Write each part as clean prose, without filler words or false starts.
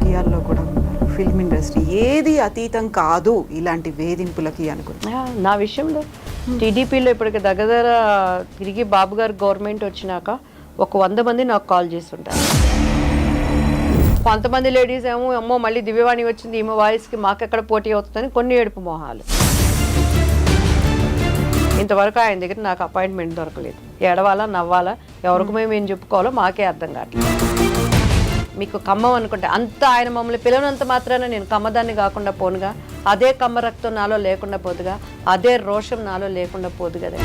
రాజకీయాల్లో కూడా ఉన్నారు, ఫిల్మ్ ఇండస్ట్రీ, ఏది అతీతం కాదు ఇలాంటి వేధింపులకి అనుకుంటున్నా. నా విషయంలో టీడీపీలో ఇప్పటికి దగ్గర తిరిగి బాబు గారు గవర్నమెంట్ వచ్చినాక ఒక 100 మంది నాకు కాల్ చేస్తుంటారు. కొంతమంది లేడీస్ ఏమో అమ్మో మళ్ళీ దివ్యవాణి వచ్చింది ఈమె వాయిస్కి మాకెక్కడ పోటీ అవుతుందని కొన్ని ఏడుపు మొహాలు. ఇంతవరకు ఆయన దగ్గర నాకు అపాయింట్మెంట్ దొరకలేదు. ఏడవాలా నవ్వాలా ఎవరికి మేము ఏం చెప్పుకోవాలో మాకే అర్థం కావట్లేదు. మీకు కమ్మం అనుకుంటే అంత ఆయన మమ్మల్ని పిలవనంత మాత్రాన నేను కమ్మదాన్ని కాకుండా పోనుగా, అదే కమ్మ రక్తం నాలో లేకుండా పోదుగా, అదే రోషం నాలో లేకుండా పోదు కదా.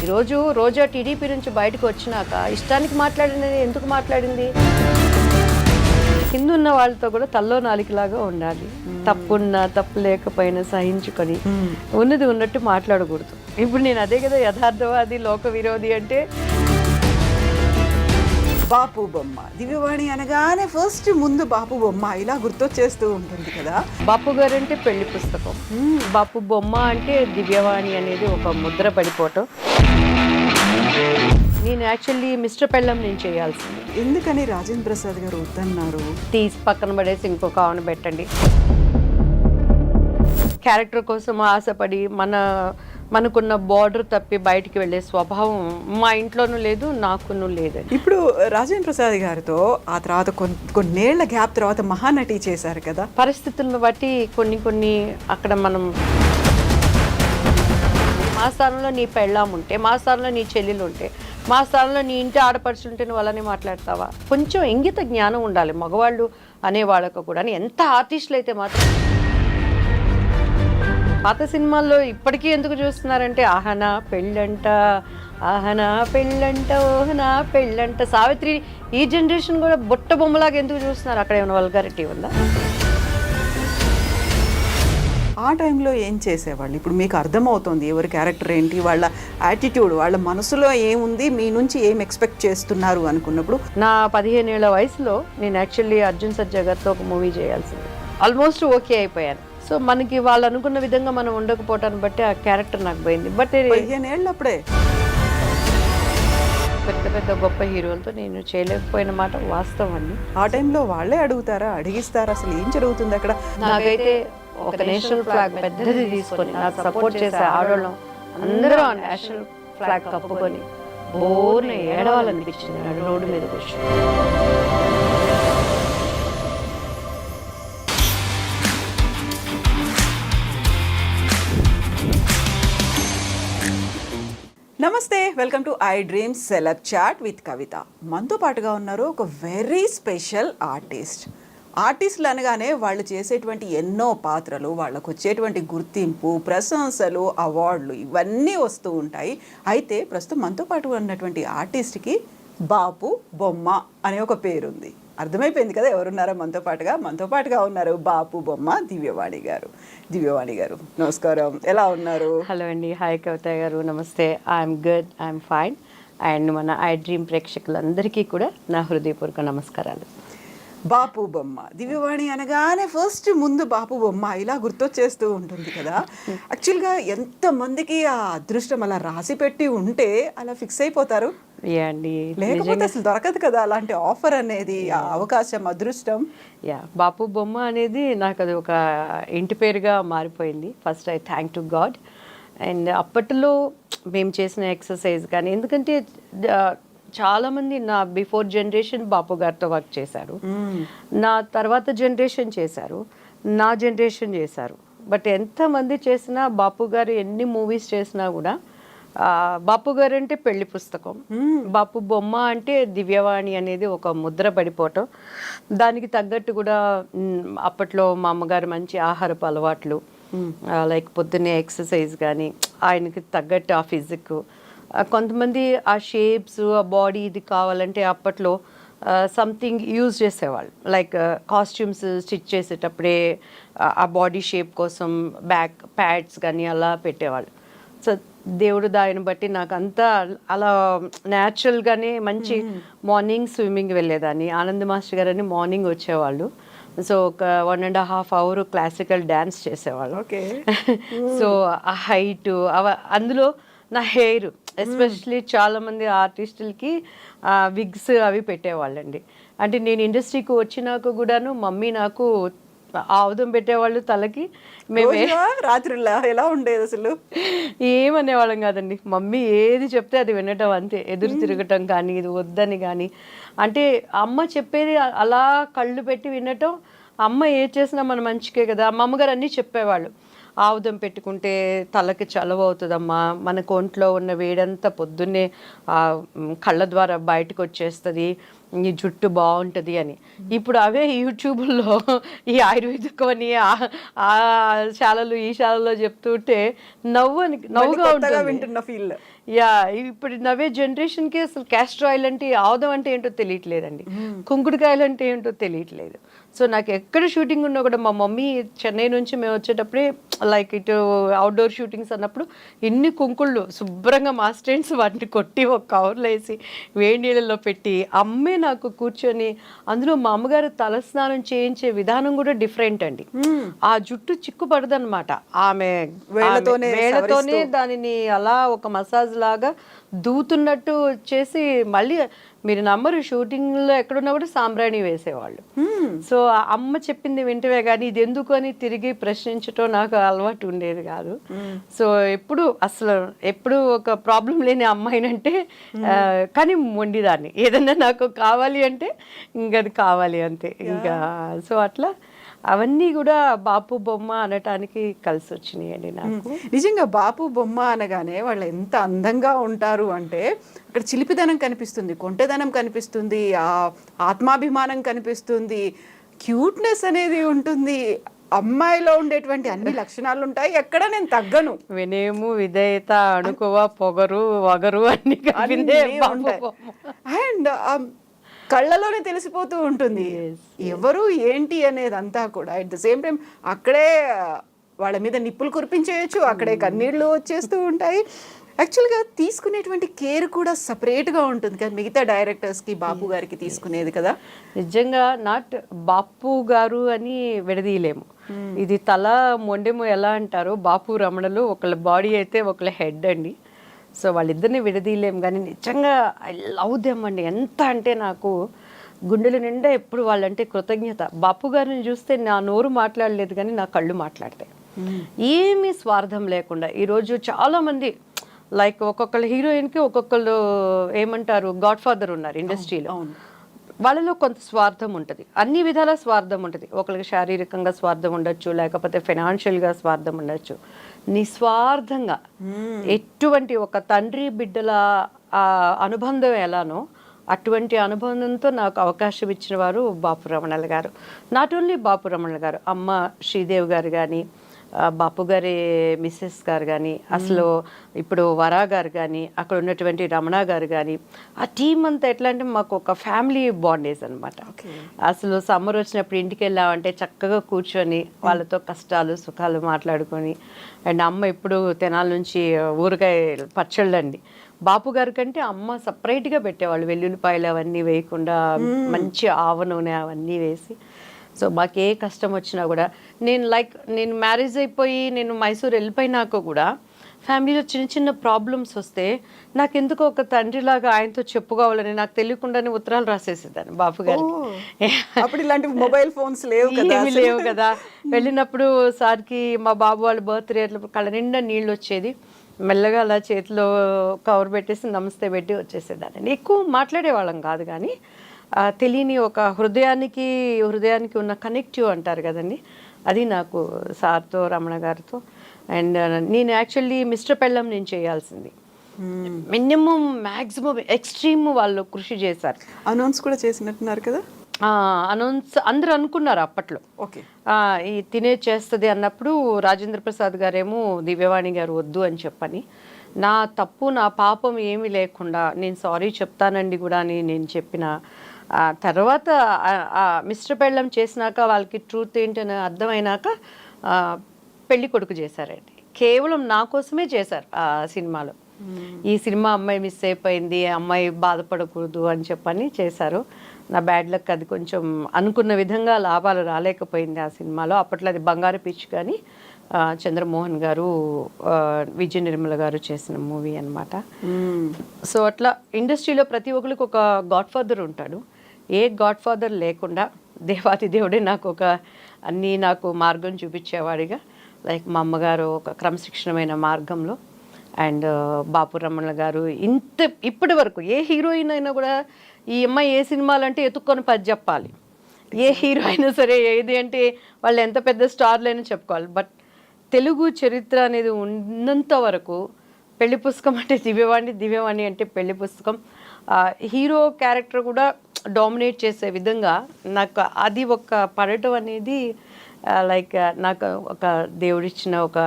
ఈరోజు రోజా టీడీపీ నుంచి బయటకు వచ్చినాక ఇష్టానికి మాట్లాడింది, ఎందుకు మాట్లాడింది? కింద ఉన్న వాళ్ళతో కూడా తల్లో నాలికలాగా ఉండాలి. తప్పున్నా తప్పు లేకపోయినా సహించుకొని ఉన్నది ఉన్నట్టు మాట్లాడకూడదు. ఇప్పుడు నేను అదే కదా యథార్థవాది లోక విరోధి అంటే. బాపు బొమ్మ, దివ్యవాణి అనగానే ఫస్ట్ ముందు బాపు బొమ్మ ఇలా గుర్తొచ్చేస్తూ ఉంటుంది కదా. బాపు గారు అంటే పెళ్లి పుస్తకం, బాపు బొమ్మ అంటే దివ్యవాణి అనేది ఒక ముద్ర పడిపోవటం. నేను యాక్చువల్లీ మిస్టర్ పెళ్ళం నేను చేయాల్సింది. ఎందుకని రాజేంద్ర ప్రసాద్ గారు వద్దన్నారు? తీసి పక్కన పడేసి ఇంకొక ఆవును పెట్టండి. క్యారెక్టర్ కోసం ఆశపడి మనకున్న బార్డర్ తప్పి బయటికి వెళ్ళే స్వభావం మా ఇంట్లోనూ లేదు, నాకును లేదు. ఇప్పుడు రాజేంద్ర ప్రసాద్ గారితో ఆ తర్వాత కొన్నేళ్ల గ్యాప్ తర్వాత మహానటి చేశారు కదా. పరిస్థితులను బట్టి కొన్ని అక్కడ మనం మా స్థానంలో నీ పెళ్ళాం ఉంటే, మా స్థానంలో నీ చెల్లెలు ఉంటే, మా స్థానంలో నీ ఇంటి ఆడపడుచుంటే నువ్వు అలానే మాట్లాడతావా? కొంచెం ఇంగిత జ్ఞానం ఉండాలి మగవాళ్ళు అనేవాళ్ళకు కూడా. ఎంత ఆర్టిస్టులు అయితే మాత్రం పాత సినిమాల్లో ఇప్పటికీ ఎందుకు చూస్తున్నారంటే ఆహనా పెళ్ళంట, ఆహనా పెళ్ళంట, ఓహనా పెళ్ళంట. సావిత్రి ఈ జనరేషన్ కూడా బుట్ట బొమ్మలాగా ఎందుకు చూస్తున్నారు? అక్కడ ఏమైనా వల్గారిటీ ఉందా? ఆ టైంలో ఏం చేసేవాళ్ళు? ఇప్పుడు మీకు అర్థమవుతుంది ఎవరి క్యారెక్టర్ ఏంటి, వాళ్ళ యాటిట్యూడ్, వాళ్ళ మనసులో ఏముంది, మీ నుంచి ఏం ఎక్స్పెక్ట్ చేస్తున్నారు అనుకున్నప్పుడు. నా 15 ఏళ్ల వయసులో నేను యాక్చువల్లీ అర్జున్ సర్జా గారితో ఒక మూవీ చేయాల్సింది. ఆల్మోస్ట్ ఓకే అయిపోయాను. సో మనకి వాళ్ళు అనుకున్న విధంగా మనం ఉండకపోవటాన్ని బట్టి ఆ క్యారెక్టర్ నాకు పోయింది. బట్ 15 ఏళ్ళప్పుడే పెద్ద పెద్ద గొప్ప హీరోలతో నేను చేయలేకపోయిన మాట వాస్తవం అండి. ఆ టైంలో వాళ్ళే అడుగుతారా, అడిగిస్తారా? అసలు ఏం జరుగుతుంది అక్కడ? నాకైతే ఒక నేషనల్ ఫ్లాగ్ పెద్దది తీసుకొని నాకు సపోర్ట్ చేసే ఆడవాళ్ళం అందరూ ఆ నేషనల్ ఫ్లాగ్ కప్పుకొని బోర్ని ఏడవాలనిపించింది రోడ్డు మీద కూర్చొని. నమస్తే, welcome to I Dream celeb chat with Kavitha. మనతో పాటుగా ఉన్నారు ఒక వెరీ స్పెషల్ ఆర్టిస్టులు అనగానే వాళ్ళు చేసేటువంటి ఎన్నో పాత్రలు, వాళ్ళకు వచ్చేటువంటి గుర్తింపు, ప్రశంసలు, అవార్డులు ఇవన్నీ వస్తూ ఉంటాయి. అయితే ప్రస్తుతం మనతో పాటు ఉన్నటువంటి ఆర్టిస్ట్కి బాపు బొమ్మ అనే ఒక పేరుంది. అర్థమైపోయింది కదా ఎవరున్నారో మనతో పాటుగా ఉన్నారు బాపు బొమ్మ దివ్యవాణి గారు. నమస్కారం, ఎలా ఉన్నారు? హలో అండి, హాయ్ కవిత గారు, నమస్తే. I'm good, I'm fine. And మన ఐ డ్రీమ్ ప్రేక్షకులందరికీ కూడా నా హృదయపూర్వక నమస్కారాలు. బాపు బొమ్మ, దివ్యవాణి అనగానే ఫస్ట్ ముందు బాపు బొమ్మ ఇలా గుర్తొచ్చేస్తూ ఉంటుంది కదా. యాక్చువల్గా ఎంతమందికి ఆ అదృష్టం అలా రాసి పెట్టి ఉంటే అలా ఫిక్స్ అయిపోతారు. లేకపోతే అసలు దొరకదు కదా అలాంటి ఆఫర్ అనేది, ఆ అవకాశం, అదృష్టం. బాపు బొమ్మ అనేది నాకు అది ఒక ఇంటి పేరుగా మారిపోయింది. First I thank to God. And అప్పట్లో మేము చేసిన ఎక్సర్సైజ్ కానీ, ఎందుకంటే చాలామంది నా బిఫోర్ జనరేషన్ బాపు గారితో వర్క్ చేశారు, నా తర్వాత జనరేషన్ చేశారు, నా జనరేషన్ చేశారు. బట్ ఎంతమంది చేసినా బాపు గారు ఎన్ని మూవీస్ చేసినా కూడా బాపు గారు అంటే పెళ్లి పుస్తకం, బాపు బొమ్మ అంటే దివ్యవాణి అనేది ఒక ముద్ర పడిపోవటం. దానికి తగ్గట్టు కూడా అప్పట్లో మా అమ్మగారు మంచి ఆహారపు అలవాట్లు, లైక్ పొద్దున్నే ఎక్సర్సైజ్ కానీ, ఆయనకి తగ్గట్టు ఆ ఫిజిక్, కొంతమంది ఆ షేప్స్, ఆ బాడీ ఇది కావాలంటే అప్పట్లో సంథింగ్ యూజ్ చేసేవాళ్ళు. లైక్ కాస్ట్యూమ్స్ స్టిచ్ చేసేటప్పుడే ఆ బాడీ షేప్ కోసం బ్యాక్ ప్యాడ్స్ కానీ అలా పెట్టేవాళ్ళు. సో దేవుడు దాన్ని బట్టి నాకు అంతా అలా న్యాచురల్గానే మంచి మార్నింగ్ స్విమ్మింగ్ వెళ్ళేదాన్ని. ఆనంద్ మాస్టర్ గారు అని మార్నింగ్ వచ్చేవాళ్ళు. సో ఒక 1.5 hours క్లాసికల్ డ్యాన్స్ చేసేవాళ్ళు. సో ఆ హైట్ అందులో నా హెయిర్ ఎస్పెషలీ చాలామంది ఆర్టిస్టులకి విగ్స్ అవి పెట్టేవాళ్ళండి. అంటే నేను ఇండస్ట్రీకి వచ్చినాక కూడాను మమ్మీ నాకు ఆవుదం పెట్టేవాళ్ళు తలకి. మేమే రోజులా రాత్రులా ఎలా ఉండేది అసలు? ఏమనేవాళ్ళం కాదండి. మమ్మీ ఏది చెప్తే అది వినటం అంతే. ఎదురు తిరగటం కానీ, ఇది వద్దని కానీ. అంటే అమ్మ చెప్పేది అలా కళ్ళు పెట్టి వినటం. అమ్మ ఏది చేసినా మన మంచికే కదా. మా అమ్మగారు అన్నీ చెప్పేవాళ్ళు. ఆవుదం పెట్టుకుంటే తలకి చలవ అవుతుందమ్మా, మనకు ఒంట్లో ఉన్న వేడంతా పొద్దున్నే కళ్ళ ద్వారా బయటకు వచ్చేస్తుంది, ఈ జుట్టు బాగుంటుంది అని. ఇప్పుడు అవే యూట్యూబ్లో ఈ ఆయుర్వేదిక్ అని ఆ శాలలు ఈ శాలలో చెప్తుంటే నవ్వుగా ఉంటుంది. వింటున్న ఫీల్. యా, ఇప్పుడు నవ్వే జనరేషన్కి అసలు క్యాస్టర్ ఆయిల్ అంటే, ఆవుదం అంటే ఏంటో తెలియట్లేదండి, కుంకుడుకాయలు అంటే ఏంటో తెలియట్లేదు. సో నాకు ఎక్కడ షూటింగ్ ఉన్నా కూడా మా మమ్మీ చెన్నై నుంచి మేము వచ్చేటప్పుడే లైక్ ఇటు అవుట్డోర్ షూటింగ్స్ అన్నప్పుడు ఇన్ని కుంకుళ్ళు శుభ్రంగా మా స్టూడెంట్స్ వాటిని కొట్టి ఒక కవర్లో వేసి వేడి నీళ్ళలో పెట్టి అమ్మే నాకు కూర్చొని, అందులో మా అమ్మగారు తలస్నానం చేయించే విధానం కూడా డిఫరెంట్ అండి. ఆ జుట్టు చిక్కు పడదన్నమాట. ఆమె వేళ్ళతోనే దానిని అలా ఒక మసాజ్ లాగా దూతున్నట్టు చేసి, మళ్ళీ మీరు నమ్మరు, షూటింగ్లో ఎక్కడున్నా కూడా సాంబ్రాణి వేసేవాళ్ళు. సో అమ్మ చెప్పింది వింటవే కానీ ఇది ఎందుకు అని తిరిగి ప్రశ్నించటం నాకు అలవాటు ఉండేది కాదు. సో ఎప్పుడు ఒక ప్రాబ్లం లేని అమ్మాయినంటే, కానీ మొండిదాన్ని. ఏదన్నా నాకు కావాలి అంటే ఇంక అది కావాలి అంతే ఇంకా. సో అట్లా అవన్నీ కూడా బాపు బొమ్మ అనటానికి కలిసి వచ్చినాయండి నాకు. నిజంగా బాపు బొమ్మ అనగానే వాళ్ళు ఎంత అందంగా ఉంటారు అంటే, అక్కడ చిలిపిదనం కనిపిస్తుంది, కొంటెదనం కనిపిస్తుంది, ఆ ఆత్మాభిమానం కనిపిస్తుంది, క్యూట్నెస్ అనేది ఉంటుంది. అమ్మాయిలో ఉండేటువంటి అన్ని లక్షణాలు ఉంటాయి, ఎక్కడ నేను తగ్గను. వినయము, విధేయత, అణుకువ, పొగరు, వగరు అన్ని అండ్ కళ్ళలోనే తెలిసిపోతూ ఉంటుంది ఎవరు ఏంటి అనేది అంతా కూడా. అట్ ద సేమ్ టైం అక్కడే వాళ్ళ మీద నిప్పులు కురిపించేయచ్చు, అక్కడే కన్నీళ్ళు వచ్చేస్తూ ఉంటాయి. యాక్చువల్గా తీసుకునేటువంటి కేర్ కూడా సపరేట్గా ఉంటుంది కదా మిగతా డైరెక్టర్స్కి, బాపు గారికి తీసుకునేది కదా. నిజంగా నాట్ బాపు గారు అని విడదీయలేము. ఇది తల మొండెము ఎలా అంటారో, బాపు రమణలు ఒకళ్ళ బాడీ అయితే ఒకళ్ళ హెడ్ అండి. సో వాళ్ళిద్దరిని విడదీయలేము. కానీ నిజంగా ఐ లవ్ దెమ్ అండి. ఎంత అంటే నాకు గుండెల నిండా ఎప్పుడు వాళ్ళంటే కృతజ్ఞత. బాపు గారిని చూస్తే నా నోరు మాట్లాడలేదు కానీ నా కళ్ళు మాట్లాడతాయి. ఏమీ స్వార్థం లేకుండా ఈరోజు చాలామంది లైక్ ఒక్కొక్కళ్ళ హీరోయిన్కి ఒక్కొక్కళ్ళు ఏమంటారు గాడ్ ఫాదర్ ఉన్నారు ఇండస్ట్రీలో. వాళ్ళలో కొంత స్వార్థం ఉంటుంది, అన్ని విధాల స్వార్థం ఉంటుంది. ఒకరికి శారీరకంగా స్వార్థం ఉండొచ్చు, లేకపోతే ఫైనాన్షియల్గా స్వార్థం ఉండొచ్చు. నిస్వార్థంగా ఎటువంటి ఒక తండ్రి బిడ్డల అనుబంధం ఎలానో అటువంటి అనుబంధంతో నాకు అవకాశం ఇచ్చిన వారు బాపు రమణల గారు. నాట్ ఓన్లీ బాపు రమణల గారు, అమ్మ శ్రీదేవి గారు కానీ, బాపు గారి మిస్సెస్ గారు కానీ, అసలు ఇప్పుడు వరా గారు కానీ, అక్కడ ఉన్నటువంటి రమణ గారు కానీ, ఆ టీం అంతా ఎట్లా అంటే మాకు ఒక ఫ్యామిలీ బాండేజ్ అనమాట. అసలు సమ్మర్ వచ్చినప్పుడు ఇంటికి వెళ్ళామంటే చక్కగా కూర్చొని వాళ్ళతో కష్టాలు సుఖాలు మాట్లాడుకొని. అండ్ అమ్మ ఇప్పుడు తెనాల నుంచి ఊరగాయ పచ్చళ్ళు అండి. బాపు గారి కంటే అమ్మ సపరేట్గా పెట్టేవాళ్ళు, వెల్లుల్లిపాయలు అవన్నీ వేయకుండా మంచి ఆవ నూనె అవన్నీ వేసి. సో మాకు ఏ కష్టం వచ్చినా కూడా నేను మ్యారేజ్ అయిపోయి నేను మైసూర్ వెళ్ళిపోయినాక కూడా ఫ్యామిలీలో చిన్న చిన్న ప్రాబ్లమ్స్ వస్తే నాకు ఎందుకో ఒక తండ్రిలాగా ఆయనతో చెప్పుకోవాలని నాకు తెలియకుండానే ఉత్తరాలు రాసేసేదాన్ని బాపు గారికి. అప్పుడు ఇలాంటి మొబైల్ ఫోన్స్ లేవు కదా. వెళ్ళినప్పుడు సార్కి మా బాబు వాళ్ళ బర్త్డే అట్లా కళ్ళ నిండా నీళ్ళు వచ్చేది. మెల్లగా అలా చేతిలో కవర్ పెట్టేసి నమస్తే పెట్టి వచ్చేసేదాన్ని. ఎక్కువ మాట్లాడేవాళ్ళం కాదు కానీ తెలియని ఒక హృదయానికి ఉన్న కనెక్టివ్ అంటారు కదండి, అది నాకు సార్తో రమణ గారితో. అండ్ నేను యాక్చువల్లీ మిస్టర్ పెళ్ళం నేను చేయాల్సింది. మినిమం మ్యాక్సిమం ఎక్స్ట్రీమ్ వాళ్ళు కృషి చేశారు. అనౌన్స్ కూడా చేసినట్టున్నారు కదా. అనౌన్స్ అందరూ అనుకున్నారు అప్పట్లో. ఓకే, ఈ తినే చేస్తుంది అన్నప్పుడు రాజేంద్ర ప్రసాద్ గారేమో దివ్యవాణి గారు వద్దు అని చెప్పని, నా తప్పు నా పాపం ఏమీ లేకుండా నేను సారీ చెప్తానండి కూడా అని నేను చెప్పిన తర్వాత మిస్టర్ పెళ్ళం చేసినాక వాళ్ళకి ట్రూత్ ఏంటని అర్థమైనాక పెళ్లి కొడుకు చేశారండి. కేవలం నా కోసమే చేశారు ఆ సినిమాలో. ఈ సినిమా అమ్మాయి మిస్ అయిపోయింది, అమ్మాయి బాధపడకూడదు అని చెప్పని చేశారు. నా బ్యాడ్ లక్ అది కొంచెం అనుకున్న విధంగా లాభాలు రాలేకపోయింది ఆ సినిమాలో. అప్పట్లో అది బంగారు పిచ్ కానీ చంద్రమోహన్ గారు విజయ నిర్మల గారు చేసిన మూవీ అనమాట. సో అట్లా ఇండస్ట్రీలో ప్రతి ఒక్కరికి ఒక గాడ్ ఫాదర్ ఉంటాడు. ఏ గాడ్ ఫాదర్ లేకుండా దేవాతి దేవుడే నాకు నాకు మార్గం చూపించేవాడిగా, లైక్ మా అమ్మగారు ఒక క్రమశిక్షణమైన మార్గంలో, అండ్ బాపు రమణ గారు ఇప్పటి వరకు ఏ హీరోయిన్ అయినా కూడా ఈ అమ్మాయి ఏ సినిమాలు అంటే ఎత్తుక్కొని పది చెప్పాలి. ఏ హీరో అయినా సరే ఏది అంటే వాళ్ళు ఎంత పెద్ద స్టార్లు అయినా చెప్పుకోవాలి. బట్ తెలుగు చరిత్ర అనేది ఉన్నంత వరకు పెళ్లి పుస్తకం అంటే దివ్యవాణి అంటే పెళ్లి పుస్తకం. హీరో క్యారెక్టర్ కూడా డామినేట్ చేసే విధంగా నాకు అది ఒక పడటం అనేది లైక్ నాకు ఒక దేవుడిచ్చిన ఒక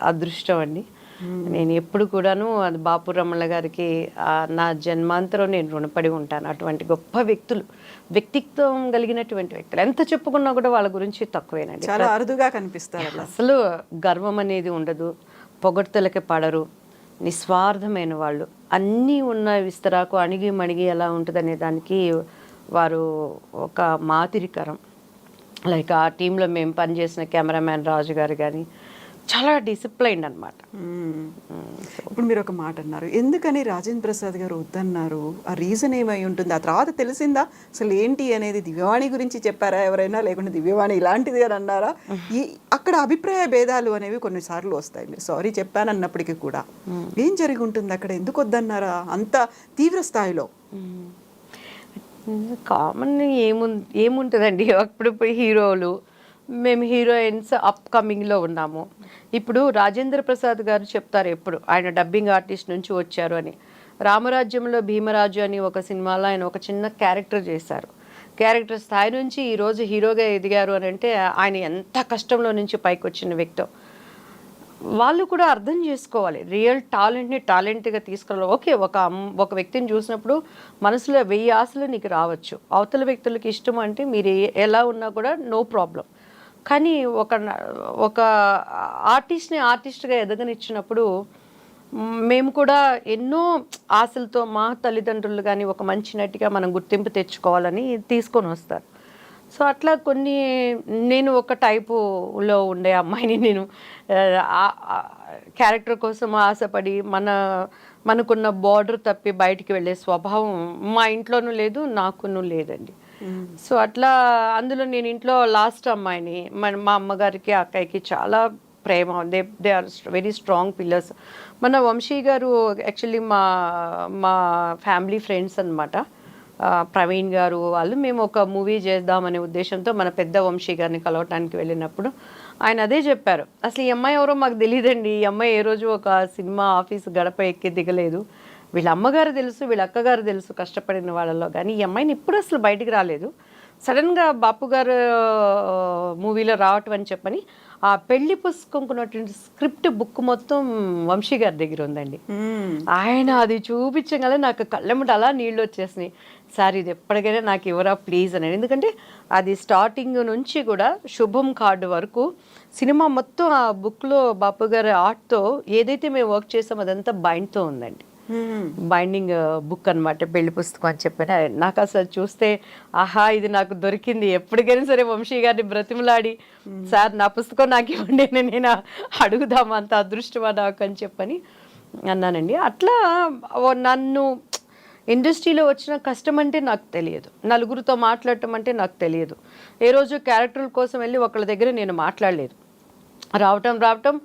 అదృష్టం అండి. నేను ఎప్పుడు కూడాను అది బాపు రమణ గారికి నా జన్మాంతరం నేను రుణపడి ఉంటాను. అటువంటి గొప్ప వ్యక్తిత్వం కలిగినటువంటి వ్యక్తులు ఎంత చెప్పుకున్నా కూడా వాళ్ళ గురించి తక్కువేనండి. చాలా అరుదుగా కనిపిస్తారు. అసలు గర్వం అనేది ఉండదు, పొగడ్తలకి పడరు, నిస్వార్థమైన వాళ్ళు. అన్నీ ఉన్న విస్తరాకు అణిగి మణిగి ఎలా ఉంటుందనే దానికి వారు ఒక మాదిరికరం. లైక్ ఆ టీంలో మేము పనిచేసిన కెమెరామ్యాన్ రాజు గారు కానీ చాలా డిసిప్లైన్డ్ అనమాట. ఇప్పుడు మీరు ఒక మాట అన్నారు, ఎందుకని రాజేంద్ర ప్రసాద్ గారు వద్దన్నారు? ఆ రీజన్ ఏమై ఉంటుంది? ఆ తర్వాత తెలిసిందా అసలు ఏంటి అనేది? దివ్యవాణి గురించి చెప్పారా ఎవరైనా, లేకుంటే దివ్యవాణి ఇలాంటిది అని అన్నారా? అక్కడ అభిప్రాయ భేదాలు అనేవి కొన్నిసార్లు వస్తాయి. మీరు సారీ చెప్పానన్నప్పటికీ కూడా ఏం జరిగి ఉంటుంది అక్కడ? ఎందుకు వద్దన్నారా అంత తీవ్ర స్థాయిలో? కామన్ ఏముంటుందండి, అప్పుడు హీరోలు, మేము హీరోయిన్స్ అప్కమింగ్లో ఉన్నాము. ఇప్పుడు రాజేంద్ర ప్రసాద్ గారు చెప్తారు ఎప్పుడు, ఆయన డబ్బింగ్ ఆర్టిస్ట్ నుంచి వచ్చారు అని. రామరాజ్యంలో భీమరాజు అని ఒక సినిమాలో ఆయన ఒక చిన్న క్యారెక్టర్ చేశారు. క్యారెక్టర్ స్థాయి నుంచి ఈరోజు హీరోగా ఎదిగారు అని అంటే ఆయన ఎంత కష్టంలో నుంచి పైకి వచ్చిన వ్యక్తి. వాళ్ళు కూడా అర్థం చేసుకోవాలి, రియల్ టాలెంట్ని టాలెంట్గా తీసుకురావాలి. ఓకే, ఒక వ్యక్తిని చూసినప్పుడు మనసులో 1000 ఆశలు నీకు రావచ్చు. అవతల వ్యక్తులకి ఇష్టం అంటే మీరు ఎలా ఉన్నా కూడా నో ప్రాబ్లం. కానీ ఒక ఆర్టిస్ట్గా ఎదగనిచ్చినప్పుడు మేము కూడా ఎన్నో ఆశలతో మా తల్లిదండ్రులు కానీ ఒక మంచి నటిగా మనం గుర్తింపు తెచ్చుకోవాలని తీసుకొని వస్తారు. సో అట్లా నేను ఒక టైపులో ఉండే అమ్మాయిని నేను క్యారెక్టర్ కోసం ఆశపడి మనకున్న బార్డర్ తప్పి బయటికి వెళ్ళే స్వభావం మా ఇంట్లోనూ లేదు, నాకును లేదండి. సో అట్లా అందులో నేను ఇంట్లో లాస్ట్ అమ్మాయిని. మా అమ్మగారికి అక్కయ్యకి చాలా ప్రేమ, they are very strong pillars. మన వంశీ గారు యాక్చువల్లీ మా ఫ్యామిలీ ఫ్రెండ్స్ అనమాట. ప్రవీణ్ గారు వాళ్ళు, మేము ఒక మూవీ చేద్దామనే ఉద్దేశంతో మన పెద్ద వంశీ గారిని కలవటానికి వెళ్ళినప్పుడు ఆయన అదే చెప్పారు, అసలు ఈ అమ్మాయి ఎవరో మాకు తెలియదండి, ఈ అమ్మాయి ఏ రోజు ఒక సినిమా ఆఫీస్ గడప ఎక్కి దిగలేదు, వీళ్ళ అమ్మగారు తెలుసు, వీళ్ళ అక్కగారు తెలుసు కష్టపడిన వాళ్ళలో, కానీ ఈ అమ్మాయిని ఇప్పుడు అసలు బయటికి రాలేదు. సడన్గా బాపు గారు మూవీలో రావటం అని చెప్పని ఆ పెళ్లి పుస్తకంకున్నటువంటి స్క్రిప్ట్ బుక్ మొత్తం వంశీ గారి దగ్గర ఉందండి. ఆయన అది చూపించగల నాకు కళ్ళెమ్మట అలా నీళ్ళు వచ్చేసినాయి. సార్ ఇది ఎప్పటికైనా నాకు ఇవ్వరా ప్లీజ్ అని. ఎందుకంటే అది స్టార్టింగ్ నుంచి కూడా శుభం కార్డు వరకు సినిమా మొత్తం ఆ బుక్లో బాపు గారి ఆర్ట్తో ఏదైతే మేము వర్క్ చేసామో అదంతా బైండ్తో ఉందండి. బైండింగ్ బుక్ అనమాట, పెళ్లి పుస్తకం అని చెప్పిన. నాకు అసలు చూస్తే ఆహా ఇది నాకు దొరికింది, ఎప్పటికైనా సరే వంశీ గారిని బ్రతిమలాడి సార్ నా పుస్తకం నాకు ఇవ్వండి నేను అడుగుదాం, అంత అదృష్టమా నాకు అని చెప్పని అన్నానండి. అట్లా నన్ను ఇండస్ట్రీలో వచ్చిన కష్టం అంటే నాకు తెలియదు, నలుగురితో మాట్లాడటం అంటే నాకు తెలియదు. ఏ రోజు క్యారెక్టర్ల కోసం వెళ్ళి ఒకళ్ళ దగ్గర నేను మాట్లాడలేదు. రావటం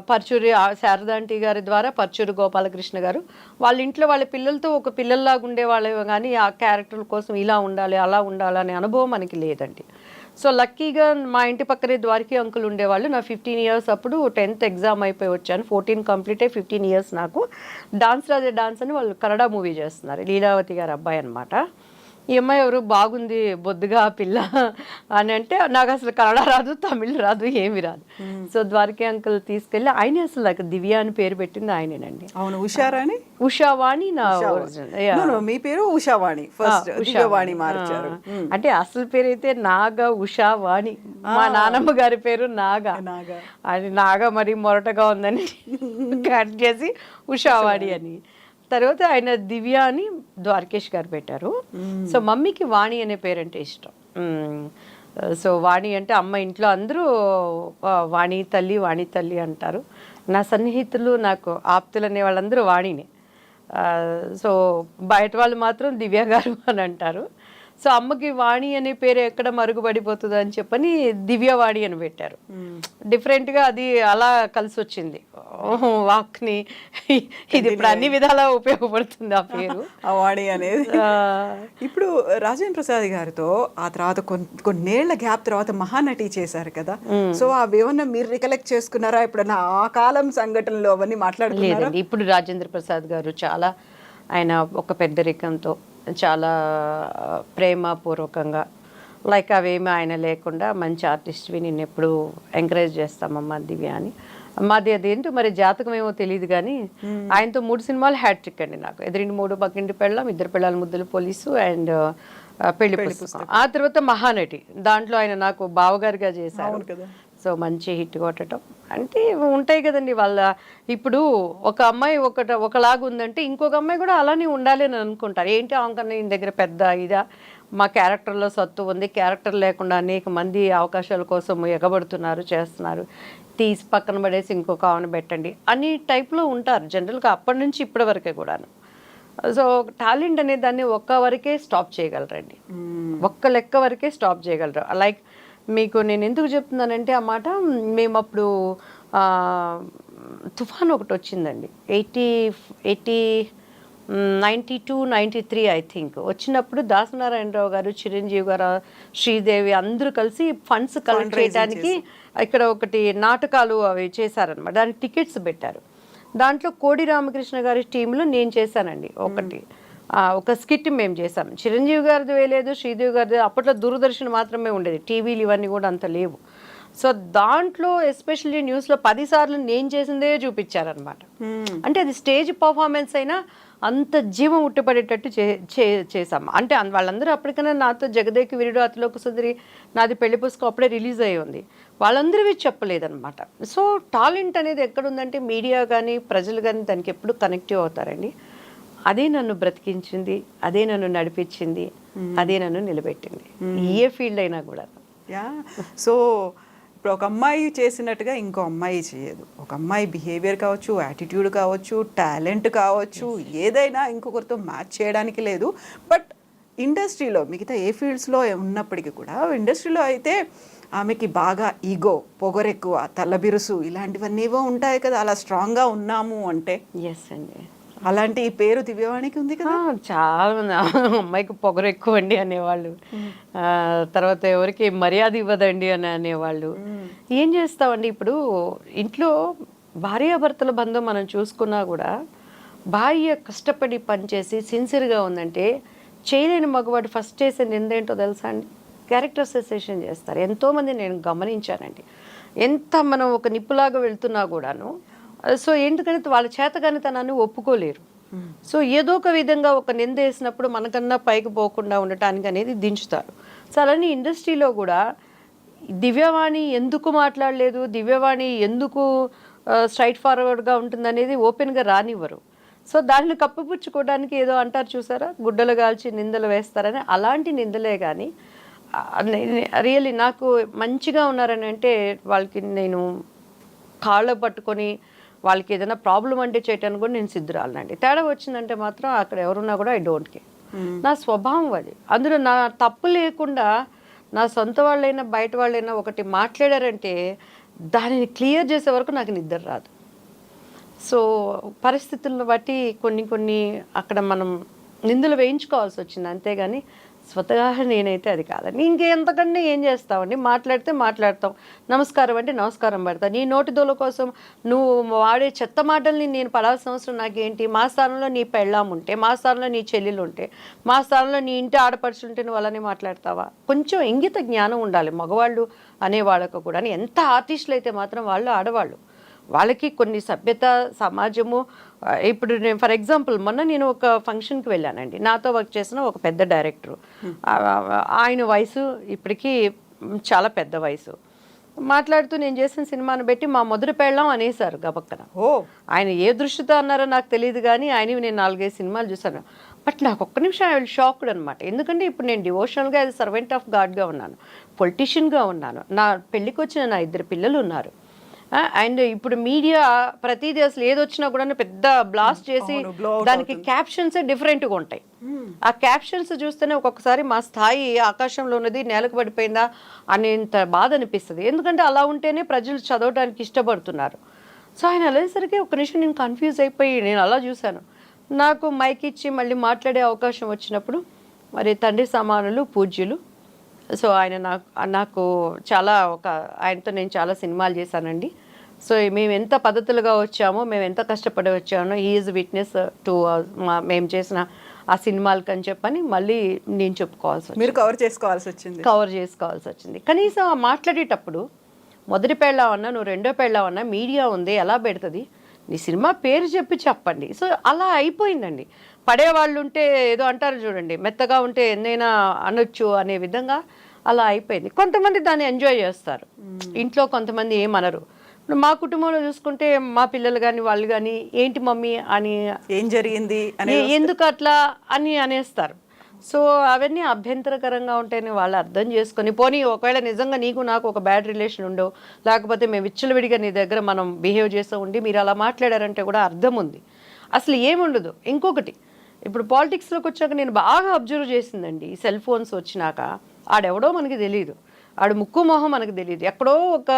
పర్చూరి శారదాంటి గారి ద్వారా పర్చూరి గోపాలకృష్ణ గారు వాళ్ళ ఇంట్లో వాళ్ళ పిల్లలతో ఒక పిల్లల్లాగా ఉండేవాళ్ళు, కానీ ఆ క్యారెక్టర్ల కోసం ఇలా ఉండాలి అలా ఉండాలి అనే అనుభవం మనకి లేదండి. సో లక్కీగా మా ఇంటి పక్కనే ద్వారకి అంకుల్ ఉండేవాళ్ళు. నా 15 ఇయర్స్ అప్పుడు 10th ఎగ్జామ్ అయిపోయి వచ్చాను, 14 కంప్లీట్ అయ్యి 15 ఇయర్స్ నాకు. డాన్స్ రాజే డాన్స్ అని వాళ్ళు కన్నడ మూవీ చేస్తున్నారు, లీలావతి గారి అబ్బాయి అనమాట. ఈ అమ్మాయి ఎవరు బాగుంది బొద్దుగా పిల్ల అని అంటే నాకు అసలు కన్నడ రాదు, తమిళ్ రాదు, ఏమి రాదు. సో ద్వారకి అంకుల్ తీసుకెళ్ళి ఆయన అసలు నాకు దివ్య అని పేరు పెట్టింది ఆయనేనండి. అవును, ఉషారాణి ఉషావాణి నా మీ పేరు ఉషావాణి, ఫస్ట్ ఉషావాణి మార్చారు. అంటే అసలు పేరు అయితే నాగ ఉషావాణి, మా నానమ్మ గారి పేరు నాగా. అది నాగా మరి మొరటగా ఉందని కట్ చేసి ఉషావాణి అని. తర్వాత ఆయన దివ్య అని ద్వారకేష్ గారు పెట్టారు. సో మమ్మీకి వాణి అనే పేరంటే ఇష్టం. సో వాణి అంటే అమ్మ ఇంట్లో అందరూ వాణి తల్లి అంటారు. నా సన్నిహితులు నాకు ఆప్తులు అనే వాళ్ళందరూ వాణిని. సో బయట వాళ్ళు మాత్రం దివ్య గారు అని అంటారు. సో అమ్మకి వాణి అనే పేరు ఎక్కడ మరుగుపడిపోతుంది అని చెప్పని దివ్యవాణి అని పెట్టారు. డిఫరెంట్గా అది అలా కలిసి వచ్చింది వాక్ని. ఇది ఇప్పుడు అన్ని విధాలా ఉపయోగపడుతుంది ఆ పేరు వాణి అనేది. ఇప్పుడు రాజేంద్ర ప్రసాద్ గారితో ఆ తర్వాత కొన్నేళ్ల గ్యాప్ తర్వాత మహానటి చేశారు కదా, సో అవి ఏమన్నా మీరు రికలెక్ట్ చేసుకున్నారా ఎప్పుడన్నా ఆ కాలం సంఘటనలు అవన్నీ మాట్లాడుతున్నారా? లేదండి, ఇప్పుడు రాజేంద్ర ప్రసాద్ గారు చాలా ఆయన ఒక పెద్దరికంతో చాలా ప్రేమపూర్వకంగా లైక్ అవేమి ఆయన లేకుండా మంచి ఆర్టిస్ట్వి నేను ఎప్పుడు ఎంకరేజ్ చేస్తామమ్మా దివ్య అని. మాది అదేంటో మరి జాతకం ఏమో తెలియదు కానీ ఆయనతో 3 సినిమాలు హ్యాట్రిక్ అండి నాకు. ఎదిరింటి 3, పక్కింటి పెళ్ళాం, 2 పెళ్ళాల ముద్దుల పోలీసు అండ్ పెళ్లి పుస్తకం. ఆ తర్వాత మహానటి, దాంట్లో ఆయన నాకు బావగారిగా చేశారు. సో మంచి హిట్ కొట్టడం అంటే ఉంటాయి కదండి వాళ్ళ. ఇప్పుడు ఒక అమ్మాయి ఒకలాగా ఉందంటే ఇంకొక అమ్మాయి కూడా అలానే ఉండాలి అని అనుకుంటారు. ఏంటి ఆమెకన్నా ఈయన దగ్గర పెద్ద ఇదా, మా క్యారెక్టర్లో సత్తు ఉంది, క్యారెక్టర్ లేకుండా అనేక మంది అవకాశాల కోసం ఎగబడుతున్నారు చేస్తున్నారు, తీసి పక్కన పడేసి ఇంకొక ఆమెను పెట్టండి అని టైప్లో ఉంటారు జనరల్గా అప్పటి నుంచి ఇప్పటి వరకే కూడాను. సో టాలెంట్ అనే దాన్ని ఒక్క వరకే స్టాప్ చేయగలరండి, ఒక్క లెక్క వరకే స్టాప్ చేయగలరు. లైక్ మీకు నేను ఎందుకు చెప్తున్నానంటే ఆ మాట, మేము అప్పుడు తుఫాన్ ఒకటి వచ్చిందండి 92, 93 ఐ థింక్. వచ్చినప్పుడు దాసనారాయణరావు గారు, చిరంజీవి గారు, శ్రీదేవి అందరూ కలిసి ఫండ్స్ కలెక్ట్ చేయడానికి ఇక్కడ ఒకటి నాటకాలు అవి చేశారనమాట. దానికి టికెట్స్ పెట్టారు. దాంట్లో కోడి రామకృష్ణ గారి టీంలో నేను చేశానండి ఒక స్కిట్ మేము చేసాం. చిరంజీవి గారిది వేయలేదు, శ్రీదేవి గారిది. అప్పట్లో దూరదర్శన్ మాత్రమే ఉండేది, టీవీలు ఇవన్నీ కూడా అంత లేవు. సో దాంట్లో ఎస్పెషల్లీ న్యూస్లో 10 సార్లు నేను చేసిందే చూపించారనమాట. అంటే అది స్టేజ్ పర్ఫార్మెన్స్ అయినా అంత జీవం ఉట్టిపడేటట్టు చేసాం. అంటే వాళ్ళందరూ అప్పటికైనా నాతో జగదేకి వీరుడు, అతిలోక సుందరి, నాది పెళ్లి పుస్తకం అప్పుడే రిలీజ్ అయ్యి ఉంది. వాళ్ళందరివి చెప్పలేదన్నమాట. సో టాలెంట్ అనేది ఎక్కడుందంటే మీడియా కానీ ప్రజలు కానీ దానికి ఎప్పుడు కనెక్టివ్ అవుతారండి. అదే నన్ను బ్రతికించింది, అదే నన్ను నడిపించింది, అదే నన్ను నిలబెట్టింది, ఏ ఫీల్డ్ అయినా కూడా. సో ఇప్పుడు ఒక అమ్మాయి చేసినట్టుగా ఇంకో అమ్మాయి చేయదు. ఒక అమ్మాయి బిహేవియర్ కావచ్చు, యాటిట్యూడ్ కావచ్చు, టాలెంట్ కావచ్చు, ఏదైనా ఇంకొకరితో మ్యాచ్ చేయడానికి లేదు. బట్ ఇండస్ట్రీలో మిగతా ఏ ఫీల్డ్స్లో ఉన్నప్పటికీ కూడా ఇండస్ట్రీలో అయితే ఆమెకి బాగా ఈగో, పొగరెక్కువ, తలబిరుసు ఇలాంటివన్నీ ఏవో ఉంటాయి కదా. అలా స్ట్రాంగ్గా ఉన్నాము అంటే. ఎస్ అండి, అలాంటి పేరు దివ్యవాణికి ఉంది కదా. చాలా మంది అమ్మాయికి పొగరు ఎక్కువ అండి అనేవాళ్ళు, తర్వాత ఎవరికి మర్యాద ఇవ్వదండి అని అనేవాళ్ళు. ఏం చేస్తామండి, ఇప్పుడు ఇంట్లో భార్యాభర్తల బంధం మనం చూసుకున్నా కూడా భార్య కష్టపడి పనిచేసి సిన్సియర్గా ఉందంటే చేయలేని మగవాడు ఫస్ట్ చేసే నిందేంటో తెలుసా అండి, క్యారెక్టర్ అసోసియేషన్ చేస్తారు. ఎంతోమంది నేను గమనించానండి. ఎంత మనం ఒక నిప్పులాగా వెళ్తున్నా కూడాను, సో ఎందుకంటే వాళ్ళ చేతగానితనాన్ని ఒప్పుకోలేరు. సో ఏదో ఒక విధంగా ఒక నింద వేసినప్పుడు మనకన్నా పైకి పోకుండా ఉండటానికి అనేది దించుతారు. సో అలానే ఇండస్ట్రీలో కూడా దివ్యవాణి ఎందుకు మాట్లాడలేదు, దివ్యవాణి ఎందుకు స్ట్రైట్ ఫార్వర్డ్గా ఉంటుంది అనేది ఓపెన్గా రానివ్వరు. సో దాన్ని కప్పిపుచ్చుకోవడానికి ఏదో అంటారు చూసారా, గుడ్డలు కాల్చి నిందలు వేస్తారని, అలాంటి నిందలే కానీ రియల్లీ నాకు మంచిగా ఉన్నారని అంటే వాళ్ళకి నేను కాళ్ళ పట్టుకొని వాళ్ళకి ఏదైనా ప్రాబ్లం అంటే చేయటానికి కూడా నేను సిద్ధురాలనండి. తేడా వచ్చిందంటే మాత్రం అక్కడ ఎవరున్నా కూడా ఐ డోంట్ కేర్. నా స్వభావం అది. అందులో నా తప్పు లేకుండా నా సొంత వాళ్ళైనా బయట వాళ్ళైనా ఒకటి మాట్లాడారంటే దానిని క్లియర్ చేసే వరకు నాకు నిద్ర రాదు. సో పరిస్థితులను బట్టి కొన్ని అక్కడ మనం నిందలు వేయించుకోవాల్సి వచ్చింది, అంతేగాని స్వతహాగా నేనైతే అది కాదండి. ఇంకెంతకంటే ఏం చేస్తావండి, మాట్లాడితే మాట్లాడతాం, నమస్కారం అంటే నమస్కారం పెడతాను. నీ నోటి దోల కోసం నువ్వు వాడే చెత్త మాటల్ని నేను పడాల్సిన అవసరం నాకేంటి? మా స్థానంలో నీ పెళ్ళాం ఉంటే, మా స్థానంలో నీ చెల్లెలు ఉంటే, మా స్థానంలో నీ ఇంటి ఆడపడుచుంటే నువ్వు అలానే మాట్లాడతావా? కొంచెం ఇంగిత జ్ఞానం ఉండాలి మగవాళ్ళు అనేవాళ్ళకు కూడా. ఎంత ఆర్టిస్టులు అయితే మాత్రం వాళ్ళు ఆడవాళ్ళు, వాళ్ళకి కొన్ని సభ్యత సమాజము. ఇప్పుడు నేను ఫర్ ఎగ్జాంపుల్ మొన్న నేను ఒక ఫంక్షన్కి వెళ్ళానండి, నాతో వర్క్ చేసిన ఒక పెద్ద డైరెక్టరు, ఆయన వయసు ఇప్పటికీ చాలా పెద్ద వయసు. మాట్లాడుతూ నేను చేసిన సినిమాను పెట్టి మా మొదటి పెళ్ళాం అనేసారు గబక్కన. ఆయన ఏ దృష్టితో అన్నారో నాకు తెలియదు కానీ ఆయనవి నేను 4-5 సినిమాలు చూసాను. బట్ నాకు ఒక్క నిమిషం ఐ విల్ షాక్డ్ అనమాట. ఎందుకంటే ఇప్పుడు నేను డివోషనల్గా యాజ్ సర్వెంట్ ఆఫ్ గాడ్గా ఉన్నాను, పొలిటీషియన్గా ఉన్నాను, నా పెళ్ళికి వచ్చిన నా 2 పిల్లలు ఉన్నారు, అండ్ ఇప్పుడు మీడియా ప్రతిదీ అసలు ఏదొచ్చినా కూడా పెద్ద బ్లాస్ట్ చేసి అవును, blow out దానికి క్యాప్షన్స్ డిఫరెంట్గా ఉంటాయి. ఆ క్యాప్షన్స్ చూస్తేనే ఒక్కొక్కసారి మా స్థాయి ఆకాశంలో ఉన్నది నేలకు పడిపోయిందా అనేంత బాధ అనిపిస్తుంది. ఎందుకంటే అలా ఉంటేనే ప్రజలు చదవడానికి ఇష్టపడుతున్నారు. సో ఆయన వెళ్ళేసరికి ఒక నిమిషం నేను కన్ఫ్యూజ్ అయిపోయి నేను అలా చూశాను. నాకు మైక్ ఇచ్చి మళ్ళీ మాట్లాడే అవకాశం వచ్చినప్పుడు మరి తండ్రి సమానులు పూజ్యులు, సో ఆయన నాకు చాలా ఆయనతో నేను చాలా సినిమాలు చేశానండి. సో మేము ఎంత పద్ధతులుగా వచ్చామో, మేము ఎంత కష్టపడి వచ్చామో ఈజ్ విట్నెస్ టు మేము చేసిన ఆ సినిమాలకి అని చెప్పని మళ్ళీ నేను చెప్పుకోవాల్సి వచ్చింది. మీరు కవర్ చేసుకోవాల్సి వచ్చింది. కనీసం ఆ మాట్లాడేటప్పుడు మొదటి పెళ్ళావన్నా నువ్వు రెండో పెళ్ళావన్నా మీడియా ఉంది ఎలా పెడుతుంది, నీ సినిమా పేరు చెప్పండి. సో అలా అయిపోయిందండి. పడేవాళ్ళు ఉంటే ఏదో అంటారు చూడండి, మెత్తగా ఉంటే ఎన్నైనా అనొచ్చు అనే విధంగా అలా అయిపోయింది. కొంతమంది దాన్ని ఎంజాయ్ చేస్తారు, ఇంట్లో కొంతమంది ఏమనరు. ఇప్పుడు మా కుటుంబంలో చూసుకుంటే మా పిల్లలు కానీ వాళ్ళు కానీ ఏంటి మమ్మీ అని, ఏం జరిగింది ఎందుకు అట్లా అని అనేస్తారు. సో అవన్నీ అభ్యంతరకరంగా ఉంటాయని వాళ్ళు అర్థం చేసుకొని, పోనీ ఒకవేళ నిజంగా నీకు నాకు ఒక బ్యాడ్ రిలేషన్ ఉండో, లేకపోతే మేము విచ్చలవిడిగా నీ దగ్గర మనం బిహేవ్ చేస్తూ ఉండి మీరు అలా మాట్లాడారంటే కూడా అర్థం ఉంది. అసలు ఏముండదు. ఇంకొకటి, ఇప్పుడు పాలిటిక్స్లోకి వచ్చాక నేను బాగా అబ్జర్వ్ చేసిందండి, ఈ సెల్ ఫోన్స్ వచ్చినాక ఆడెవడో మనకి తెలియదు, ఆడు ముక్కు మొహం మనకు తెలియదు, ఎక్కడో ఒక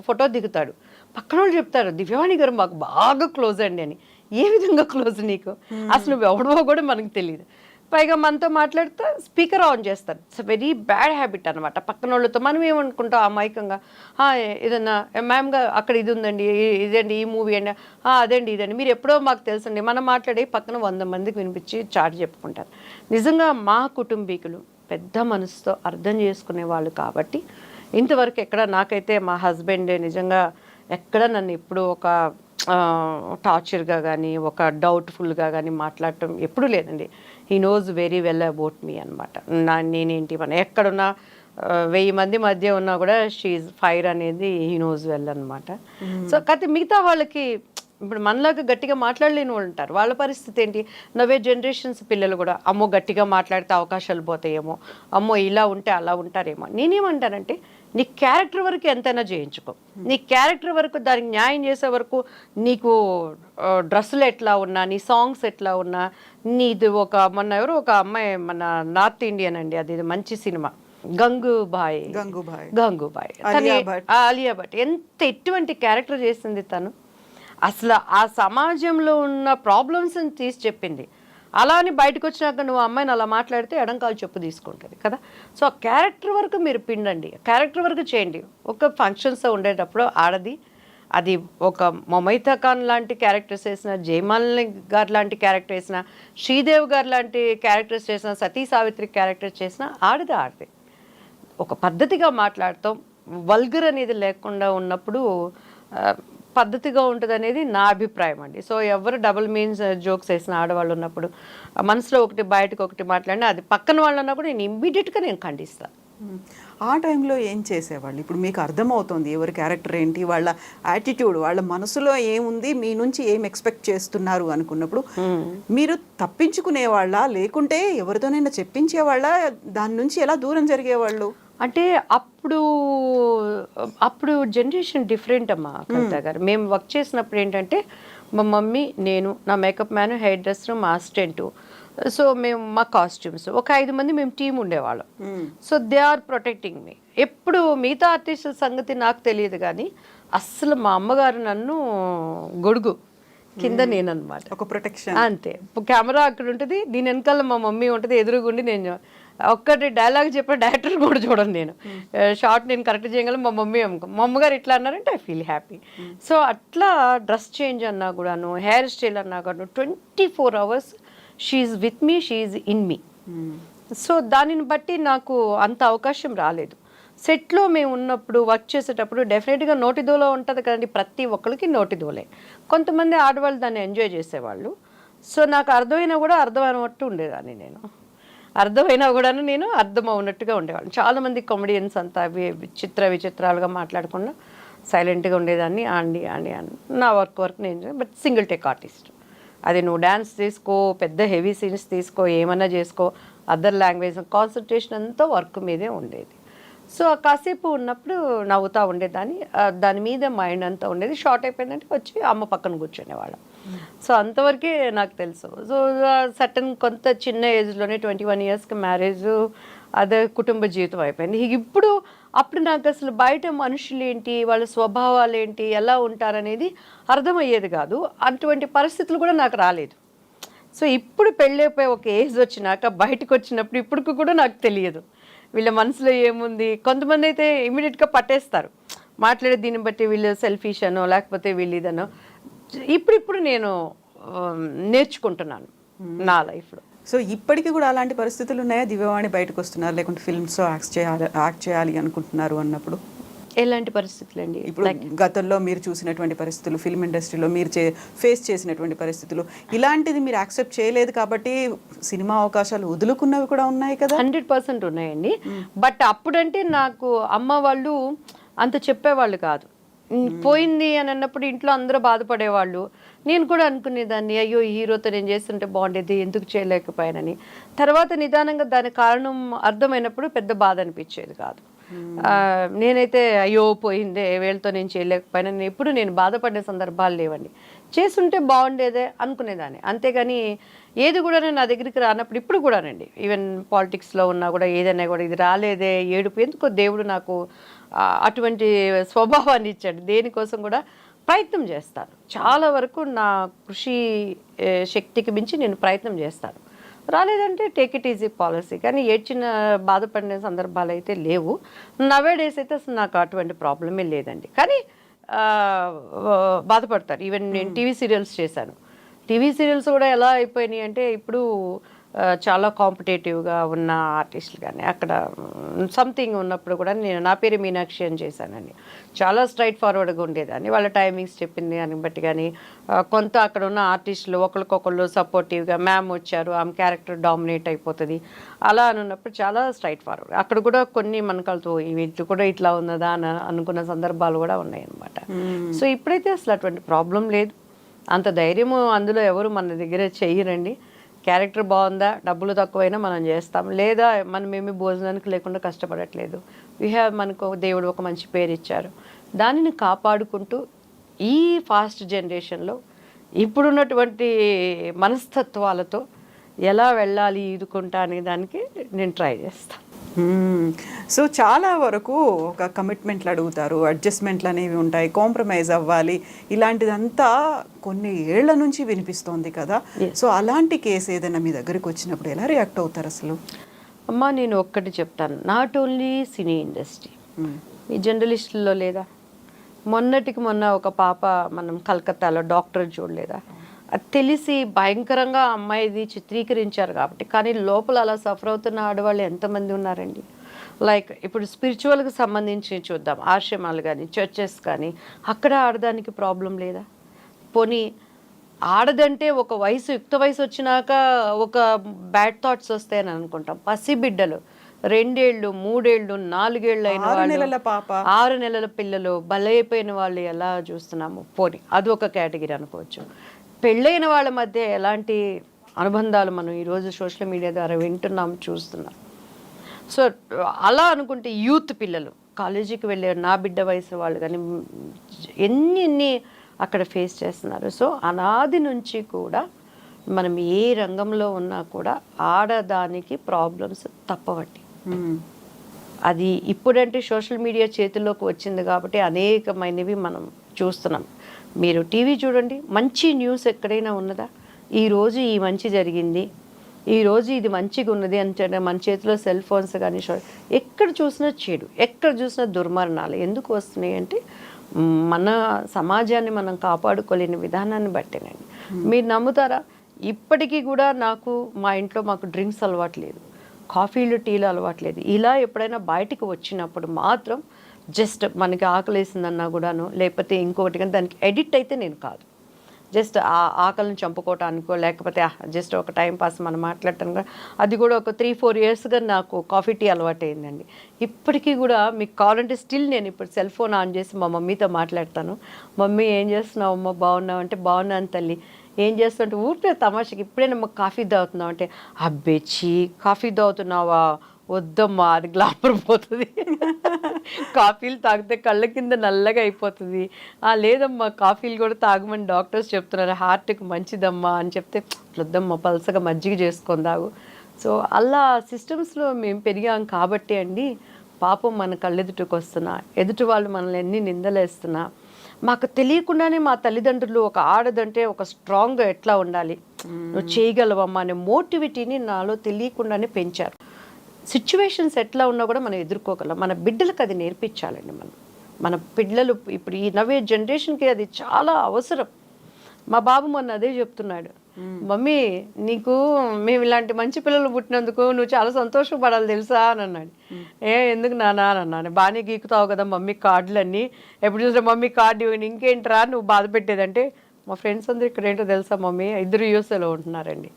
ఫోటో దిగుతాడు, పక్కన వాళ్ళు చెప్తారు దివ్యవాణి గారు మాకు బాగా క్లోజ్ అండి అని. ఏ విధంగా క్లోజ్ నీకు, అసలు నువ్వు ఎవడో కూడా మనకు తెలియదు. పైగా మనతో మాట్లాడితే స్పీకర్ ఆన్ చేస్తారు. ఇట్స్ వెరీ బ్యాడ్ హ్యాబిట్ అనమాట. పక్కన వాళ్ళతో మనం ఏమనుకుంటాం అమాయకంగా, ఏదన్నా మ్యామ్ గా అక్కడ ఇది ఉందండి, ఇదండి ఈ మూవీ అండి, అదండి ఇదండి, మీరు ఎప్పుడో మాకు తెలుసండి, మనం మాట్లాడి పక్కన 100 మందికి వినిపించి చాటి చెప్పుకుంటారు. నిజంగా మా కుటుంబీకులు పెద్ద మనసుతో అర్థం చేసుకునే వాళ్ళు కాబట్టి ఇంతవరకు ఎక్కడ నాకైతే మా హస్బెండ్ నిజంగా ఎక్కడ నన్ను ఎప్పుడు ఒక టార్చర్గా కానీ ఒక డౌట్ఫుల్గా కానీ మాట్లాడటం ఎప్పుడూ లేదండి. He knows very well about me అనమాట. నేనేంటి మన ఎక్కడున్నా 1000 మంది మధ్య ఉన్నా కూడా షీఈ్ ఫైర్ అనేది హీ నోస్ వెల్ అనమాట. సో కాకపోతే మిగతా వాళ్ళకి ఇప్పుడు మనలాగా గట్టిగా మాట్లాడలేని వాళ్ళు ఉంటారు, వాళ్ళ పరిస్థితి ఏంటి, నవే జనరేషన్స్ పిల్లలు కూడా అమ్మో గట్టిగా మాట్లాడితే అవకాశాలు పోతాయేమో, అమ్మో ఇలా ఉంటే అలా ఉంటారేమో. నేనేమంటానంటే నీ క్యారెక్టర్ వరకు ఎంతైనా చేయించుకో, నీ క్యారెక్టర్ వరకు దానికి న్యాయం చేసే వరకు నీకు డ్రెస్సులు ఎట్లా ఉన్నా, నీ సాంగ్స్ ఎట్లా ఉన్నా, నీది మొన్న ఎవరు ఒక అమ్మాయి మన నార్త్ ఇండియన్ అండి, అది మంచి సినిమా గంగూబాయ్ ఆలియా భట్ ఎంత ఎటువంటి క్యారెక్టర్ చేసింది తను. అసలు ఆ సమాజంలో ఉన్న ప్రాబ్లమ్స్ని తీసి చెప్పింది. అలా అని బయటకు వచ్చినాక నువ్వు అమ్మాయిని అలా మాట్లాడితే ఎడంకాలు చెప్పు తీసుకుంటుంది కదా. సో ఆ క్యారెక్టర్ వరకు మీరు పిండండి, క్యారెక్టర్ వరకు చేయండి. ఒక ఫంక్షన్స్ ఉండేటప్పుడు ఆడది అది ఒక మొమైతా ఖాన్ లాంటి క్యారెక్టర్స్ వేసిన, జయమాలిని గారు లాంటి క్యారెక్టర్ వేసిన, శ్రీదేవి గారు లాంటి క్యారెక్టర్స్ చేసిన, సతీ సావిత్రి క్యారెక్టర్స్ చేసిన ఆడది ఒక పద్ధతిగా మాట్లాడతాం, వల్గర్ అనేది లేకుండా ఉన్నప్పుడు పద్ధతిగా ఉంటుంది అనేది నా అభిప్రాయం అండి. సో ఎవరు డబుల్ మీన్స్ జోక్స్ వేసిన ఆడవాళ్ళు ఉన్నప్పుడు మనసులో ఒకటి బయటకు ఒకటి మాట్లాడినా అది పక్కన వాళ్ళు అన్నా కూడా నేను ఇమ్మీడియట్గా నేను ఖండిస్తాను. ఆ టైంలో ఏం చేసేవాళ్ళు? ఇప్పుడు మీకు అర్థమవుతుంది ఎవరి క్యారెక్టర్ ఏంటి, వాళ్ళ యాటిట్యూడ్, వాళ్ళ మనసులో ఏముంది, మీ నుంచి ఏం ఎక్స్పెక్ట్ చేస్తున్నారు అనుకున్నప్పుడు మీరు తప్పించుకునేవాళ్ళ, లేకుంటే ఎవరితోనైనా చెప్పించేవాళ్ళ, దాని నుంచి ఎలా దూరం జరిగేవాళ్ళు? అంటే అప్పుడు జనరేషన్ డిఫరెంట్ అమ్మా కవిత గారు. మేము వర్క్ చేసినప్పుడు ఏంటంటే మా మమ్మీ, నేను, నా మేకప్ మ్యాన్, హెయిర్ డ్రెస్సర్, మా అసిస్టెంట్, సో మేము మా కాస్ట్యూమ్స్ ఒక 5 మంది మేము టీం ఉండేవాళ్ళం. సో దే ఆర్ ప్రొటెక్టింగ్ మీ. ఎప్పుడు మిగతా ఆర్టిస్టుల సంగతి నాకు తెలియదు కానీ అస్సలు మా అమ్మగారు నన్ను గొడుగు కింద నేనన్నమాట, ఒక ప్రొటెక్షన్ అంతే. కెమెరా అక్కడ ఉంటుంది, దీని వెనకాల మా మమ్మీ ఉంటుంది, ఎదురుగుండి నేను ఒక్కటి డైలాగ్ చెప్పిన డైరెక్టర్ కూడా చూడండి, నేను షార్ట్ నేను కరెక్ట్ చేయగలను, మా అమ్మగారు ఇట్లా అన్నారంటే ఐ ఫీల్ హ్యాపీ. సో అట్లా డ్రెస్ చేంజ్ అన్నా కూడాను, హెయిర్ స్టైల్ అన్నా కూడా 24 hours she with me, she in me. So దానిని బట్టి నాకు అంత అవకాశం రాలేదు. సెట్లో మేము ఉన్నప్పుడు వర్క్ చేసేటప్పుడు డెఫినెట్గా నోటిదోలో ఉంటుంది కదండి, ప్రతి ఒక్కరికి నోటిదోలే. కొంతమంది ఆడవాళ్ళు దాన్ని ఎంజాయ్ చేసేవాళ్ళు. సో నాకు అర్థమైనా కూడా అర్థమైనట్టు ఉండేదాన్ని, నేను అర్థమైనా కూడా నేను అర్థం అవునట్టుగా ఉండేవాళ్ళం. చాలామంది కామెడియన్స్ అంతా విచిత్రాలుగా మాట్లాడకుండా సైలెంట్గా ఉండేదాన్ని. అండి అని నా వర్క్ నేను, బట్ సింగిల్ టేక్ ఆర్టిస్ట్. అది నువ్వు డ్యాన్స్ తీసుకో, పెద్ద హెవీ సీన్స్ తీసుకో, ఏమన్నా చేసుకో, అదర్ లాంగ్వేజ్ కాన్సన్ట్రేషన్ అంతా వర్క్ మీదే ఉండేది. సో కాసేపు ఉన్నప్పుడు నవ్వుతూ ఉండేదాన్ని, దాని మీద మైండ్ అంతా ఉండేది. షార్ట్ అయిపోయిందంటే వచ్చి అమ్మ పక్కన కూర్చునేవాళ్ళం. సో అంతవరకే నాకు తెలుసు. సో సర్టన్ కొంత చిన్న ఏజ్లోనే 21 ఇయర్స్కి మ్యారేజ్, అదే కుటుంబ జీవితం అయిపోయింది. ఇప్పుడు అప్పుడు నాకు అసలు బయట మనుషులు ఏంటి, వాళ్ళ స్వభావాలు ఏంటి, ఎలా ఉంటారనేది అర్థమయ్యేది కాదు. అటువంటి పరిస్థితులు కూడా నాకు రాలేదు. సో ఇప్పుడు పెళ్ళైపోయి ఒక ఏజ్ వచ్చినాక బయటకు వచ్చినప్పుడు ఇప్పటికి కూడా నాకు తెలియదు వీళ్ళ మనసులో ఏముంది. కొంతమంది అయితే ఇమీడియట్గా పట్టేస్తారు, మాట్లాడే దీన్ని బట్టి వీళ్ళు సెల్ఫిష్ అనో లేకపోతే వీళ్ళు ఇదనో. ఇప్పుడు నేను నేర్చుకుంటున్నాను నా లైఫ్లో. సో ఇప్పటికీ కూడా అలాంటి పరిస్థితులు ఉన్నాయా? దివ్యవాణి బయటకు వస్తున్నారు, లేకుంటే ఫిల్మ్స్లో యాక్ట్ చేయాలి అనుకుంటున్నారు అన్నప్పుడు ఎలాంటి పరిస్థితులు అండి? ఇప్పుడు గతంలో మీరు చూసినటువంటి పరిస్థితులు, ఫిల్మ్ ఇండస్ట్రీలో మీరు ఫేస్ చేసినటువంటి పరిస్థితులు, ఇలాంటిది మీరు యాక్సెప్ట్ చేయలేదు కాబట్టి సినిమా అవకాశాలు వదులుకున్నవి కూడా ఉన్నాయి కదా? 100% ఉన్నాయండి. బట్ అప్పుడంటే నాకు అమ్మ వాళ్ళు అంత చెప్పేవాళ్ళు కాదు. పోయింది అని అన్నప్పుడు ఇంట్లో అందరూ బాధపడేవాళ్ళు. నేను కూడా అనుకునేదాన్ని, అయ్యో ఈ హీరోతో నేను చేస్తుంటే బాగుండేది, ఎందుకు చేయలేకపోయానని. తర్వాత నిదానంగా దాని కారణం అర్థమైనప్పుడు పెద్ద బాధ అనిపించేది కాదు. నేనైతే అయ్యో పోయిందే వీళ్ళతో నేను చేయలేకపోయానని ఎప్పుడు నేను బాధపడే సందర్భాలు లేవండి. చేస్తుంటే బాగుండేదే అనుకునేదాన్ని. అంతేగాని ఏది కూడా నా దగ్గరికి రానప్పుడు ఇప్పుడు కూడానండి, ఈవెన్ పాలిటిక్స్లో ఉన్నా కూడా ఏదైనా కూడా ఇది రాలేదే ఏడుపు, ఎందుకో దేవుడు నాకు అటువంటి స్వభావాన్ని ఇచ్చాడు. దేనికోసం కూడా ప్రయత్నం చేస్తాను. చాలా వరకు నా కృషి శక్తికి మించి నేను ప్రయత్నం చేస్తాను. రాలేదంటే టేక్ ఇట్ ఈజీ పాలసీ. కానీ ఏడ్చిన బాధపడిన సందర్భాలు అయితే లేవు. నవే డేస్ అయితే అసలు నాకు అటువంటి ప్రాబ్లమే లేదండి. కానీ బాధపడతారు. ఈవెన్ నేను టీవీ సీరియల్స్ చేశాను. టీవీ సీరియల్స్ కూడా ఎలా అయిపోయినాయి అంటే ఇప్పుడు చాలా కాంపిటేటివ్గా ఉన్న ఆర్టిస్టులు కానీ అక్కడ సంథింగ్ ఉన్నప్పుడు కూడా నేను నా పేరు మీనాక్షి అని చేశానండి. చాలా స్ట్రైట్ ఫార్వర్డ్గా ఉండేదాన్ని. వాళ్ళ టైమింగ్స్ చెప్పింది దాన్ని బట్టి కానీ కొంత అక్కడ ఉన్న ఆర్టిస్టులు ఒకరికొకళ్ళు సపోర్టివ్గా, మ్యామ్ వచ్చారు ఆమె క్యారెక్టర్ డామినేట్ అయిపోతుంది అలా అని ఉన్నప్పుడు చాలా స్ట్రైట్ ఫార్వర్డ్. అక్కడ కూడా కొన్ని మనకలతో వీటి కూడా ఇట్లా ఉన్నదా అని అనుకున్న సందర్భాలు కూడా ఉన్నాయన్నమాట. సో ఇప్పుడైతే అసలు అటువంటి ప్రాబ్లం లేదు. అంత ధైర్యము అందులో ఎవరు మన దగ్గర చెయ్యరండి. క్యారెక్టర్ బాగుందా, డబ్బులు తక్కువైనా మనం చేస్తాం, లేదా మనం ఏమి భోజనానికి లేకుండా కష్టపడట్లేదు. మనకు దేవుడు ఒక మంచి పేరు ఇచ్చారు, దానిని కాపాడుకుంటూ ఈ ఫాస్ట్ జనరేషన్లో ఇప్పుడున్నటువంటి మనస్తత్వాలతో ఎలా వెళ్ళాలి ఈదుకుంటా అనే దానికి నేను ట్రై చేస్తాను. సో చాలా వరకు ఒక కమిట్మెంట్లు అడుగుతారు, అడ్జస్ట్మెంట్లు అనేవి ఉంటాయి, కాంప్రమైజ్ అవ్వాలి, ఇలాంటిదంతా కొన్ని ఏళ్ల నుంచి వినిపిస్తోంది కదా. సో అలాంటి కేసు ఏదైనా మీ దగ్గరికి వచ్చినప్పుడు ఎలా రియాక్ట్ అవుతారు అసలు? అమ్మ నేను ఒక్కటి చెప్తాను, నాట్ ఓన్లీ సినీ ఇండస్ట్రీ, ఈ జర్నలిస్టుల్లో లేదా మొన్నటికి మొన్న ఒక పాప మనం కలకత్తాలో డాక్టర్ చూడలేదా, అది తెలిసి భయంకరంగా అమ్మాయిది చిత్రీకరించారు కాబట్టి, కానీ లోపల అలా సఫర్ అవుతున్న ఆడవాళ్ళు ఎంతమంది ఉన్నారండి. లైక్ ఇప్పుడు స్పిరిచువల్కి సంబంధించి చూద్దాం, ఆశ్రమాలు కానీ చర్చెస్ కానీ అక్కడ ఆడదానికి ప్రాబ్లం లేదా? పోనీ ఆడదంటే ఒక వయసు, యుక్త వయసు వచ్చినాక ఒక బ్యాడ్ థాట్స్ వస్తాయని అనుకుంటాం. పసిబిడ్డలు 2 ఏళ్ళు 3 ఏళ్ళు 4 ఏళ్ళు అయిన వాళ్ళు, 6 నెలల పిల్లలు బలైపోయిన వాళ్ళు ఎలా చూస్తున్నాము. పోనీ అది ఒక కేటగిరీ అనుకోవచ్చు. పెళ్ళైన వాళ్ళ మధ్య ఎలాంటి అనుబంధాలు మనం ఈరోజు సోషల్ మీడియా ద్వారా వింటున్నాం, చూస్తున్నాం. సో అలా అనుకుంటే యూత్ పిల్లలు కాలేజీకి వెళ్ళే నా బిడ్డ వయసు వాళ్ళు కానీ ఎన్ని అక్కడ ఫేస్ చేస్తున్నారు. సో అనాది నుంచి కూడా మనం ఏ రంగంలో ఉన్నా కూడా ఆడదానికి ప్రాబ్లమ్స్ తప్పవండి. అది ఇప్పుడంటే సోషల్ మీడియా చేతుల్లోకి వచ్చింది కాబట్టి అనేకమైనవి మనం చూస్తున్నాం. మీరు టీవీ చూడండి, మంచి న్యూస్ ఎక్కడైనా ఉన్నదా? ఈరోజు ఈ మంచి జరిగింది, ఈరోజు ఇది మంచిగా ఉన్నది అంటే మన చేతిలో సెల్ ఫోన్స్ కానీ ఎక్కడ చూసినా చెడు, ఎక్కడ చూసినా దుర్మరణాలు ఎందుకు వస్తున్నాయి అంటే మన సమాజాన్ని మనం కాపాడుకోలేని విధానాన్ని బట్టేనండి. మీరు నమ్ముతారా, ఇప్పటికీ కూడా మా ఇంట్లో మాకు డ్రింక్స్ అలవాట్లేదు, కాఫీలు టీలు అలవాట్లేదు. ఇలా ఎప్పుడైనా బయటకు వచ్చినప్పుడు మాత్రం జస్ట్ మనకి ఆకలేసిందన్నా కూడాను, లేకపోతే ఇంకొకటి కానీ దానికి ఎడిక్ట్ అయితే నేను కాదు. జస్ట్ ఆ ఆకలిని చంపుకోవటానికో లేకపోతే జస్ట్ ఒక టైం పాస్ మనం మాట్లాడటానికి, అది కూడా ఒక 3-4 ఇయర్స్గా నాకు కాఫీ టీ అలవాటు అయిందండి. ఇప్పటికీ కూడా మీకు కావాలంటే స్టిల్ నేను ఇప్పుడు సెల్ ఫోన్ ఆన్ చేసి మా మమ్మీతో మాట్లాడతాను. మమ్మీ ఏం చేస్తున్నావు అమ్మ, బాగున్నావు అంటే బాగున్నాను తల్లి, ఏం చేస్తుంటే ఊరికే తమాషకి ఇప్పుడైనా మాకు కాఫీ తాగుతున్నావు అంటే అబ్బేచి కాఫీ తాగుతున్నావా, వద్దమ్మా అది గ్లామర్ పోతుంది, కాఫీలు తాగితే కళ్ళ కింద నల్లగా అయిపోతుంది, లేదమ్మా కాఫీలు కూడా తాగమని డాక్టర్స్ చెప్తున్నారు, హార్ట్కి మంచిదమ్మా అని చెప్తే వద్దమ్మా పలసగా మజ్జిగ చేసుకొని తాగు. సో అలా సిస్టమ్స్లో మేము పెరిగాం కాబట్టి అండి, పాపం మన కళ్ళెదుటికి వస్తున్నా, ఎదుటి వాళ్ళు మనల్ని ఎన్ని నిందలేస్తున్నా మాకు తెలియకుండానే మా తల్లిదండ్రులు ఒక ఆడదంటే ఒక స్ట్రాంగ్గా ఎట్లా ఉండాలి, నువ్వు చేయగలవమ్మా అనే మోటివిటీని నాలో తెలియకుండానే పెంచారు. సిచ్యువేషన్స్ ఎట్లా ఉన్నా కూడా మనం ఎదుర్కోగలం. మన బిడ్డలకు అది నేర్పించాలండి. మన పిల్లలు ఇప్పుడు ఈ నవే జనరేషన్కి అది చాలా అవసరం. మా బాబు మొన్న అదే చెప్తున్నాడు, మమ్మీ నీకు మేము ఇలాంటి మంచి పిల్లలు పుట్టినందుకు నువ్వు చాలా సంతోషపడాలి తెలుసా అని అన్నాడు. ఎందుకు నానా అని అన్నాను. బాగానే గీకుతావు కదా మమ్మీ కార్డులన్నీ, ఎప్పుడు చూసినా మమ్మీ కార్డు ఇవ్వండి, ఇంకేంట్రా నువ్వు బాధ పెట్టేదంటే, మా ఫ్రెండ్స్ అందరూ ఇక్కడ ఏంటో తెలుసా మమ్మీ, 2 యూఎస్ఏలో ఉంటున్నారండి.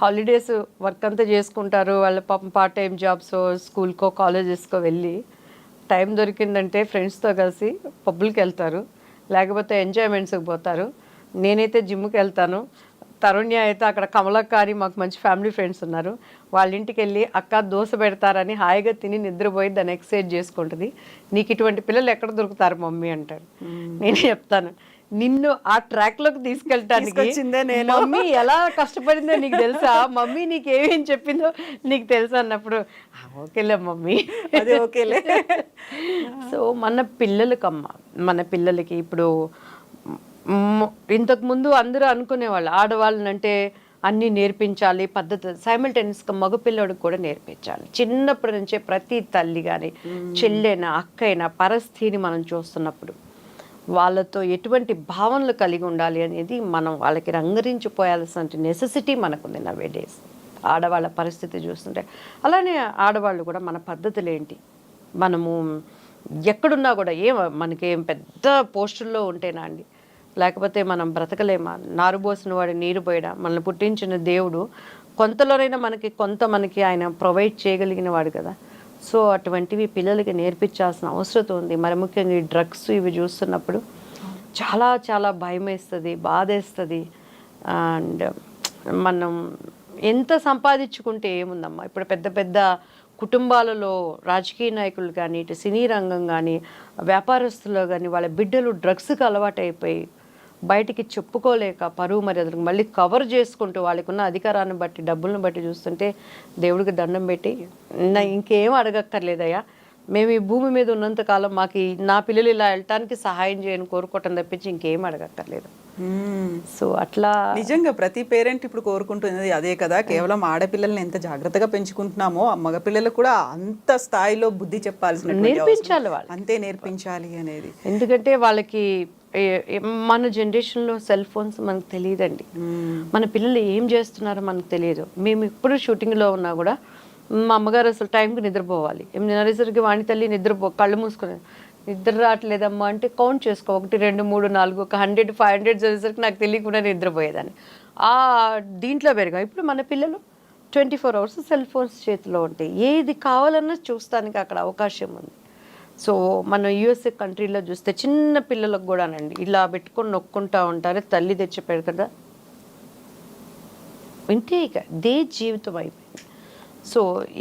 హాలిడేస్ వర్క్ అంతా చేసుకుంటారు, వాళ్ళ పాపం పార్ట్ టైం జాబ్స్, స్కూల్కో కాలేజెస్కో వెళ్ళి టైం దొరికిందంటే ఫ్రెండ్స్తో కలిసి పబ్బులకి వెళ్తారు, లేకపోతే ఎంజాయ్మెంట్స్కి పోతారు. నేనైతే జిమ్కి వెళ్తాను, తరుణ్య అయితే అక్కడ కమలక్క అని మాకు మంచి ఫ్యామిలీ ఫ్రెండ్స్ ఉన్నారు, వాళ్ళ ఇంటికి వెళ్ళి అక్క దోశ పెడతారని హాయిగా తిని నిద్రపోయి దాన్ని ఎక్సర్సైజ్ చేసుకుంటుంది. నీకు ఇటువంటి పిల్లలు ఎక్కడ దొరుకుతారు మమ్మీ అంటారు. నేను చెప్తాను, నిన్ను ఆ ట్రాక్లోకి తీసుకెళ్ళటానికి మమ్మీ ఎలా కష్టపడిందో నీకు తెలుసా, మమ్మీ నీకు ఏమేం చెప్పిందో నీకు తెలుసా అన్నప్పుడు ఓకేలే మమ్మీ, అదే ఓకేలే. సో మన పిల్లలకి ఇప్పుడు ఇంతకుముందు అందరూ అనుకునేవాళ్ళు ఆడవాళ్ళనంటే అన్నీ నేర్పించాలి, పద్ధతి సైమల్టేనియస్గా మగపిల్లడికి కూడా నేర్పించాలి. చిన్నప్పటి నుంచే ప్రతి తల్లి కానీ చెల్లెనా అక్కైనా పరస్థితిని మనం చూస్తున్నప్పుడు వాళ్ళతో ఎటువంటి భావనలు కలిగి ఉండాలి అనేది మనం వాళ్ళకి రంగరించిపోయాల్సిన నెసెసిటీ మనకుంది నవే డేస్. ఆడవాళ్ళ పరిస్థితి చూస్తుంటే అలానే ఆడవాళ్ళు కూడా మన పద్ధతులు ఏంటి, మనము ఎక్కడున్నా కూడా మనకేం పెద్ద పోస్టుల్లో ఉంటేనా అండి, లేకపోతే మనం బ్రతకలేమా, నారుబోసిన వాడు నీరు పోయడా, మనల్ని పుట్టించిన దేవుడు కొంతలోనైనా మనకి ఆయన ప్రొవైడ్ చేయగలిగిన వాడు కదా. సో అటువంటివి పిల్లలకి నేర్పించాల్సిన అవసరం ఉంది. మరి ముఖ్యంగా ఈ డ్రగ్స్ ఇవి చూస్తున్నప్పుడు చాలా చాలా భయం వేస్తుంది, బాధేస్తుంది. అండ్ మనం ఎంత సంపాదించుకుంటే ఏముందమ్మా, ఇప్పుడు పెద్ద పెద్ద కుటుంబాలలో రాజకీయ నాయకులు కానీ, ఇటు సినీ రంగం కానీ, వ్యాపారస్తులు కానీ వాళ్ళ బిడ్డలు డ్రగ్స్కి అలవాటైపోయి బయటికి చెప్పుకోలేక పరువు మర్యాదలకు మళ్ళీ కవర్ చేసుకుంటూ వాళ్ళకున్న అధికారాన్ని బట్టి డబ్బులను బట్టి చూస్తుంటే దేవుడికి దండం పెట్టి ఇంకేం అడగక్కర్లేదయ్యా, మేము ఈ భూమి మీద ఉన్నంతకాలం మాకు నా పిల్లలు ఇలా వెళ్ళటానికి సహాయం చేయని కోరుకోవటం తప్పించి ఇంకేం అడగక్కర్లేదు. సో అట్లా నిజంగా ప్రతి పేరెంట్ ఇప్పుడు కోరుకుంటున్నది అదే కదా. కేవలం ఆడపిల్లల్ని ఎంత జాగ్రత్తగా పెంచుకుంటున్నామో మగపిల్లలకు కూడా అంత స్థాయిలో బుద్ధి చెప్పాల్సిన నేర్పించాలి, వాళ్ళు అంతే నేర్పించాలి అనేది. ఎందుకంటే వాళ్ళకి మన జనరేషన్లో సెల్ ఫోన్స్ మనకు తెలియదండి, మన పిల్లలు ఏం చేస్తున్నారో మనకు తెలియదు. మేము ఇప్పుడు షూటింగ్లో ఉన్నా కూడా మా అమ్మగారు అసలు టైంకి నిద్రపోవాలి, 8:30 వాణి తల్లి కళ్ళు మూసుకుని నిద్ర రావట్లేదమ్మా అంటే కౌంట్ చేసుకో 1 2 3 4 ఒక 100 500 చదివేసరికి నాకు తెలియకుండా నిద్రపోయేదాన్ని. దీంట్లో పెరిగాం. ఇప్పుడు మన పిల్లలు 24 hours సెల్ ఫోన్స్ చేతిలో ఉంటాయి, ఏది కావాలన్నా చూస్తానికి అక్కడ అవకాశం ఉంది. సో మన యూఎస్ఏ కంట్రీలో చూస్తే చిన్న పిల్లలకు కూడానండి ఇలా పెట్టుకొని నొక్కుంటా ఉంటారు, తల్లి తెచ్చి పెడతా ఇంతే, ఇక దే జీవితం అయిపోయింది. సో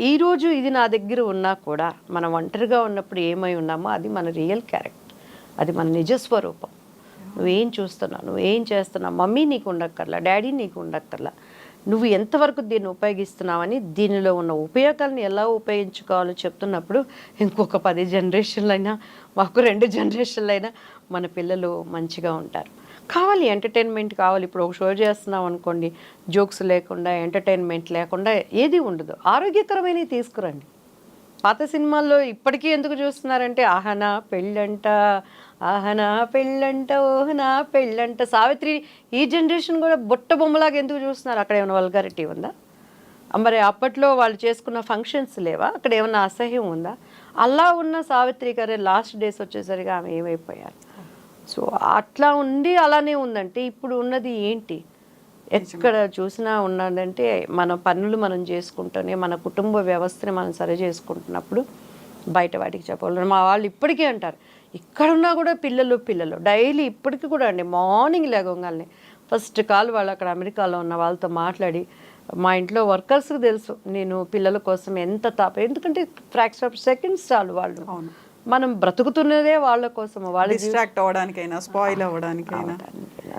ఈరోజు ఇది నా దగ్గర ఉన్నా కూడా మనం ఒంటరిగా ఉన్నప్పుడు ఏమై ఉన్నామో అది మన రియల్ క్యారెక్టర్, అది మన నిజస్వరూపం. నువ్వేం చూస్తున్నావు, నువ్వేం చేస్తున్నావు, మమ్మీ నీకు ఉండక్కర్లా, డాడీ నీకు ఉండక్కర్లా, నువ్వు ఎంతవరకు దీన్ని ఉపయోగిస్తున్నావని, దీనిలో ఉన్న ఉపయోగాలను ఎలా ఉపయోగించుకోవాలో చెప్తున్నప్పుడు ఇంకొక 10 జనరేషన్లైనా మాకు 2 జనరేషన్లైనా మన పిల్లలు మంచిగా ఉంటారు. కావాలి ఎంటర్టైన్మెంట్ కావాలి. ఇప్పుడు ఒక షో చేస్తున్నాం అనుకోండి, జోక్స్ లేకుండా ఎంటర్టైన్మెంట్ లేకుండా ఏది ఉండదు. ఆరోగ్యకరమైనవి తీసుకురండి. పాత సినిమాల్లో ఇప్పటికీ ఎందుకు చూస్తున్నారంటే ఆహనా పెళ్ళంట, ఆహనా పెళ్ళంట, ఓహనా పెళ్ళంట, సావిత్రి. ఈ జనరేషన్ కూడా బుట్ట బొమ్మలాగా ఎందుకు చూస్తున్నారు? అక్కడ ఏమైనా వల్గారిటీ ఉందా? మరి అప్పట్లో వాళ్ళు చేసుకున్న ఫంక్షన్స్ లేవా? అక్కడ ఏమన్నా అసహ్యం ఉందా? అలా ఉన్న సావిత్రి గారి లాస్ట్ డేస్ వచ్చేసరికి ఆమె ఏమైపోయారు? సో అట్లా ఉండి అలానే ఉందంటే ఇప్పుడు ఉన్నది ఏంటి? ఎక్కడ చూసినా ఉన్నదంటే మన పనులు మనం చేసుకుంటూనే మన కుటుంబ వ్యవస్థని మనం సరి చేసుకుంటున్నప్పుడు బయట వాటికి చెప్పాలి. మా వాళ్ళు ఇప్పటికీ అంటారు, ఇక్కడున్నా కూడా పిల్లలు డైలీ ఇప్పటికీ కూడా అండి మార్నింగ్ లేవగానే ఫస్ట్ కాల్ వాళ్ళు అక్కడ అమెరికాలో ఉన్న వాళ్ళతో మాట్లాడి మా ఇంట్లో వర్కర్స్కి తెలుసు నేను పిల్లల కోసం ఎంత ఎందుకంటే ఫ్రాక్షన్ ఆఫ్ సెకండ్స్ చాలు వాళ్ళు. మనం బ్రతుకుతున్నదే వాళ్ళ కోసం, వాళ్ళ డిస్ట్రాక్ట్ అవ్వడానికైనా, స్పాయిల్ అవ్వడానికైనా.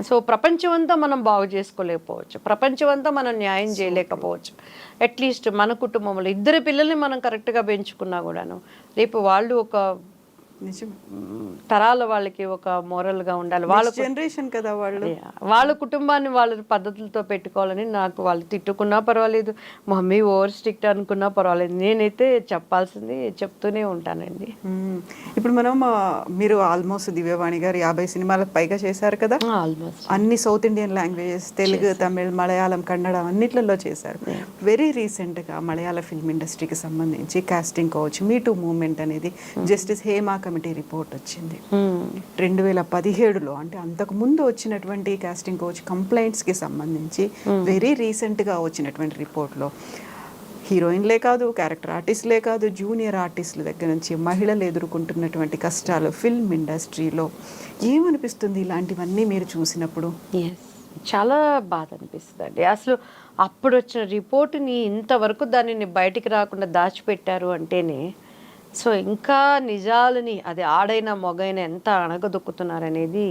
సో ప్రపంచం అంతా మనం బాగు చేసుకోలేకపోవచ్చు, ప్రపంచం అంతా మనం న్యాయం చేయలేకపోవచ్చు. అట్లీస్ట్ మన కుటుంబంలో 2 పిల్లల్ని మనం కరెక్ట్గా పెంచుకున్నా కూడాను రేపు వాళ్ళు ఒక తరాల వాళ్ళకి ఒక మోరల్గా ఉండాలి. వాళ్ళ జనరేషన్ కదా వాళ్ళు, వాళ్ళ కుటుంబాన్ని వాళ్ళ పద్ధతులతో పెట్టుకోవాలని. నాకు వాళ్ళు తిట్టుకున్నా పర్వాలేదు, మమ్మీ ఓవర్ స్ట్రిక్ట్ అనుకున్నా పర్వాలేదు, నేనైతే చెప్పాల్సింది చెప్తూనే ఉంటానండి. ఇప్పుడు మనం మీరు ఆల్మోస్ట్ దివ్యవాణి గారు 50 సినిమాలకు పైగా చేశారు కదా, ఆల్మోస్ట్ అన్ని south Indian languages, Telugu, Tamil, Malayalam, Kannada అన్నిట్లలో చేశారు. వెరీ రీసెంట్గా మలయాళ ఫిల్మ్ ఇండస్ట్రీకి సంబంధించి కాస్టింగ్ కోచ్ మీ టూ మూవ్మెంట్ అనేది జస్టిస్ హేమా కమిటీ రిపోర్ట్ వచ్చింది 2017లో. అంటే అంతకు ముందు వచ్చినటువంటి కాస్టింగ్ కోచ్ కంప్లైంట్స్కి సంబంధించి వెరీ రీసెంట్గా వచ్చినటువంటి రిపోర్ట్లో హీరోయిన్లే కాదు, క్యారెక్టర్ ఆర్టిస్టులే కాదు, జూనియర్ ఆర్టిస్టుల దగ్గర నుంచి మహిళలు ఎదుర్కొంటున్నటువంటి కష్టాలు ఫిల్మ్ ఇండస్ట్రీలో ఏమనిపిస్తుంది ఇలాంటివన్నీ మీరు చూసినప్పుడు? చాలా బాధ అనిపిస్తుంది అండి. అసలు అప్పుడు వచ్చిన రిపోర్టుని ఇంతవరకు దానిని బయటికి రాకుండా దాచిపెట్టారు అంటేనే సో ఇంకా నిజాలని అది ఆడైనా మొగైనా ఎంత అణగదొక్కుతున్నారనేది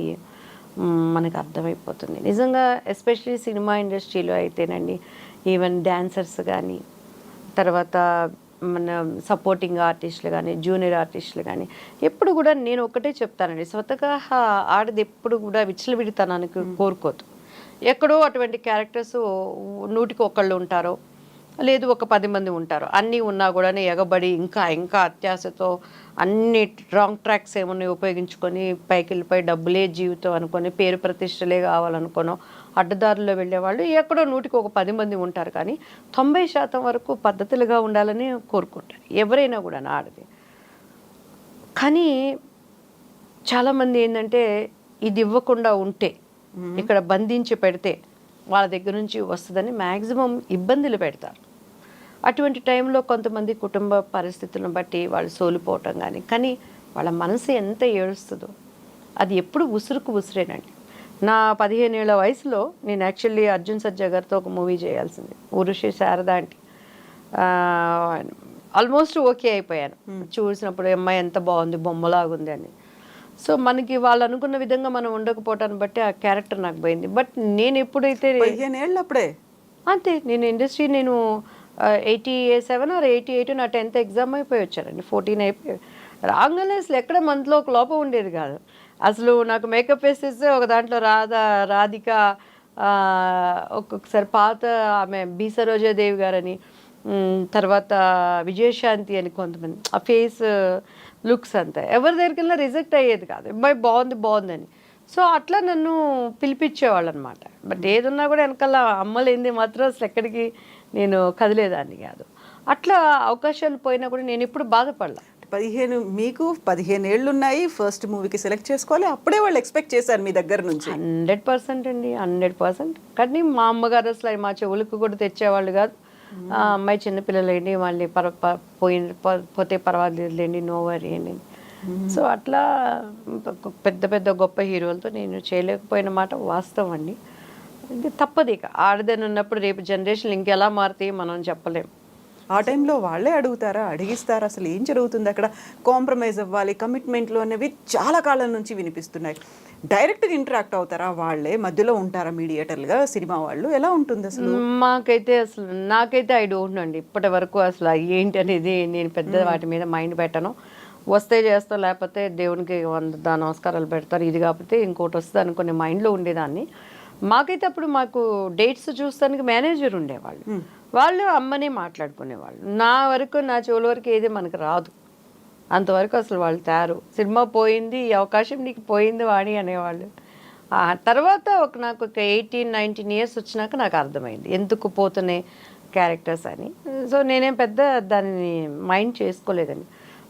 మనకు అర్థమైపోతుంది. నిజంగా ఎస్పెషలీ సినిమా ఇండస్ట్రీలో అయితేనండి, ఈవెన్ డాన్సర్స్ కానీ, తర్వాత మన సపోర్టింగ్ ఆర్టిస్టులు కానీ, జూనియర్ ఆర్టిస్టులు కానీ, ఎప్పుడు కూడా నేను ఒకటే చెప్తానండి, స్వతగా ఆడది ఎప్పుడు కూడా విచ్చలవిడితనానికి కోరుకోదు. ఎక్కడో అటువంటి క్యారెక్టర్స్ 100కి 1 ఉంటారో, లేదు ఒక 10 మంది ఉంటారు. అన్నీ ఉన్నా కూడా ఎగబడి ఇంకా ఇంకా అత్యాశతో అన్ని రాంగ్ ట్రాక్స్ ఏమన్నా ఉపయోగించుకొని పైకి వెళ్ళిపోయి డబ్బులే జీవితం అనుకొని, పేరు ప్రతిష్టలే కావాలనుకోనో అడ్డదారుల్లో వెళ్ళేవాళ్ళు ఎక్కడో 100కి 10 మంది ఉంటారు. కానీ 90% వరకు పద్ధతులుగా ఉండాలని కోరుకుంటారు ఎవరైనా కూడా ఆడది. కానీ చాలామంది ఏంటంటే ఇది ఇవ్వకుండా ఉంటే, ఇక్కడ బంధించి పెడితే వాళ్ళ దగ్గర నుంచి వస్తుందని మ్యాక్సిమం ఇబ్బందులు పెడతారు. అటువంటి టైంలో కొంతమంది కుటుంబ పరిస్థితులను బట్టి వాళ్ళు సోలిపోవటం కానీ వాళ్ళ మనసు ఎంత ఏడుస్తుందో అది ఎప్పుడు ఉసురుకు ఉసిరేనండి. నా 15 ఏళ్ల వయసులో నేను యాక్చువల్లీ అర్జున్ సర్జా గారితో ఒక మూవీ చేయాల్సింది, ఊరుషి శారదా అంటే. ఆల్మోస్ట్ ఓకే అయిపోయాను చూసినప్పుడు, అమ్మాయి ఎంత బాగుంది, బొమ్మలాగుంది అని. సో మనకి వాళ్ళు అనుకున్న విధంగా మనం ఉండకపోవటాన్ని బట్టి ఆ క్యారెక్టర్ నాకు పోయింది. బట్ నేను ఎప్పుడైతే 15 ఏళ్ళు అప్పుడే అంతే, నేను ఇండస్ట్రీ నేను 87 or 88 నా 10th ఎగ్జామ్ అయిపోయి వచ్చానండి, 14 అయిపోయి రాగానే అసలు ఎక్కడ మనలో ఒక లోపం ఉండేది కాదు. అసలు నాకు మేకప్ వేసేస్తే ఒక దాంట్లో రాధిక, ఒక్కొక్కసారి పాత ఆమె బి సరోజాదేవి గారని, తర్వాత విజయశాంతి అని కొంతమంది, ఆ ఫేస్ లుక్స్ అంతా ఎవరి దగ్గరికి వెళ్ళినా రిజెక్ట్ అయ్యేది కాదు, అబ్బాయి బాగుందని. సో అట్లా నన్ను పిలిపించేవాళ్ళు అనమాట. బట్ ఏదున్నా కూడా వెనకాల అమ్మలేంది మాత్రం అసలు ఎక్కడికి నేను కదిలేదాన్ని కాదు. అట్లా అవకాశాలు పోయినా కూడా నేను ఎప్పుడు బాధపడలా. 15 ఏళ్ళు ఉన్నాయి, ఫస్ట్ మూవీకి సెలెక్ట్ చేసుకోవాలి, అప్పుడే వాళ్ళు ఎక్స్పెక్ట్ చేశారు మీ దగ్గర నుంచి. 100% అండి, 100%. కానీ మా అమ్మగారు అసలు మా చెవులకు కూడా తెచ్చేవాళ్ళు కాదు. అమ్మాయి చిన్నపిల్లలేండి, మళ్ళీ పోతే పర్వాలేదులేండి, నో వరీ అండి. సో అట్లా పెద్ద పెద్ద గొప్ప హీరోలతో నేను చేయలేకపోయిన మాట వాస్తవం అండి. ఇది తప్పదు, ఇక ఆడదని ఉన్నప్పుడు రేపు జనరేషన్ ఇంకెలా మారుతాయి మనం చెప్పలేం. ఆ టైంలో వాళ్ళే అడుగుతారా, అడిగిస్తారా, అసలు ఏం జరుగుతుంది అక్కడ, కాంప్రమైజ్ అవ్వాలి, కమిట్మెంట్లు అనేవి చాలా కాలం నుంచి వినిపిస్తున్నాయి. డైరెక్ట్గా ఇంటరాక్ట్ అవుతారా, వాళ్ళే మధ్యలో ఉంటారా మీడియేటర్లుగా సినిమా వాళ్ళు, ఎలా ఉంటుంది అసలు? నాకైతే ఐ డోంట్ నో అండి ఇప్పటి వరకు అసలు ఏంటి అనేది. నేను పెద్ద వాటి మీద మైండ్ పెట్టను, వస్తే చేస్తా, లేకపోతే దేవునికి 100 నమస్కారాలు పెడతారు, ఇది కాకపోతే ఇంకోటి వస్తుంది అనుకునే మైండ్లో ఉండేదాన్ని. మాకైతే అప్పుడు మాకు డేట్స్ చూస్తానికి మేనేజర్ ఉండేవాళ్ళు, వాళ్ళు అమ్మనే మాట్లాడుకునేవాళ్ళు. నా చెవుల వరకు ఏది మనకు రాదు, అంతవరకు అసలు వాళ్ళు తయారు. సినిమా పోయింది, ఈ అవకాశం నీకు పోయింది వాణి అనేవాళ్ళు. ఆ తర్వాత నాకు ఒక 18-19 ఇయర్స్ వచ్చినాక నాకు అర్థమైంది ఎందుకు పోతున్నాయి క్యారెక్టర్స్ అని. సో నేనేం పెద్ద దానిని మైండ్ చేసుకోలేదండి.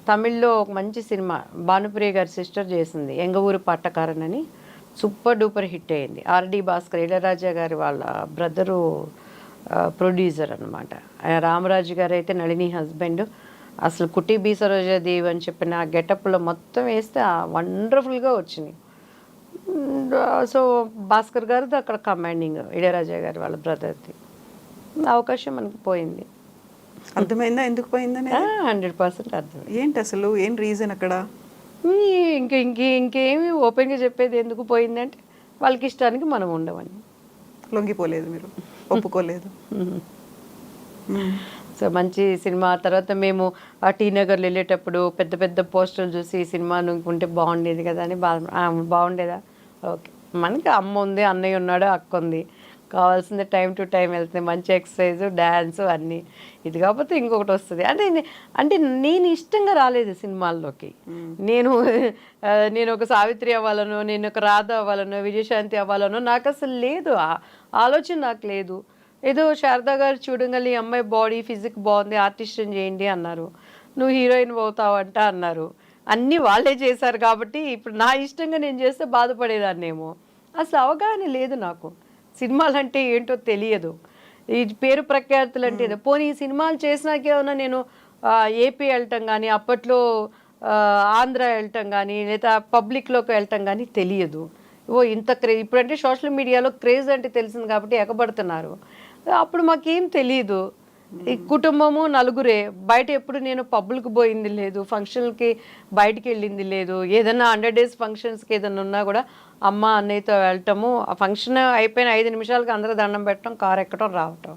తమిళ్లో ఒక మంచి సినిమా భానుప్రియ గారి సిస్టర్ చేసింది, ఎంగ ఊరు పట్టకారన్ అని, సూపర్ డూపర్ హిట్ అయింది. ఆర్డి భాస్కర్, ఇళయరాజా గారి వాళ్ళ బ్రదరు ప్రొడ్యూసర్ అనమాట. రామరాజు గారు అయితే నళిని హస్బెండ్. అసలు కుట్టి బి సరోజాదేవి అని చెప్పిన ఆ గెటప్లో మొత్తం వేస్తే వండర్ఫుల్గా వచ్చింది. సో భాస్కర్ గారిది అక్కడ కమాండింగ్, ఇళయరాజా గారి వాళ్ళ బ్రదర్ది. అవకాశం మనకు పోయింది. అర్థమైందా ఎందుకు పోయిందని? 100% అర్థం. ఏంటి అసలు ఏం రీజన్ అక్కడ? ఇంకేమి ఓపెన్గా చెప్పేది ఎందుకు పోయిందంటే వాళ్ళకి ఇష్టానికి మనం ఉండమని. లొంగిపోలేదు మీరు, ఒప్పుకోలేదు. సో మంచి సినిమా. తర్వాత మేము ఆ టీ నగర్లో వెళ్ళేటప్పుడు పెద్ద పెద్ద పోస్టర్లు చూసి ఈ సినిమా ఉంటే బాగుండేది కదా అని బాగుండేదా, ఓకే మనకి అమ్మ ఉంది, అన్నయ్య ఉన్నాడు, అక్క ఉంది, కావాల్సింది టైం టు టైం వెళ్తుంది, మంచి ఎక్సర్సైజ్ డ్యాన్స్ అన్నీ. ఇది కాకపోతే ఇంకొకటి వస్తుంది అంటే నేను ఇష్టంగా రాలేదు సినిమాల్లోకి. నేను ఒక సావిత్రి అవ్వాలనో, నేను ఒక రాధ అవ్వాలనో, విజయశాంతి అవ్వాలనో నాకు అసలు లేదు, ఆలోచన నాకు లేదు. ఏదో శారదా గారు చూడగలి అమ్మాయి బాడీ ఫిజిక్ బాగుంది, ఆర్టిస్ట్ని చేయండి అన్నారు, నువ్వు హీరోయిన్ అవుతావంట అన్నారు. అన్నీ వాళ్ళే చేశారు కాబట్టి ఇప్పుడు నా ఇష్టంగా నేను చేస్తే బాధపడేదాన్నేమో. అసలు అవగాహన లేదు నాకు, సినిమాలు అంటే ఏంటో తెలియదు, ఈ పేరు ప్రఖ్యాతులు అంటే ఏదో. పోనీ ఈ సినిమాలు చేసినాకేమన్నా నేను ఏపీ వెళ్ళటం కానీ, అప్పట్లో ఆంధ్ర వెళ్ళటం కానీ, లేదా పబ్లిక్లోకి వెళ్ళటం కానీ తెలియదు. ఇంత క్రేజ్ ఇప్పుడంటే సోషల్ మీడియాలో క్రేజ్ అంటే తెలిసింది కాబట్టి ఎగబడుతున్నారు. అప్పుడు మాకేం తెలియదు. ఈ కుటుంబము నలుగురే, బయట ఎప్పుడు నేను పబ్బులకు పోయింది లేదు, ఫంక్షన్లకి బయటికి వెళ్ళింది లేదు. ఏదైనా 100 days ఫంక్షన్స్కి ఏదైనా ఉన్నా కూడా అమ్మ అన్నయ్యతో వెళ్ళటము, ఆ ఫంక్షన్ అయిపోయిన 5 నిమిషాలకి అందరూ దండం పెట్టడం, కారు ఎక్కడం, రావటం.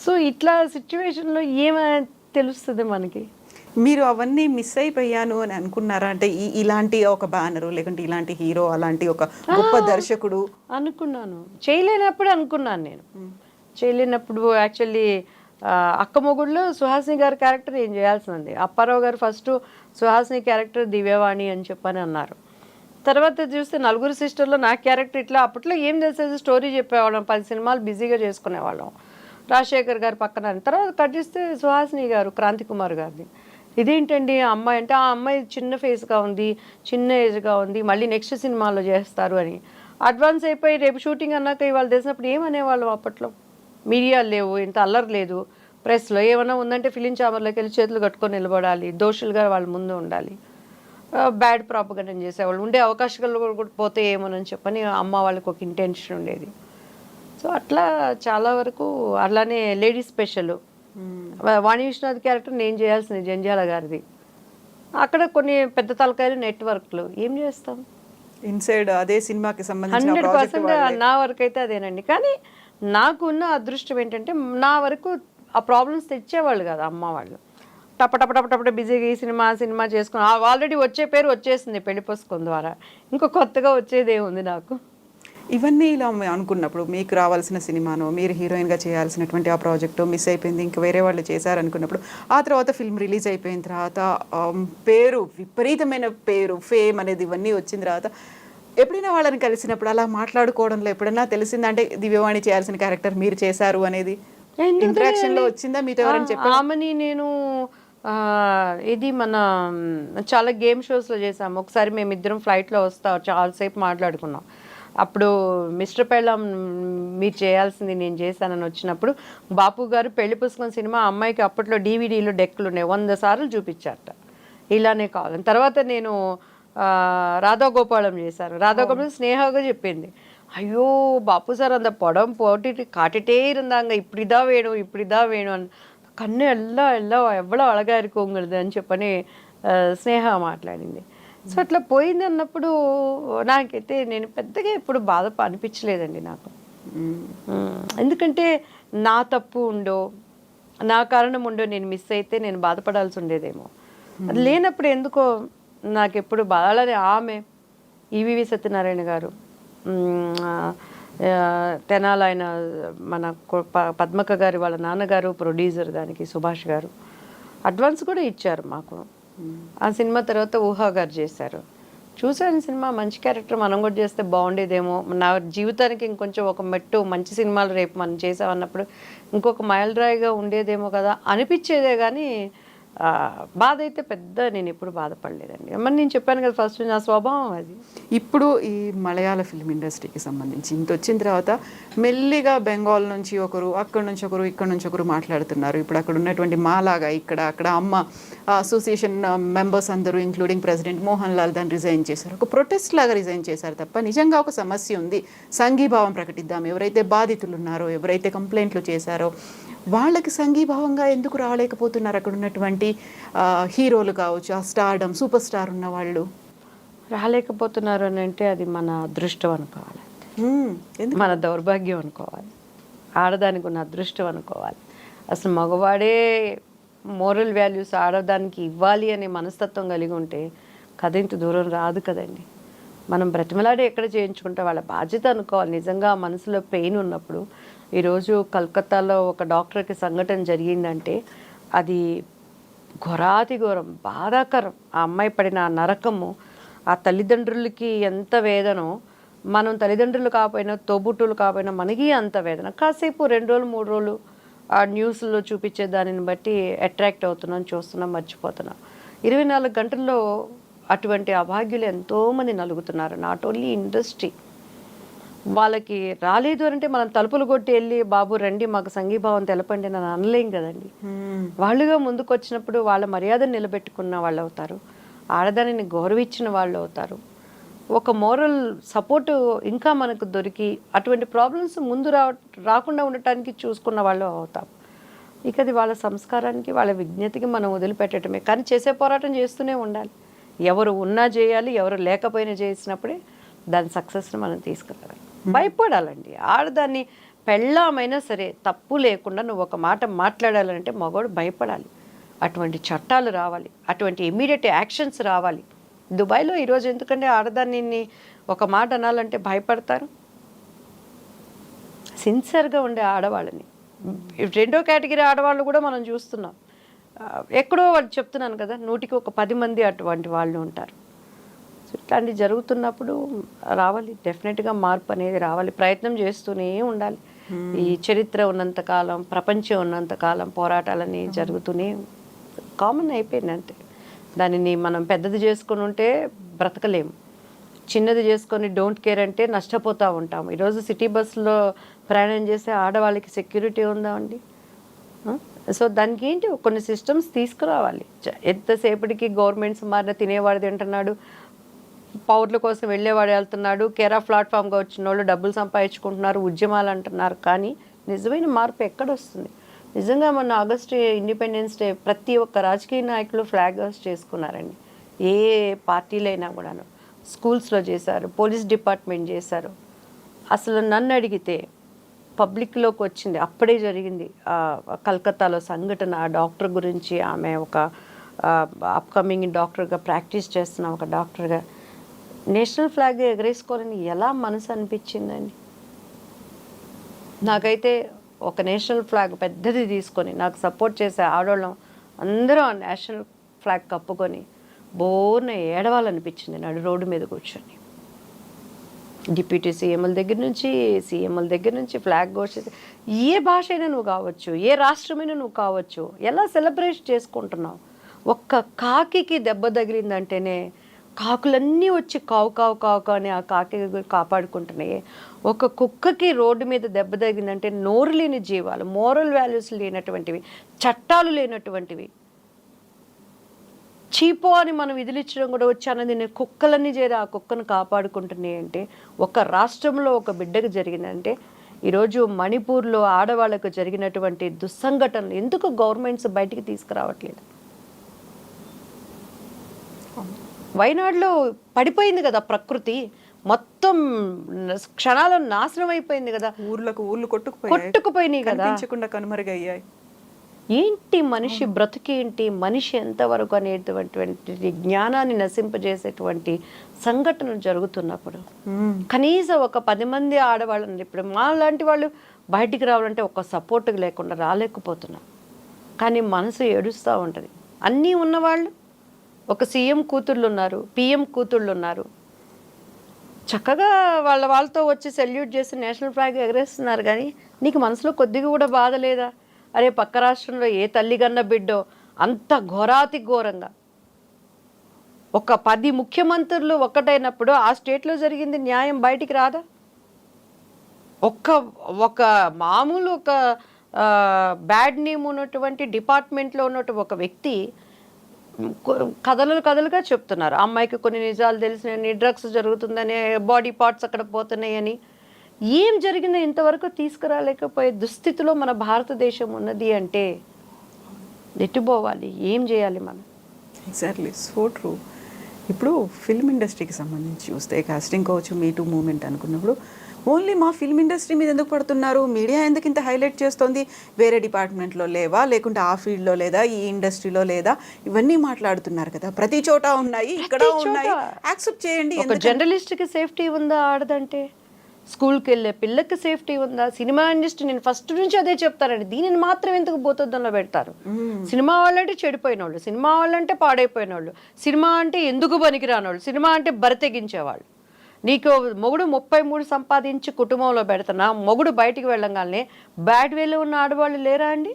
సో ఇట్లా సిచ్యువేషన్లో ఏమైనా తెలుస్తుంది మనకి. మీరు అవన్నీ మిస్ అయిపోయాను అని అనుకున్నారా? అంటే ఇలాంటి ఒక బ్యానరు, లేకుంటే ఇలాంటి హీరో, అలాంటి ఒక గొప్ప దర్శకుడు అనుకున్నాను. చేయలేనప్పుడు అనుకున్నాను నేను. చేయలేనప్పుడు యాక్చువల్లీ అక్క మొగుడులో సుహాసిని గారి క్యారెక్టర్ ఏం చేయాల్సింది. అప్పారావు గారు ఫస్ట్ సుహాసిని క్యారెక్టర్ దివ్యవాణి అని చెప్పని అన్నారు. తర్వాత చూస్తే నలుగురు సిస్టర్లో నా క్యారెక్టర్ ఇట్లా. అప్పట్లో ఏం తెలిసేది, స్టోరీ చెప్పేవాళ్ళం, 10 సినిమాలు బిజీగా చేసుకునేవాళ్ళం. రాజశేఖర్ గారు పక్కన. తర్వాత కట్ చేస్తే సుహాసిని గారు, క్రాంతి కుమార్ గారిది. ఇదేంటండి అమ్మాయి అంటే, ఆ అమ్మాయి చిన్న ఫేస్గా ఉంది, చిన్న ఏజ్గా ఉంది, మళ్ళీ నెక్స్ట్ సినిమాలో చేస్తారు అని అడ్వాన్స్ అయిపోయి రేపు షూటింగ్ అన్నాక ఇవాళ తెలిసినప్పుడు ఏమనేవాళ్ళం. అప్పట్లో మీడియాలు లేవు, ఇంత అల్లరి లేదు, ప్రెస్లో ఏమైనా ఉందంటే ఫిలిం ఛాంబర్లోకి వెళ్ళి చేతులు కట్టుకొని నిలబడాలి, దోషులుగా వాళ్ళ ముందు ఉండాలి, బ్యాడ్ ప్రాపగండా చేసేవాళ్ళు. ఉండే అవకాశాలు కూడా పోతే ఏమోనని చెప్పని అమ్మ వాళ్ళకి ఒక ఇంటెన్షన్ ఉండేది. సో అట్లా చాలా వరకు అలానే లేడీ స్పెషల్ వాణి విశ్వనాథ్ క్యారెక్టర్ నేను చేయాల్సింది జంజాల గారిది. అక్కడ కొన్ని పెద్ద తలకాయలు నెట్వర్క్లు ఏం చేస్తాం, ఇన్సైడ్ అదే సినిమాకి సంబంధించిన 100% నా వరకు అయితే అదేనండి. కానీ నాకున్న అదృష్టం ఏంటంటే నా వరకు ఆ ప్రాబ్లమ్స్ తెచ్చేవాళ్ళు కదా అమ్మ వాళ్ళు. టపటపటపటపట బిజీగా ఈ సినిమా సినిమా చేసుకుని ఆల్రెడీ వచ్చే పేరు వచ్చేసింది పెళ్లి పుస్తకం ద్వారా, ఇంకో కొత్తగా వచ్చేదే ఉంది నాకు. ఇవన్నీ ఇలా అనుకున్నప్పుడు మీకు రావాల్సిన సినిమాను, మీరు హీరోయిన్గా చేయాల్సినటువంటి ఆ ప్రాజెక్టు మిస్ అయిపోయింది, ఇంకా వేరే వాళ్ళు చేశారనుకున్నప్పుడు, ఆ తర్వాత ఫిల్మ్ రిలీజ్ అయిపోయిన తర్వాత పేరు, విపరీతమైన పేరు, ఫేమ్ అనేది ఇవన్నీ వచ్చిన తర్వాత ఎప్పుడైనా వాళ్ళని కలిసినప్పుడు అలా మాట్లాడుకోవడంలో ఎప్పుడైనా తెలిసిందా? అంటే దివ్యవాణి చేయాల్సిన క్యారెక్టర్ మీరు చేశారు అనేది ఇంటరాక్షన్లో వచ్చిందా? మీతో ఎవరైనా చెప్పారు? ఆమెని నేను ఇది మన చాలా గేమ్ షోస్లో చేసాము. ఒకసారి మేమిద్దరం ఫ్లైట్లో చాలాసేపు మాట్లాడుకున్నాం. అప్పుడు మిస్టర్ పెళ్ళాం మీరు చేయాల్సింది నేను చేశానని వచ్చినప్పుడు బాపు గారు పెళ్లి పుస్తకం సినిమా అమ్మాయికి అప్పట్లో DVDలో డెక్కులు ఉన్నాయి, 100 సార్లు చూపించారట, ఇలానే కావాలని. తర్వాత నేను రాధాగోపాలం చేశాను. రాధాగోపాలం స్నేహగా చెప్పింది, ஐயோ பாப்பு சார் அந்த படம் போட்டுட்டு காட்டிட்டே இருந்தாங்க, இப்படிதான் வேணும் இப்படிதான் வேணும் అని. కన్ను ఎல்லாம் ఎవ్వడో అழగా இருக்குங்கிறது అని చెప్పని స్నేహ మాట్లాడింది. సో అట్లా పోయింది అన్నప్పుడు నాకైతే నేను పెద్దగా ఎప్పుడు బాధ అనిపించలేదండి నాకు. ఎందుకంటే నా తప్పు ఉండో, నా కారణం ఉండో నేను మిస్ అయితే నేను బాధపడాల్సి ఉండేదేమో. అది లేనప్పుడు ఎందుకో నాకు ఎప్పుడు బాధలే. ఆమె ఈవీవి సత్యనారాయణ గారు, తెనాలి ఆయన మన పద్మక గారి వాళ్ళ నాన్నగారు ప్రొడ్యూసర్ దానికి, సుభాష్ గారు అడ్వాన్స్ కూడా ఇచ్చారు మాకు. ఆ సినిమా తర్వాత ఊహా గారు చేశారు. చూసాను సినిమా, మంచి క్యారెక్టర్, మనం కూడా చేస్తే బాగుండేదేమో, నా జీవితానికి ఇంకొంచెం ఒక మెట్టు, మంచి సినిమాలు రేపు మనం చేసామన్నప్పుడు ఇంకొక మైలురాయిగా ఉండేదేమో కదా అనిపించేదే. కానీ బాధ అయితే పెద్ద నేను ఎప్పుడు బాధపడలేదండి. మరి నేను చెప్పాను కదా ఫస్ట్ నా స్వభావం అది. ఇప్పుడు ఈ మలయాళ ఫిల్మ్ ఇండస్ట్రీకి సంబంధించి ఇంత వచ్చిన తర్వాత మెల్లిగా బెంగాల్ నుంచి ఒకరు, అక్కడ నుంచి ఒకరు, ఇక్కడ నుంచి ఒకరు మాట్లాడుతున్నారు. ఇప్పుడు అక్కడ ఉన్నటువంటి మాలాగా అక్కడ అమ్మ అసోసియేషన్ మెంబర్స్ అందరూ ఇంక్లూడింగ్ ప్రెసిడెంట్ మోహన్ లాల్ దాన్ని రిజైన్ చేశారు. ఒక ప్రొటెస్ట్ లాగా రిజైన్ చేశారు తప్ప నిజంగా ఒక సమస్య ఉంది, సంఘీభావం ప్రకటిద్దాం, ఎవరైతే బాధితులు ఉన్నారో, ఎవరైతే కంప్లైంట్లు చేశారో వాళ్ళకి సంఘీభావంగా ఎందుకు రాలేకపోతున్నారు అక్కడ ఉన్నటువంటి హీరోలు కావచ్చు, ఆ స్టార్డమ్ సూపర్ స్టార్ ఉన్న వాళ్ళు? రాలేకపోతున్నారు అని అంటే అది మన అదృష్టం అనుకోవాలి, ఎందుకు? మన దౌర్భాగ్యం అనుకోవాలి, ఆడదానికి ఉన్న అదృష్టం అనుకోవాలి. అసలు మగవాడే మోరల్ వాల్యూస్ ఆడదానికి ఇవ్వాలి అనే మనస్తత్వం కలిగి ఉంటే కథ ఇంత దూరం రాదు కదండి. మనం బ్రతిమలాడే ఎక్కడ చేయించుకుంటే వాళ్ళ బాధ్యత అనుకోవాలి. నిజంగా మనసులో పెయిన్ ఉన్నప్పుడు, ఈరోజు కలకత్తాలో ఒక డాక్టర్కి సంఘటన జరిగిందంటే అది ఘోరాతి ఘోరం, బాధాకరం. ఆ అమ్మాయి పడిన ఆ నరకము, ఆ తల్లిదండ్రులకి ఎంత వేదనో, మనం తల్లిదండ్రులు కాకపోయినా తోబుట్టులు కాకపోయినా మనకి అంత వేదన. కాసేపు 2 రోజులు 3 రోజులు ఆ న్యూస్లో చూపించే దానిని బట్టి అట్రాక్ట్ అవుతున్నాం, చూస్తున్నాం, మర్చిపోతున్నాం. 24 గంటల్లో అటువంటి అభాగ్యులు ఎంతోమంది నలుగుతున్నారు. నాట్ ఓన్లీ ఇండస్ట్రీ, వాళ్ళకి రాలేదు అంటే మనం తలుపులు కొట్టి వెళ్ళి బాబు రండి మాకు సంఘీభావం తెలపండి అని అనలేం కదండి. వాళ్ళుగా ముందుకు వచ్చినప్పుడు వాళ్ళ మర్యాదను నిలబెట్టుకున్న వాళ్ళు అవుతారు, ఆడదానిని గౌరవించిన వాళ్ళు అవుతారు. ఒక మోరల్ సపోర్టు ఇంకా మనకు దొరికి అటువంటి ప్రాబ్లమ్స్ ముందు రాకుండా ఉండటానికి చూసుకున్న వాళ్ళు అవుతాం. ఇక అది వాళ్ళ సంస్కారానికి, వాళ్ళ విజ్ఞతకి మనం వదిలిపెట్టడమే. కానీ చేసే పోరాటం చేస్తూనే ఉండాలి. ఎవరు ఉన్నా చేయాలి, ఎవరు లేకపోయినా చేసినప్పుడే దాని సక్సెస్ని మనం తీసుకురావాలి. భయపడాలండి. ఆడదాన్ని పెళ్ళామైనా సరే తప్పు లేకుండా నువ్వు ఒక మాట మాట్లాడాలంటే మగవాడు భయపడాలి. అటువంటి చట్టాలు రావాలి, అటువంటి ఇమీడియట్ యాక్షన్స్ రావాలి. దుబాయ్లో ఈరోజు ఎందుకంటే ఆడదాన్ని ఒక మాట అనాలంటే భయపడతారు. సిన్సియర్గా ఉండే ఆడవాళ్ళని, 2వ కేటగిరీ ఆడవాళ్ళు కూడా మనం చూస్తున్నాం. ఎక్కడో వాళ్ళు చెప్తున్నాను కదా, 100కి ఒక 10 మంది అటువంటి వాళ్ళు ఉంటారు. సో ఇట్లాంటివి జరుగుతున్నప్పుడు రావాలి, డెఫినెట్గా మార్పు అనేది రావాలి. ప్రయత్నం చేస్తూనే ఉండాలి. ఈ చరిత్ర ఉన్నంతకాలం, ప్రపంచం ఉన్నంతకాలం పోరాటాలని జరుగుతూనే కామన్ అయిపోయింది అంతే. దానిని మనం పెద్దది చేసుకొని ఉంటే బ్రతకలేము, చిన్నది చేసుకొని డోంట్ కేర్ అంటే నష్టపోతూ ఉంటాము. ఈరోజు సిటీ బస్సులో ప్రయాణం చేసే ఆడవాళ్ళకి సెక్యూరిటీ ఉందా అండి? సో దానికి ఏంటి, కొన్ని సిస్టమ్స్ తీసుకురావాలి. ఎంతసేపటికి గవర్నమెంట్స్ మారిన తినేవాడు తింటున్నాడు, పౌరుల కోసం వెళ్ళేవాడు వెళ్తున్నాడు, కేరా ప్లాట్ఫామ్గా వచ్చిన వాళ్ళు డబ్బులు సంపాదించుకుంటున్నారు, ఉద్యమాలు అంటున్నారు. కానీ నిజమైన మార్పు ఎక్కడొస్తుంది? నిజంగా మొన్న ఆగస్టు ఇండిపెండెన్స్ డే ప్రతి ఒక్క రాజకీయ నాయకులు ఫ్లాగ్ హోస్ట్ చేసుకున్నారండి. ఏ పార్టీలైనా కూడాను స్కూల్స్లో చేశారు, పోలీస్ డిపార్ట్మెంట్ చేశారు. అసలు నన్ను అడిగితే పబ్లిక్లోకి వచ్చింది అప్పుడే జరిగింది కలకత్తాలో సంఘటన. ఆ డాక్టర్ గురించి, ఆమె ఒక అప్కమింగ్ డాక్టర్గా ప్రాక్టీస్ చేస్తున్న ఒక డాక్టర్గా నేషనల్ ఫ్లాగ్ ఎగరేసుకోవాలని ఎలా మనసు అనిపించిందండి నాకైతే. ఒక నేషనల్ ఫ్లాగ్ పెద్దది తీసుకొని నాకు సపోర్ట్ చేసే ఆడవాళ్ళం అందరూ ఆ నేషనల్ ఫ్లాగ్ కప్పుకొని బోర్న ఏడవాలనిపించింది నడు రోడ్డు మీద కూర్చొని. డిప్యూటీ సీఎంల దగ్గర నుంచి ఫ్లాగ్ ఘోషిస్తే, ఏ భాష అయినా నువ్వు కావచ్చు, ఏ రాష్ట్రమైనా నువ్వు కావచ్చు, ఎలా సెలబ్రేట్ చేసుకుంటున్నావు? ఒక్క కాకికి దెబ్బ తగిలిందంటేనే కాకులన్నీ వచ్చి కావు కావు కావు అని ఆ కాకి కాపాడుకుంటున్నాయి. ఒక కుక్కకి రోడ్డు మీద దెబ్బ తగిలిందంటే నోరు లేని జీవాలు, మోరల్ వాల్యూస్ లేనటువంటివి, చట్టాలు లేనటువంటివి, చీపో అని మనం విధులిచ్చడం కూడా వచ్చి అన్నది నేను కుక్కలన్నీ చేరి ఆ కుక్కను కాపాడుకుంటున్నాయి అంటే, ఒక రాష్ట్రంలో ఒక బిడ్డకు జరిగిందంటే, ఈరోజు మణిపూర్లో ఆడవాళ్ళకు జరిగినటువంటి దుస్సంఘటనలు ఎందుకు గవర్నమెంట్స్ బయటికి తీసుకురావట్లేదు? వైనాడులో పడిపోయింది కదా ప్రకృతి, మొత్తం క్షణాల నాశనం అయిపోయింది కదా, ఊర్లు కొట్టుకుపోయినాయి కదా, కనుమరుగయ్యాయి. ఏంటి మనిషి బ్రతుకేంటి, మనిషి ఎంతవరకు అనేటువంటి జ్ఞానాన్ని నశింపజేసేటువంటి సంఘటనలు జరుగుతున్నప్పుడు కనీసం ఒక 10 మంది ఆడవాళ్ళని, ఇప్పుడు మా లాంటి వాళ్ళు బయటికి రావాలంటే ఒక సపోర్ట్ లేకుండా రాలేకపోతున్నాం. కానీ మనసు ఏడుస్తూ ఉంటుంది. అన్నీ ఉన్నవాళ్ళు, ఒక సీఎం కూతుళ్ళు ఉన్నారు, పిఎం కూతుళ్ళు ఉన్నారు, చక్కగా వాళ్ళతో వచ్చి సెల్యూట్ చేసి నేషనల్ ఫ్లాగ్ ఎగరేస్తున్నారు. కానీ నీకు మనసులో కొద్దిగా కూడా బాధ లేదా? అరే పక్క రాష్ట్రంలో ఏ తల్లి కన్న బిడ్డో అంత ఘోరాతి ఘోరంగా ఒక 10 ముఖ్యమంత్రులు ఒక్కటైనప్పుడు ఆ స్టేట్లో జరిగింది న్యాయం బయటికి రాదా? ఒక మామూలు ఒక బ్యాడ్ నేమ్ ఉన్నటువంటి డిపార్ట్మెంట్లో ఉన్నటువంటి ఒక వ్యక్తి కథలుగా చెప్తున్నారు. అమ్మాయికి కొన్ని నిజాలు తెలిసినాయని, డ్రగ్స్ జరుగుతుందని, బాడీ పార్ట్స్ అక్కడ పోతున్నాయని. ఏం జరిగిందో ఇంతవరకు తీసుకురాలేకపోయే దుస్థితిలో మన భారతదేశం ఉన్నది అంటే ఎట్టుపోవాలి, ఏం చేయాలి మనం? Exactly, so true. ఇప్పుడు ఫిల్మ్ ఇండస్ట్రీకి సంబంధించి చూస్తే కాస్టింగ్ కావచ్చు, మీ టూ మూమెంట్ అనుకున్నప్పుడు ఓన్లీ మా ఫిల్మ్ ఇండస్ట్రీ మీద ఎందుకు పడుతున్నారు, మీడియా ఎందుకు ఇంత హైలైట్ చేస్తోంది, వేరే డిపార్ట్మెంట్లో లేవా, లేకుంటే ఆ ఫీల్డ్లో లేదా, ఈ ఇండస్ట్రీలో లేదా, ఇవన్నీ మాట్లాడుతున్నారు కదా. ప్రతి చోట ఉన్నాయి, ఇక్కడ ఉన్నాయి, యాక్సెప్ట్ చేయండి. ఒక జర్నలిస్ట్కి సేఫ్టీ ఉందా ఆడదంటే? స్కూల్కి వెళ్ళే పిల్లకి సేఫ్టీ ఉందా? సినిమా ఇండస్ట్రీ, నేను ఫస్ట్ నుంచి అదే చెప్తానండి, దీనిని మాత్రం ఎందుకు భూతద్దంలో పెడతారు? సినిమా వాళ్ళంటే చెడిపోయిన వాళ్ళు, సినిమా వాళ్ళంటే పాడైపోయిన వాళ్ళు, సినిమా అంటే ఎందుకు పనికిరాని వాళ్ళు, సినిమా అంటే బరితెగించేవాళ్ళు. నీకు మొగుడు 33 సంపాదించి కుటుంబంలో పెడుతున్నా, మొగుడు బయటికి వెళ్ళగానే బ్యాడ్ వేలో ఉన్న ఆడవాళ్ళు లేరా అండి?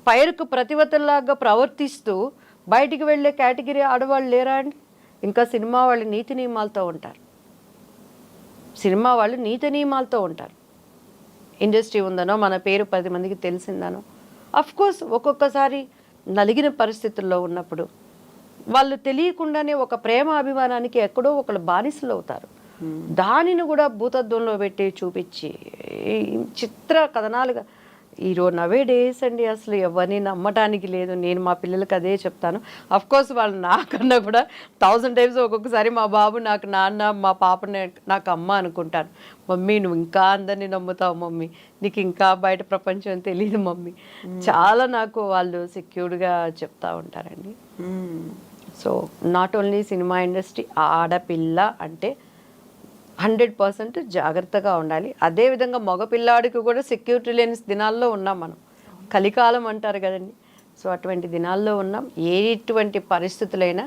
పైరుకు ప్రతివతల్లాగా ప్రవర్తిస్తూ బయటికి వెళ్ళే కేటగిరీ ఆడవాళ్ళు లేరా అండి? ఇంకా సినిమా వాళ్ళు నీతి నియమాలతో ఉంటారు, సినిమా వాళ్ళు నీతి నియమాలతో ఉంటారు. ఇండస్ట్రీ ఉందనో మన పేరు 10 మందికి తెలిసిందనో, అఫ్కోర్స్ ఒక్కొక్కసారి నలిగిన పరిస్థితుల్లో ఉన్నప్పుడు వాళ్ళు తెలియకుండానే ఒక ప్రేమ అభిమానానికి ఎక్కడో ఒకళ్ళు బానిసలు అవుతారు. దానిని కూడా భూతత్వంలో పెట్టి చూపించి చిత్ర కథనాలుగా ఈరోజు నవే డేస్ అండి అసలు ఎవరిని నమ్మటానికి లేదు. నేను మా పిల్లలకి అదే చెప్తాను. అఫ్కోర్స్ వాళ్ళు నాకన్నా కూడా 1000 టైమ్స్ ఒక్కొక్కసారి మా బాబు నాకు నాన్న, మా పాపని నాకు అమ్మ అనుకుంటాను. మమ్మీ నువ్వు ఇంకా అందరినీ నమ్ముతావు మమ్మీ, నీకు ఇంకా బయట ప్రపంచం తెలియదు మమ్మీ, చాలా నాకు వాళ్ళు సెక్యూర్డ్గా చెప్తా ఉంటారండి. So not only cinema industry, ఆడపిల్ల అంటే 100% జాగ్రత్తగా ఉండాలి. అదేవిధంగా మగపిల్లాడికి కూడా సెక్యూరిటీ లేని దినాల్లో ఉన్నాం మనం, కలికాలం అంటారు కదండి. సో అటువంటి దినాల్లో ఉన్నాం. ఎటువంటి పరిస్థితులైనా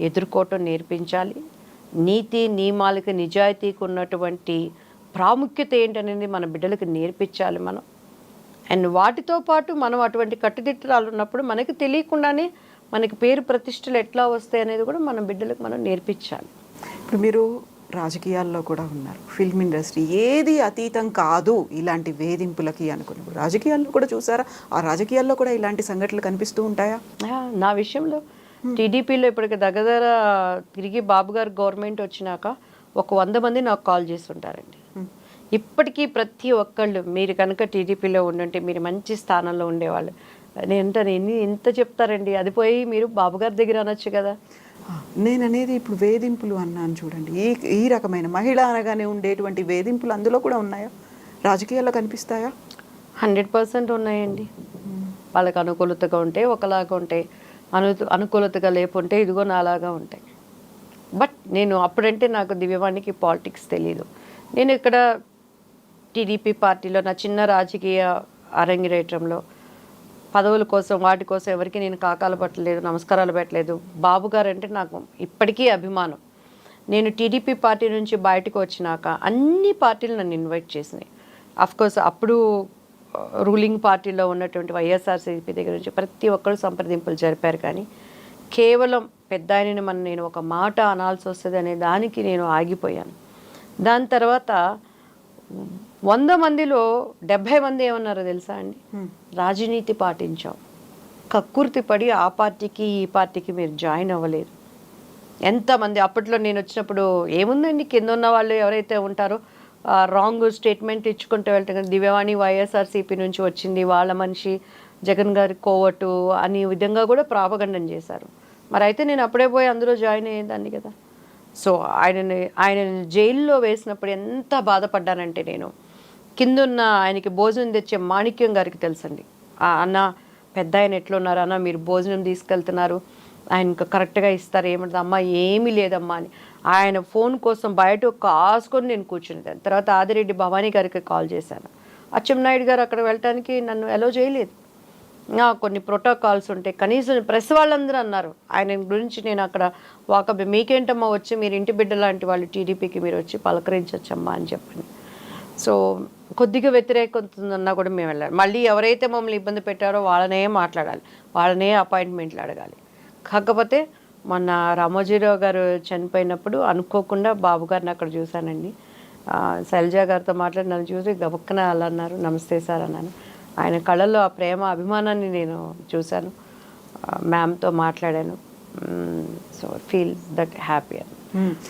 ఎదుర్కోవటం నేర్పించాలి. నీతి నియమాలకి, నిజాయితీకి ఉన్నటువంటి ప్రాముఖ్యత ఏంటనేది మన బిడ్డలకు నేర్పించాలి మనం. అండ్ వాటితో పాటు మనం అటువంటి కట్టుదిట్టాలు ఉన్నప్పుడు మనకి తెలియకుండానే మనకి పేరు ప్రతిష్టలు ఎట్లా వస్తాయి అనేది కూడా మన బిడ్డలకు మనం నేర్పించాలి. ఇప్పుడు మీరు రాజకీయాల్లో కూడా ఉన్నారు, ఫిల్మ్ ఇండస్ట్రీ ఏది అతీతం కాదు ఇలాంటి వేధింపులకి అనుకున్నప్పుడు రాజకీయాల్లో కూడా చూసారా? ఆ రాజకీయాల్లో కూడా ఇలాంటి సంఘటనలు కనిపిస్తూ ఉంటాయా? నా విషయంలో టీడీపీలో ఇప్పటికి దగ్గర తిరిగి బాబు గారు గవర్నమెంట్ వచ్చినాక ఒక 100 మంది నాకు కాల్ చేస్తుంటారండి. ఇప్పటికీ ప్రతి ఒక్కళ్ళు మీరు కనుక టీడీపీలో ఉండుంటే మీరు మంచి స్థానంలో ఉండేవాళ్ళు. నేను ఎంత చెప్తారండి, అది పోయి మీరు బాబు గారి దగ్గర అనొచ్చు కదా. నేను అనేది ఇప్పుడు వేధింపులు అన్నాను చూడండి, ఈ రకమైన మహిళ అనగానే ఉండేటువంటి వేధింపులు అందులో కూడా ఉన్నాయా? రాజకీయాల్లో కనిపిస్తాయా? 100% ఉన్నాయండి. వాళ్ళకి అనుకూలతగా ఉంటే ఒకలాగా ఉంటాయి, అనుకూలతగా లేకుంటే ఇదిగో నాలాగా ఉంటాయి. బట్ నేను అప్పుడంటే నాకు దివ్యవాణికి పాలిటిక్స్ తెలీదు. నేను ఇక్కడ టీడీపీ పార్టీలో నా చిన్న రాజకీయ అరంగిరేటంలో పదవుల కోసం వాటి కోసం ఎవరికి నేను కాకాలు పట్టలేదు, నమస్కారాలు పెట్టలేదు. బాబు గారు అంటే నాకు ఇప్పటికీ అభిమానం. నేను టీడీపీ పార్టీ నుంచి బయటకు వచ్చినాక అన్ని పార్టీలు నన్ను ఇన్వైట్ చేసినాయి. అఫ్కోర్స్ అప్పుడు రూలింగ్ పార్టీలో ఉన్నటువంటి వైఎస్ఆర్సీపీ దగ్గర నుంచి ప్రతి ఒక్కరు సంప్రదింపులు జరిపారు. కానీ కేవలం పెద్ద ఆయనని నేను ఒక మాట అనాల్సి వస్తుంది అనే దానికి నేను ఆగిపోయాను. దాని తర్వాత 100 మందిలో 70 మంది ఏమన్నారో తెలుసా అండి, రాజనీతి పాటించాం, కక్కుర్తి పడి ఆ పార్టీకి ఈ పార్టీకి మీరు జాయిన్ అవ్వలేదు. ఎంతమంది అప్పట్లో నేను వచ్చినప్పుడు ఏముందండి, కింద ఉన్న వాళ్ళు ఎవరైతే ఉంటారో రాంగ్ స్టేట్మెంట్ ఇచ్చుకుంటూ వెళ్తాం. దివ్యవాణి వైఎస్ఆర్సీపీ నుంచి వచ్చింది, వాళ్ళ మనిషి, జగన్ గారి కోవటు అనే విధంగా కూడా ప్రాపగండం చేశారు. మరి అయితే నేను అప్పుడే పోయి అందులో జాయిన్ అయ్యేదాన్ని కదా. సో ఆయనని జైల్లో వేసినప్పుడు ఎంత బాధపడ్డానంటే, నేను కిందున్న ఆయనకి భోజనం తెచ్చే మాణిక్యం గారికి తెలుసండి, అన్న పెద్ద ఆయన ఎట్లున్నారు అన్న, మీరు భోజనం తీసుకెళ్తున్నారు, ఆయనకు కరెక్ట్గా ఇస్తారు, ఏమంటుంది అమ్మ, ఏమీ లేదమ్మా అని ఆయన ఫోన్ కోసం బయట కాసుకొని నేను కూర్చునేదాన్ని. తర్వాత ఆదిరెడ్డి భవానీ గారికి కాల్ చేశాను. అచ్చెన్నాయుడు గారు అక్కడ వెళ్ళటానికి నన్ను అలో చేయలేదు. కొన్ని ప్రోటోకాల్స్ ఉంటాయి. కనీసం ప్రెస్ వాళ్ళందరూ అన్నారు ఆయన గురించి, నేను అక్కడ వాకబ్ మీకేంటమ్మా వచ్చి, మీరు ఇంటి బిడ్డ లాంటి వాళ్ళు టీడీపీకి మీరు వచ్చి పలకరించచ్చమ్మా అని చెప్పండి. సో కొద్దిగా వ్యతిరేకతన్నా కూడా మేము వెళ్ళాలి. మళ్ళీ ఎవరైతే మమ్మల్ని ఇబ్బంది పెట్టారో వాళ్ళనే మాట్లాడాలి, వాళ్ళనే అపాయింట్మెంట్లు అడగాలి. కాకపోతే మొన్న రామోజీరావు గారు చనిపోయినప్పుడు అనుకోకుండా బాబు గారిని అక్కడ చూశానండి. శైలజ గారితో మాట్లాడి నన్ను చూసి గబక్కన అలా అన్నారు, నమస్తే సార్ అన్నాను. ఆయన కళ్ళల్లో ఆ ప్రేమ అభిమానాన్ని నేను చూశాను. మ్యామ్తో మాట్లాడాను. So feel that happy.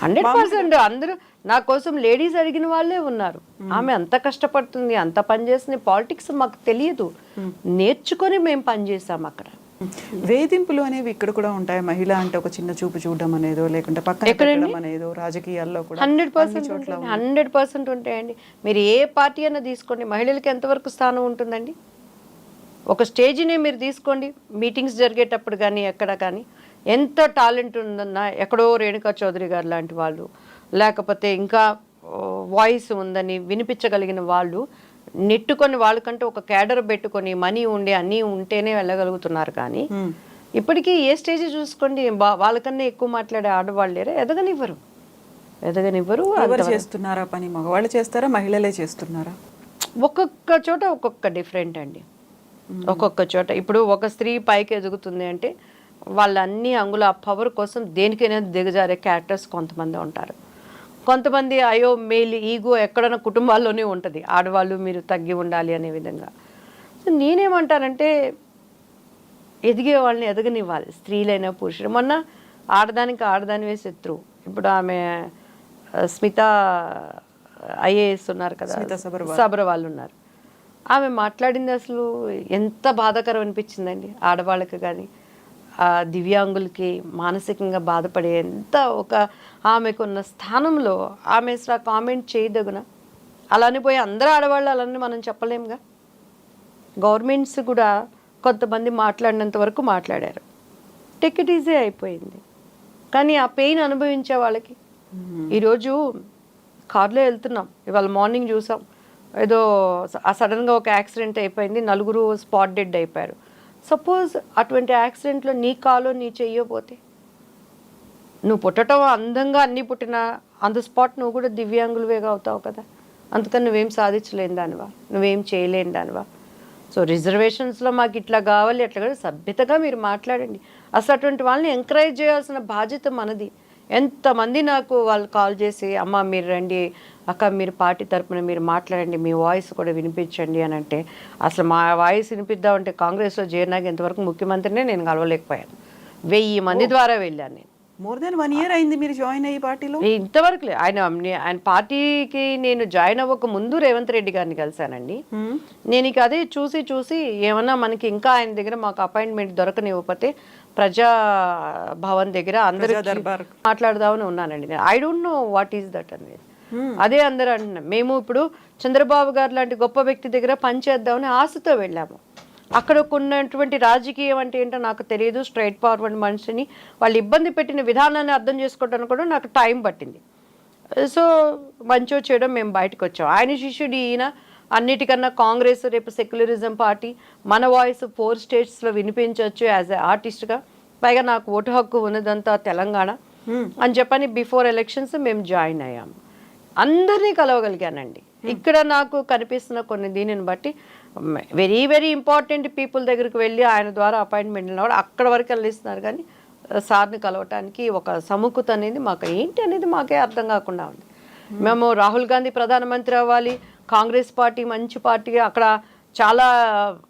100% అందరూ నా కోసం లేడీస్ అడిగిన వాళ్ళే ఉన్నారు. ఆమె అంత కష్టపడుతుంది, అంత పనిచేస్తుంది. పాలిటిక్స్ మాకు తెలియదు, నేర్చుకొని మేము పనిచేసాం అక్కడ. వేధింపులు అనేవి ఇక్కడ కూడా ఉంటాయి. మహిళ అంటే ఒక చిన్న చూపు చూడడం అనేదో, లేకుంటే పక్కన పెట్టడం అనేదో రాజకీయాల్లో కూడా 100% ఉంటాయండి. మీరు ఏ పార్టీ అయినా తీసుకోండి, మహిళలకి ఎంతవరకు స్థానం ఉంటుందండి? ఒక స్టేజ్ని మీరు తీసుకోండి, మీటింగ్స్ జరిగేటప్పుడు కానీ ఎక్కడ కానీ ఎంత టాలెంట్ ఉందన్నా, ఎక్కడో రేణుకా చౌదరి గారు లాంటి వాళ్ళు, లేకపోతే ఇంకా వాయిస్ ఉందని వినిపించగలిగిన వాళ్ళు నెట్టుకొని వాళ్ళకంటే ఒక క్యాడర్ పెట్టుకొని మనీ ఉండి అన్నీ ఉంటేనే వెళ్ళగలుగుతున్నారు. కానీ ఇప్పటికీ ఏ స్టేజ్ చూసుకోండి, వాళ్ళకన్నా ఎక్కువ మాట్లాడే ఆడవాళ్ళు లేరా? ఎదగనివ్వరు. ఎవరు చేస్తున్నారా పని? మగవాళ్ళు చేస్తారా, మహిళలే చేస్తున్నారా? ఒక్కొక్క చోట ఒక్కొక్క డిఫరెంట్ అండి. ఒక్కొక్క చోట ఇప్పుడు ఒక స్త్రీ పైకి ఎదుగుతుంది అంటే వాళ్ళ అన్ని అంగుల పవర్ కోసం దేనికైనా దిగజారే క్యారెక్టర్స్ కొంతమంది ఉంటారు. కొంతమంది అయ్యో మేలు ఈగో ఎక్కడైనా కుటుంబాల్లోనే ఉంటుంది, ఆడవాళ్ళు మీరు తగ్గి ఉండాలి అనే విధంగా. సో నేనేమంటానంటే ఎదిగే వాళ్ళని ఎదగనివ్వాలి, స్త్రీలైనా పురుషులు. మొన్న ఆడదానివే శత్రువు. ఇప్పుడు ఆమె స్మిత ఐఏఎస్ ఉన్నారు కదా, సబర్వాల్ ఉన్నారు. ఆమె మాట్లాడింది అసలు ఎంత బాధాకరం అనిపించిందండి ఆడవాళ్ళకి కానీ దివ్యాంగులకి, మానసికంగా బాధపడే ఎంత ఒక ఆమెకున్న స్థానంలో ఆమె అసలు కామెంట్ చేయదగున. అలానే పోయి అందరూ ఆడవాళ్ళు అలానే మనం చెప్పలేముగా. గవర్నమెంట్స్ కూడా కొంతమంది మాట్లాడినంత వరకు మాట్లాడారు, టేక్ ఇట్ ఈజీ అయిపోయింది. కానీ ఆ పెయిన్ అనుభవించే వాళ్ళకి ఈరోజు కార్లో వెళ్తున్నాం, ఇవాళ మార్నింగ్ చూసాం, ఏదో సడన్గా ఒక యాక్సిడెంట్ అయిపోయింది, 4 స్పాట్ డెడ్ అయిపోయారు. సపోజ్ అటువంటి యాక్సిడెంట్లో నీ కాలో నీ చెయ్యపోతే, నువ్వు పుట్టడం అందంగా అన్నీ పుట్టినా ఆన్ ద స్పాట్ నువ్వు కూడా దివ్యాంగులవేగా అవుతావు కదా. అందుకని నువ్వేం సాధించలేని దానివా, నువ్వేం చేయలేని దానివా? సో రిజర్వేషన్స్లో మాకు ఇట్లా కావాలి అట్లా కావాలి, సభ్యతగా మీరు మాట్లాడండి. అసలు అటువంటి వాళ్ళని ఎంకరేజ్ చేయాల్సిన బాధ్యత మనది. ఎంతమంది నాకు వాళ్ళు కాల్ చేసి అమ్మ మీరు రండి, అక్క మీరు పార్టీ తరపున మీరు మాట్లాడండి, మీ వాయిస్ కూడా వినిపించండి అని అంటే, అసలు మా వాయిస్ వినిపిద్దామంటే కాంగ్రెస్లో చేరినాక ఇంతవరకు ముఖ్యమంత్రినే నేను కలవలేకపోయాను. 1000 మంది ద్వారా వెళ్ళాను నేను. మోర్ దెన్ 1 year అయింది మీరు జాయిన్ అయ్యి పార్టీలో? ఇంతవరకు లేదు. ఆయన పార్టీకి నేను జాయిన్ అవ్వక ముందు రేవంత్ రెడ్డి గారిని కలిశానండి. నేను ఇక అదే చూసి ఏమన్నా మనకి ఇంకా ఆయన దగ్గర మాకు అపాయింట్మెంట్ దొరకనివ్వకపోతే ప్రజా భవన్ దగ్గర అందరూ మాట్లాడదామని ఉన్నానండి. నేను I don't know what is that అనేది. అదే అందరూ అంటున్నాం, మేము ఇప్పుడు చంద్రబాబు గారు లాంటి గొప్ప వ్యక్తి దగ్గర పనిచేద్దామని ఆశతో వెళ్ళాము. అక్కడ ఉన్నటువంటి రాజకీయం అంటే ఏంటో నాకు తెలియదు. స్ట్రైట్ ఫార్వర్డ్ మనిషిని వాళ్ళు ఇబ్బంది పెట్టిన విధానాన్ని అర్థం చేసుకోవడానికి కూడా నాకు టైం పట్టింది. సో మంచో చేయడం మేము బయటకు వచ్చాం. ఆయన శిష్యుడు ఈయన. అన్నిటికన్నా కాంగ్రెస్ రేపు సెక్యులరిజం పార్టీ, మన వాయిస్ 4 స్టేట్స్లో వినిపించవచ్చు యాజ్ ఎ ఆర్టిస్ట్గా. పైగా నాకు ఓటు హక్కు ఉన్నదంతా తెలంగాణ అని చెప్పని బిఫోర్ ఎలక్షన్స్ మేము జాయిన్ అయ్యాము. అందరినీ కలవగలిగానండి. ఇక్కడ నాకు కనిపిస్తున్న కొన్ని దీనిని బట్టి వెరీ వెరీ ఇంపార్టెంట్ పీపుల్ దగ్గరికి వెళ్ళి ఆయన ద్వారా అపాయింట్మెంట్ కూడా అక్కడ వరకు వెళ్ళిస్తున్నారు. కానీ సార్ని కలవటానికి ఒక సముఖత అనేది మాకు ఏంటి అనేది మాకే అర్థం కాకుండా ఉంది. మేము రాహుల్ గాంధీ ప్రధానమంత్రి అవ్వాలి, కాంగ్రెస్ పార్టీ మంచి పార్టీ, అక్కడ చాలా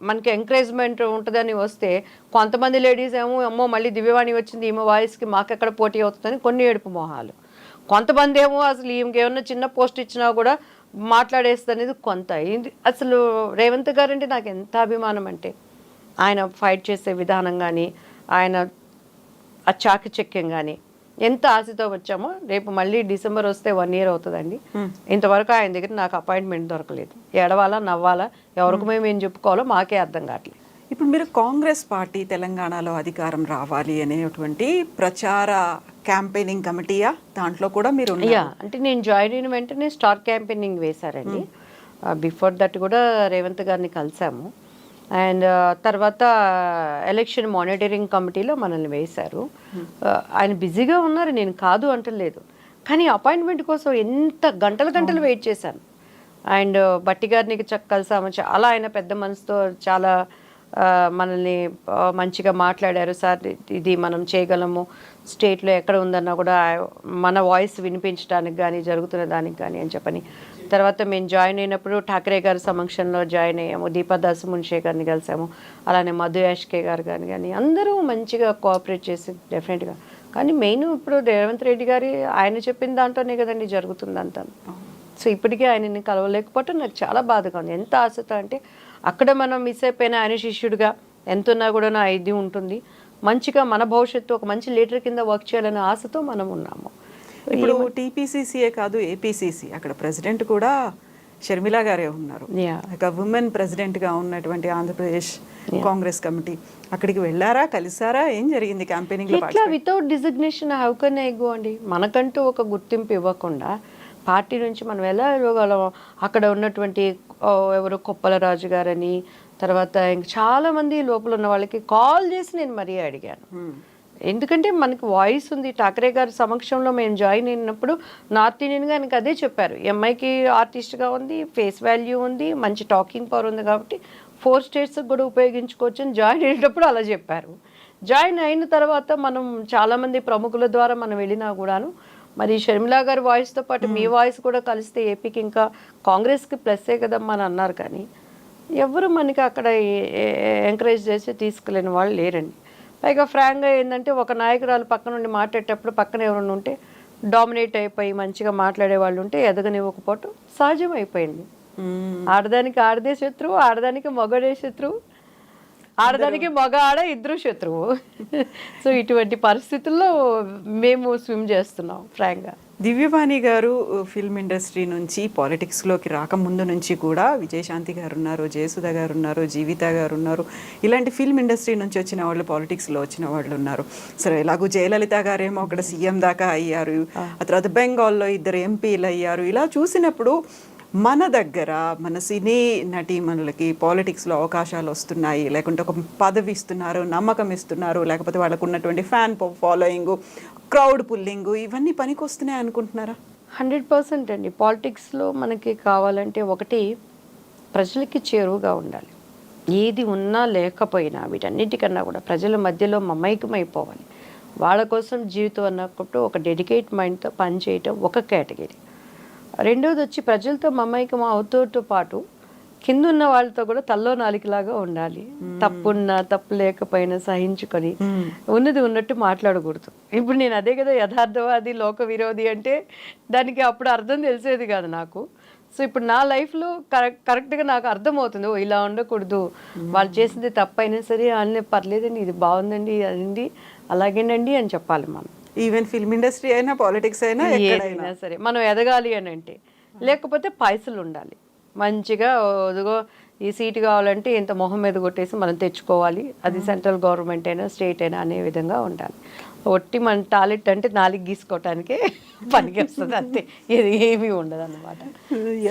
మనకి ఎంకరేజ్మెంట్ ఉంటుందని వస్తే కొంతమంది లేడీస్ ఏమో అమ్మో మళ్ళీ దివ్యవాణి వచ్చింది ఈమె వాయిస్కి మాకెక్కడ పోటీ అవుతుందని కొన్ని ఏడుపు మొహాలు. కొంతమంది ఏమో అసలు ఈమెకి ఏమన్నా చిన్న పోస్ట్ ఇచ్చినా కూడా మాట్లాడేస్తుంది అనేది కొంత. అసలు రేవంత్ గారు అంటే నాకు ఎంత అభిమానం అంటే, ఆయన ఫైట్ చేసే విధానం కానీ, ఆయన ఆ చాకచక్యం కానీ ఎంత ఆశతో వచ్చామో. రేపు మళ్ళీ డిసెంబర్ వస్తే 1 year అవుతుందండి. ఇంతవరకు ఆయన దగ్గర నాకు అపాయింట్మెంట్ దొరకలేదు. ఏడవాలా నవ్వాలా ఎవరికి మేము ఏం చెప్పుకోవాలో మాకే అర్థం కావట్లేదు. ఇప్పుడు మీరు కాంగ్రెస్ పార్టీ తెలంగాణలో అధికారం రావాలి అనేటువంటి ప్రచార క్యాంపెయినింగ్ కమిటీయా, దాంట్లో కూడా మీరు? అంటే నేను జాయిన్ అయిన వెంటనే స్టార్ క్యాంపెయినింగ్ వేశారండి. బిఫోర్ దట్ కూడా రేవంత్ గారిని కలిసాము. అండ్ తర్వాత ఎలక్షన్ మానిటరింగ్ కమిటీలో మనల్ని వేశారు. ఆయన బిజీగా ఉన్నారు, నేను కాదు అంటలేదు. కానీ అపాయింట్మెంట్ కోసం ఎంత గంటలు వెయిట్ చేశాను. అండ్ బట్టి గారిని కలిసాము. చాలా ఆయన పెద్ద మనసుతో చాలా మనల్ని మంచిగా మాట్లాడారు. సార్ ఇది మనం చేయగలము, స్టేట్లో ఎక్కడ ఉందన్నా కూడా మన వాయిస్ వినిపించడానికి కానీ జరుగుతున్న దానికి కానీ అని చెప్పని. తర్వాత మేము జాయిన్ అయినప్పుడు ఠాకరే గారి సమక్షంలో జాయిన్ అయ్యాము. దీపాదాస్ మున్షే గారిని కలిసాము. అలానే మధు యాష్కే గారు కానీ అందరూ మంచిగా కోఆపరేట్ చేసి డెఫినెట్గా కానీ మెయిన్ ఇప్పుడు రేవంత్ రెడ్డి గారి ఆయన చెప్పిన దాంట్లోనే కదండి జరుగుతుంది అంతా. సో ఇప్పటికీ ఆయనని కలవలేకపోవటం నాకు చాలా బాధగా ఉంది. ఎంత ఆశతో అంటే అక్కడ మనం మిస్ అయిపోయిన ఆయన శిష్యుడిగా ఎంత ఉన్నా కూడా నా ఇది ఉంటుంది, మంచిగా మన భవిష్యత్తు ఒక మంచి లీడర్ కింద వర్క్ చేయాలనే ఆశతో మనం ఉన్నాము. ఇప్పుడు టీపీసీసీఏ కాదు ఏపీసీసీ, అక్కడ ప్రెసిడెంట్ కూడా షర్మిల గారే ఉన్నారు. ఒక ఉమెన్ ప్రెసిడెంట్గా ఉన్నటువంటి ఆంధ్రప్రదేశ్ కాంగ్రెస్ కమిటీ, అక్కడికి వెళ్ళారా, కలిసారా, ఏం జరిగింది క్యాంపెయినింగ్? ఇట్లా without designation how can I go అండి? మనకంటూ ఒక గుర్తింపు ఇవ్వకుండా పార్టీ నుంచి మనం ఎలా ఇవ్వగలం? అక్కడ ఉన్నటువంటి ఎవరు కొప్పల రాజు గారని, తర్వాత ఇంక చాలామంది లోపల ఉన్న వాళ్ళకి కాల్ చేసి నేను మరీ అడిగాను. ఎందుకంటే మనకి వాయిస్ ఉంది. ఠాకరే గారి సమక్షంలో మేము జాయిన్ అయినప్పుడు నార్త్ ఇండియన్గా ఆయనకి అదే చెప్పారు, ఎంఐకి ఆర్టిస్ట్గా ఉంది, ఫేస్ వాల్యూ ఉంది, మంచి టాకింగ్ పవర్ ఉంది, కాబట్టి 4 స్టేట్స్కి కూడా ఉపయోగించుకోవచ్చు అని జాయిన్ అయ్యేటప్పుడు అలా చెప్పారు. జాయిన్ అయిన తర్వాత మనం చాలామంది ప్రముఖుల ద్వారా మనం వెళ్ళినా కూడాను మరి షర్మిలా గారి వాయిస్తో పాటు మీ వాయిస్ కూడా కలిస్తే ఏపీకి ఇంకా కాంగ్రెస్కి ప్లస్సే కదమ్మా అని అన్నారు. కానీ ఎవరు మనకి అక్కడ ఎంకరేజ్ చేసి తీసుకెళ్ళిన వాళ్ళు లేరండి. పైగా ఫ్రాంక్గా ఏంటంటే ఒక నాయకురాలు పక్క నుండి మాట్లాడేటప్పుడు పక్కన ఎవరైనా ఉంటే డామినేట్ అయిపోయి మంచిగా మాట్లాడే వాళ్ళు ఉంటే ఎదగనివ్వకపోవటం సహజం అయిపోయింది. ఆడదానికి ఆడదే శత్రువు, ఆడదానికి మగడే శత్రువు, ఆడదానికి మగ ఆడ ఇద్దరు శత్రువు. సో ఇటువంటి పరిస్థితుల్లో మేము స్విమ్ చేస్తున్నాం ఫ్రాంక్గా. దివ్యవాణి గారు ఫిల్మ్ ఇండస్ట్రీ నుంచి పాలిటిక్స్లోకి రాకముందు నుంచి కూడా విజయశాంతి గారు ఉన్నారు, జయసుధ గారు ఉన్నారు, జీవిత గారు ఉన్నారు. ఇలాంటి ఫిల్మ్ ఇండస్ట్రీ నుంచి వచ్చిన వాళ్ళు, పాలిటిక్స్లో వచ్చిన వాళ్ళు ఉన్నారు. సరే, ఎలాగో జయలలిత గారేమో అక్కడ సీఎం దాకా అయ్యారు, ఆ తర్వాత బెంగాల్లో 2 ఎంపీలు అయ్యారు. ఇలా చూసినప్పుడు మన దగ్గర మన సినీ నటీమణులకి పాలిటిక్స్లో అవకాశాలు వస్తున్నాయి, లేకుంటే ఒక పదవి ఇస్తున్నారు, నమ్మకం ఇస్తున్నారు, లేకపోతే వాళ్ళకు ఉన్నటువంటి ఫ్యాన్ ఫాలోయింగ్, క్రౌడ్ పుల్లింగ్, ఇవన్నీ పనికి వస్తున్నాయి అనుకుంటున్నారా? 100% అండి. పాలిటిక్స్లో మనకి కావాలంటే ఒకటి ప్రజలకి చేరువుగా ఉండాలి. ఏది ఉన్నా లేకపోయినా వీటన్నిటికన్నా కూడా ప్రజల మధ్యలో మమైకమైపోవాలి. వాళ్ళ కోసం జీవితం అన్నప్పుడు ఒక డెడికేట్ మైండ్తో పనిచేయటం ఒక కేటగిరీ. రెండోది వచ్చి ప్రజలతో మమైకం అవుతూతో పాటు కింద ఉన్న వాళ్ళతో కూడా తల్లో నాలికలాగా ఉండాలి. తప్పున్నా తప్పు లేకపోయినా సహించుకొని ఉన్నది ఉన్నట్టు మాట్లాడకూడదు. ఇప్పుడు నేను అదే కదా యథార్థవాది లోక విరోధి అంటే దానికి అప్పుడు అర్థం తెలిసేది కాదు నాకు. సో ఇప్పుడు నా లైఫ్లో కరెక్ట్గా నాకు అర్థమవుతుంది, ఓ ఇలా ఉండకూడదు, వాళ్ళు చేసింది తప్పైనా సరే అన్నీ పర్లేదండి, ఇది బాగుందండి, అదండి అలాగేనండి అని చెప్పాలి మనం. ఈవెన్ ఫిల్మ్ ఇండస్ట్రీ అయినా పాలిటిక్స్ అయినా ఏదైనా సరే మనం ఎదగాలి అని అంటే, లేకపోతే పైసలు ఉండాలి మంచిగా. అదిగో ఈ సీటు కావాలంటే ఇంత మొహం మీద కొట్టేసి మనం తెచ్చుకోవాలి, అది సెంట్రల్ గవర్నమెంట్ అయినా స్టేట్ అయినా అనే విధంగా ఉండాలి. ఒట్టి మన టాలెంట్ అంటే 4 గీసుకోవటానికే పనికి వస్తుంది అంతే, ఇది ఏమీ ఉండదు అన్నమాట.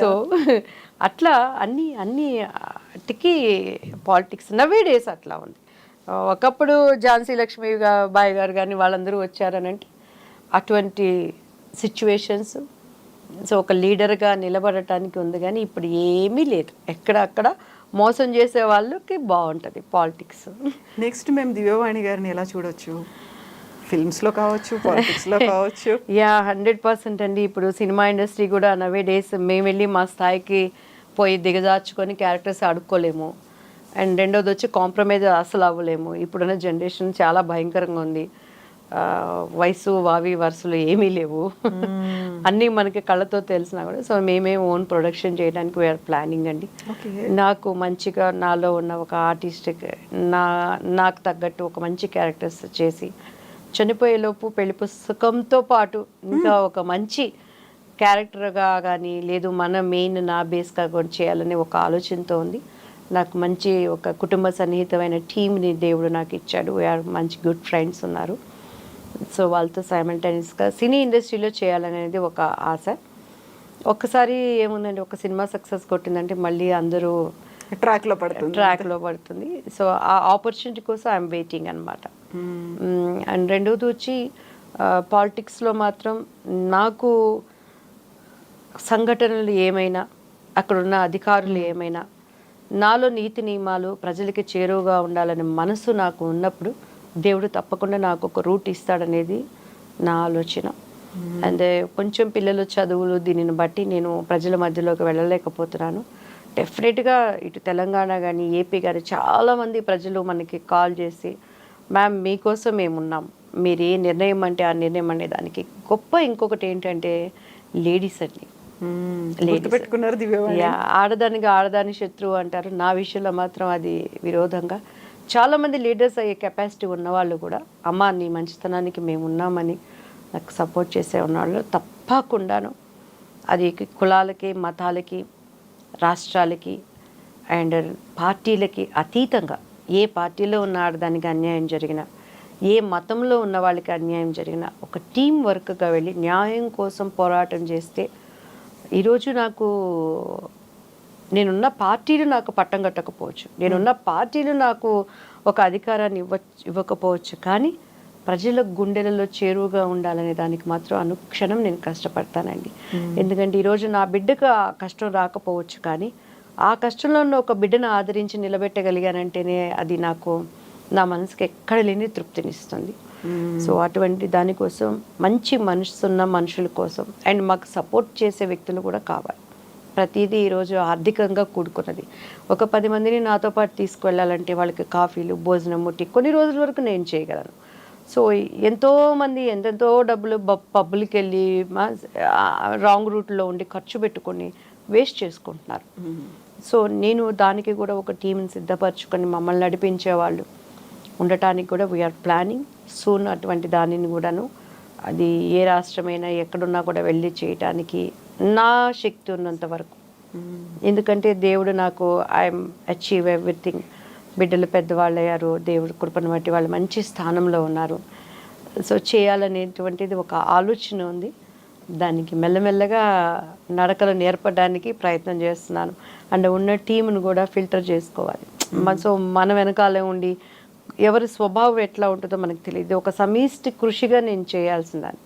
సో అట్లా అన్నిటికీ పాలిటిక్స్ నవే డేస్ అట్లా ఉంది. ఒకప్పుడు ఝాన్సీ లక్ష్మీ బాయ్ గారు కానీ వాళ్ళందరూ వచ్చారని అంటే అటువంటి సిచ్యువేషన్స్. సో ఒక లీడర్గా నిలబడటానికి ఉంది, కానీ ఇప్పుడు ఏమీ లేదు. ఎక్కడక్కడ మోసం చేసే వాళ్ళకి బాగుంటుంది పాలిటిక్స్. నెక్స్ట్ మేము దివ్యవాణి గారిని ఎలా చూడొచ్చు? ఫిల్మ్స్లో కావచ్చు, పాలిటిక్స్లో కావచ్చు. 100% అండి. ఇప్పుడు సినిమా ఇండస్ట్రీ కూడా నవే డేస్ మేము వెళ్ళి మా స్థాయికి పోయి దిగజార్చుకొని క్యారెక్టర్స్ ఆడుకోలేము. అండ్ రెండోది వచ్చి కాంప్రమైజ్ అసలు అవ్వలేము. ఇప్పుడున్న జనరేషన్ చాలా భయంకరంగా ఉంది. వయసు వావి వరుసలు ఏమీ లేవు, అన్నీ మనకి కళ్ళతో తెలిసినా కూడా. సో మేమే ఓన్ ప్రొడక్షన్ చేయడానికి వీఆర్ ప్లానింగ్ అండి. నాకు మంచిగా నాలో ఉన్న ఒక ఆర్టిస్టిక్ నాకు తగ్గట్టు ఒక మంచి క్యారెక్టర్స్ చేసి చనిపోయేలోపు పెళ్లి పుస్తకంతో పాటు ఇంకా ఒక మంచి క్యారెక్టర్గా కానీ లేదు మన మెయిన్ నా బేస్గా కూడా చేయాలనే ఒక ఆలోచనతో ఉంది. నాకు మంచి ఒక కుటుంబ సన్నిహితమైన టీంని దేవుడు నాకు ఇచ్చాడు. వీఆర్ మంచి గుడ్ ఫ్రెండ్స్ ఉన్నారు. సో వాళ్ళతో సైమల్టేనియస్గా సినీ ఇండస్ట్రీలో చేయాలనేది ఒక ఆశ. ఒక్కసారి ఏముందండి, ఒక సినిమా సక్సెస్ కొట్టిందంటే మళ్ళీ అందరూ ట్రాక్లో పడుతుంది. సో ఆ ఆపర్చునిటీ కోసం ఐఎమ్ వెయిటింగ్ అనమాట. అండ్ రెండోది వచ్చి పాలిటిక్స్లో మాత్రం నాకు సంఘటనలు ఏమైనా, అక్కడున్న అధికారులు ఏమైనా, నాలో నీతి నియమాలు ప్రజలకి చేరువుగా ఉండాలనే మనసు నాకు ఉన్నప్పుడు దేవుడు తప్పకుండా నాకు ఒక రూట్ ఇస్తాడనేది నా ఆలోచన. అండ్ కొంచెం పిల్లలు చదువులు దీనిని బట్టి నేను ప్రజల మధ్యలోకి వెళ్ళలేకపోతున్నాను. డెఫినెట్గా ఇటు తెలంగాణ కానీ ఏపీ కానీ చాలామంది ప్రజలు మనకి కాల్ చేసి, మ్యామ్ మీకోసం మేమున్నాం, మీరు ఏ నిర్ణయం అంటే ఆ నిర్ణయం అనేదానికి గొప్ప ఇంకొకటి ఏంటంటే లేడీస్ అండి. గుర్తుపెట్టుకున్నారు దివ్యవాణి. ఆడదానికి ఆడదాని శత్రువు అంటారు. నా విషయంలో మాత్రం అది విరోధంగా చాలామంది లీడర్స్ అయ్యే కెపాసిటీ ఉన్నవాళ్ళు కూడా అమ్మ నీ మంచితనానికి మేము ఉన్నామని నాకు సపోర్ట్ చేసే ఉన్నవాళ్ళు తప్పకుండాను, అది కులాలకి మతాలకి రాష్ట్రాలకి అండ్ పార్టీలకి అతీతంగా ఏ పార్టీలో ఉన్న ఆడదానికి అన్యాయం జరిగినా, ఏ మతంలో ఉన్న వాళ్ళకి అన్యాయం జరిగినా ఒక టీం వర్క్గా వెళ్ళి న్యాయం కోసం పోరాటం చేస్తే ఈరోజు నేనున్న పార్టీలు నాకు పట్టం కట్టకపోవచ్చు, నేనున్న పార్టీలు నాకు ఒక అధికారాన్ని ఇవ్వకపోవచ్చు, కానీ ప్రజల గుండెలలో చేరువుగా ఉండాలనే దానికి మాత్రం అనుక్షణం నేను కష్టపడతానండి. ఎందుకంటే ఈరోజు నా బిడ్డకు ఆ కష్టం రాకపోవచ్చు, కానీ ఆ కష్టంలో ఉన్న ఒక బిడ్డను ఆదరించి నిలబెట్టగలిగానంటేనే అది నాకు నా మనసుకి ఎక్కడ లేని తృప్తినిస్తుంది. సో అటువంటి దానికోసం మంచి మనసున్న మనుషుల కోసం అండ్ మాకు సపోర్ట్ చేసే వ్యక్తులు కూడా కావాలి. ప్రతిదీ ఈరోజు ఆర్థికంగా కూడుకున్నది. ఒక 10 మందిని నాతో పాటు తీసుకువెళ్ళాలంటే వాళ్ళకి కాఫీలు భోజనం ముట్టి కొన్ని రోజుల వరకు నేను చేయగలను. సో ఎంతోమంది ఎంతెంతో డబ్బులు పబ్బులకి వెళ్ళి రాంగ్ రూట్లో ఉండి ఖర్చు పెట్టుకొని వేస్ట్ చేసుకుంటున్నారు. సో నేను దానికి కూడా ఒక టీంని సిద్ధపరచుకొని మమ్మల్ని నడిపించే వాళ్ళు ఉండటానికి కూడా వీఆర్ ప్లానింగ్ సూన్. అటువంటి దానిని కూడాను అది ఏ రాష్ట్రమైనా ఎక్కడున్నా కూడా వెళ్ళి చేయటానికి నా శక్తి ఉన్నంత వరకు. ఎందుకంటే దేవుడు నాకు ఐఎమ్ అచీవ్ ఎవ్రీథింగ్. బిడ్డలు పెద్దవాళ్ళు అయ్యారు, దేవుడు కృపను బట్టి వాళ్ళు మంచి స్థానంలో ఉన్నారు. సో చేయాలనేటువంటిది ఒక ఆలోచన ఉంది. దానికి మెల్లమెల్లగా నడకలు నేర్పడానికి ప్రయత్నం చేస్తున్నాను. అండ్ ఉన్న టీంను కూడా ఫిల్టర్ చేసుకోవాలి. సో మన వెనకాలే ఉండి ఎవరి స్వభావం ఎట్లా ఉంటుందో మనకు తెలియదు. ఒక సమిష్టి కృషిగా నేను చేయాల్సిందాన్ని.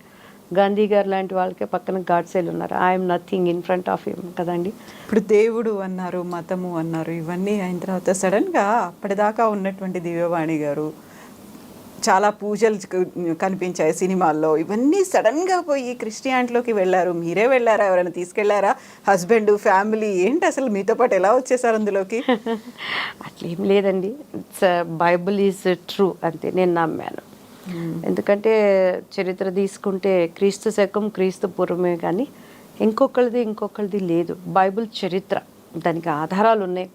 గాంధీ గారు లాంటి వాళ్ళకే పక్కన గాడ్సేలు ఉన్నారు. I'm nothing in front of him కదండి. ఇప్పుడు దేవుడు అన్నారు, మతము అన్నారు, ఇవన్నీ అయిన తర్వాత సడన్గా అప్పటిదాకా ఉన్నటువంటి దివ్యవాణి గారు చాలా పూజలు కనిపించాయి సినిమాల్లో, ఇవన్నీ సడన్గా పోయి క్రిస్టియానిటీలోకి వెళ్ళారు. మీరే వెళ్ళారా, ఎవరైనా తీసుకెళ్లారా? హస్బెండ్, ఫ్యామిలీ ఏంటి అసలు మీతో పాటు ఎలా వచ్చేసారు అందులోకి? అట్లేం లేదండి. ఇట్స్ బైబుల్ ఈజ్ ట్రూ అంతే, నేను నమ్మాను. ఎందుకంటే చరిత్ర తీసుకుంటే క్రీస్తు శకం క్రీస్తు పూర్వమే, కానీ ఇంకొకరిది లేదు. బైబుల్ చరిత్ర, దానికి ఆధారాలు ఉన్నాయి.